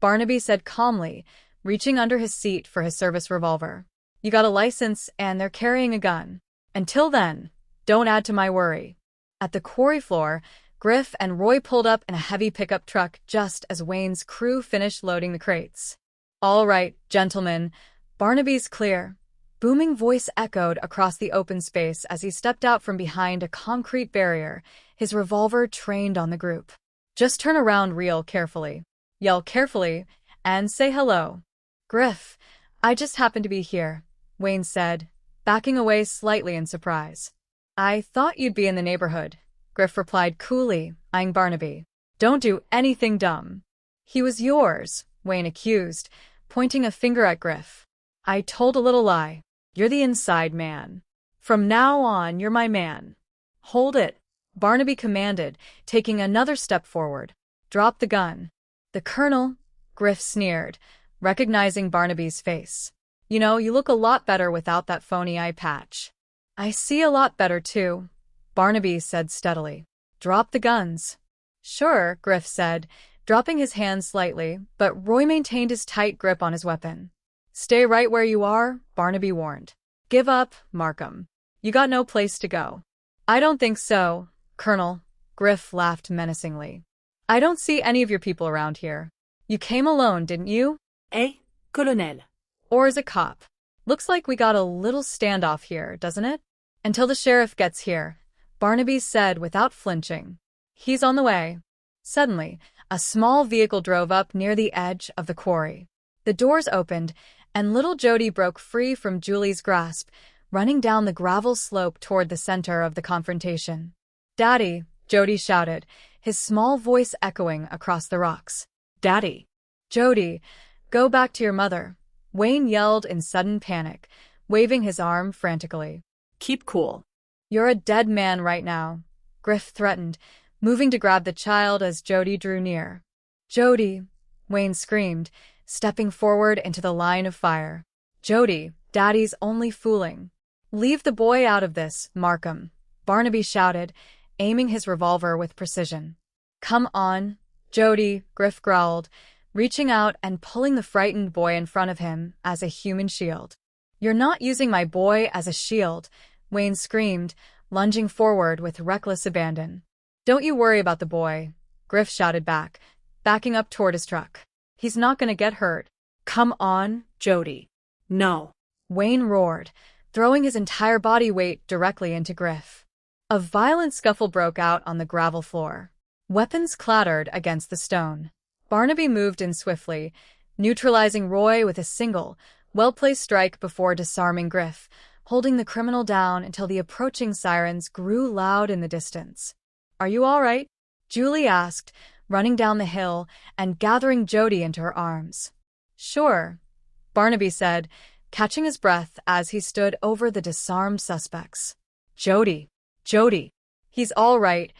Barnaby said calmly, reaching under his seat for his service revolver. You got a license and they're carrying a gun. Until then, don't add to my worry. At the quarry floor, Griff and Roy pulled up in a heavy pickup truck just as Wayne's crew finished loading the crates. All right, gentlemen, Barnaby's clear. Booming voice echoed across the open space as he stepped out from behind a concrete barrier, his revolver trained on the group. Just turn around real carefully. Yell carefully, and say hello. Griff, I just happened to be here, Wayne said, backing away slightly in surprise. I thought you'd be in the neighborhood, Griff replied coolly, eyeing Barnaby. Don't do anything dumb. He was yours, Wayne accused, pointing a finger at Griff. I told a little lie. You're the inside man. From now on, you're my man. Hold it, Barnaby commanded, taking another step forward. Drop the gun. The colonel, Griff sneered, recognizing Barnaby's face. You know, you look a lot better without that phony eye patch. I see a lot better, too, Barnaby said steadily. Drop the guns. Sure, Griff said, dropping his hand slightly, but Roy maintained his tight grip on his weapon. Stay right where you are, Barnaby warned. Give up, Markham. You got no place to go. I don't think so, Colonel, Griff laughed menacingly. I don't see any of your people around here. You came alone, didn't you? Eh, colonel? Or as a cop? Looks like we got a little standoff here, doesn't it? Until the sheriff gets here, Barnaby said without flinching. He's on the way. Suddenly, a small vehicle drove up near the edge of the quarry. The doors opened, and little Jody broke free from Julie's grasp, running down the gravel slope toward the center of the confrontation. "Daddy," Jody shouted, his small voice echoing across the rocks. "Daddy." "Jody, go back to your mother," Wayne yelled in sudden panic, waving his arm frantically. "Keep cool. "You're a dead man right now," Griff threatened, moving to grab the child as Jody drew near. "Jody," Wayne screamed, stepping forward into the line of fire. "Jody, Daddy's only fooling." "Leave the boy out of this, Markham," Barnaby shouted, aiming his revolver with precision. "Come on, Jody," Griff growled, reaching out and pulling the frightened boy in front of him as a human shield. "You're not using my boy as a shield," Wayne screamed, lunging forward with reckless abandon. "Don't you worry about the boy," Griff shouted back, backing up toward his truck. "He's not gonna get hurt." "Come on, Jody." "No." Wayne roared, throwing his entire body weight directly into Griff. A violent scuffle broke out on the gravel floor. Weapons clattered against the stone. Barnaby moved in swiftly, neutralizing Roy with a single, well-placed strike before disarming Griff, holding the criminal down until the approaching sirens grew loud in the distance. "Are you all right?" Julie asked, running down the hill and gathering Jody into her arms. "Sure," Barnaby said, catching his breath as he stood over the disarmed suspects. Jody. "He's all right,"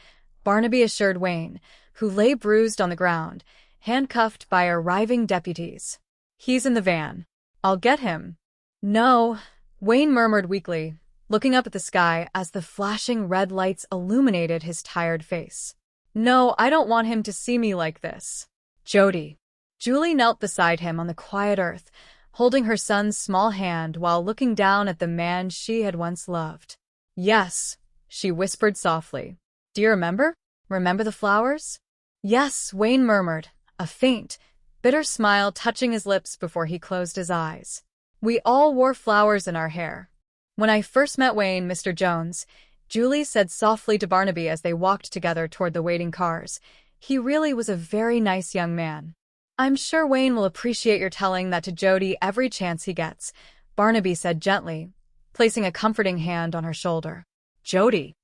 Barnaby assured Wayne, who lay bruised on the ground, handcuffed by arriving deputies. "He's in the van. I'll get him." "No," Wayne murmured weakly, looking up at the sky as the flashing red lights illuminated his tired face. "No, I don't want him to see me like this." "Jody." Julie knelt beside him on the quiet earth, holding her son's small hand while looking down at the man she had once loved. "Yes," she whispered softly. "Do you remember? Remember the flowers?" "Yes," Wayne murmured, a faint, bitter smile touching his lips before he closed his eyes. "We all wore flowers in our hair. When I first met Wayne, Mr. Jones," Julie said softly to Barnaby as they walked together toward the waiting cars, "he really was a very nice young man." "I'm sure Wayne will appreciate your telling that to Jody every chance he gets," Barnaby said gently, placing a comforting hand on her shoulder. Jody.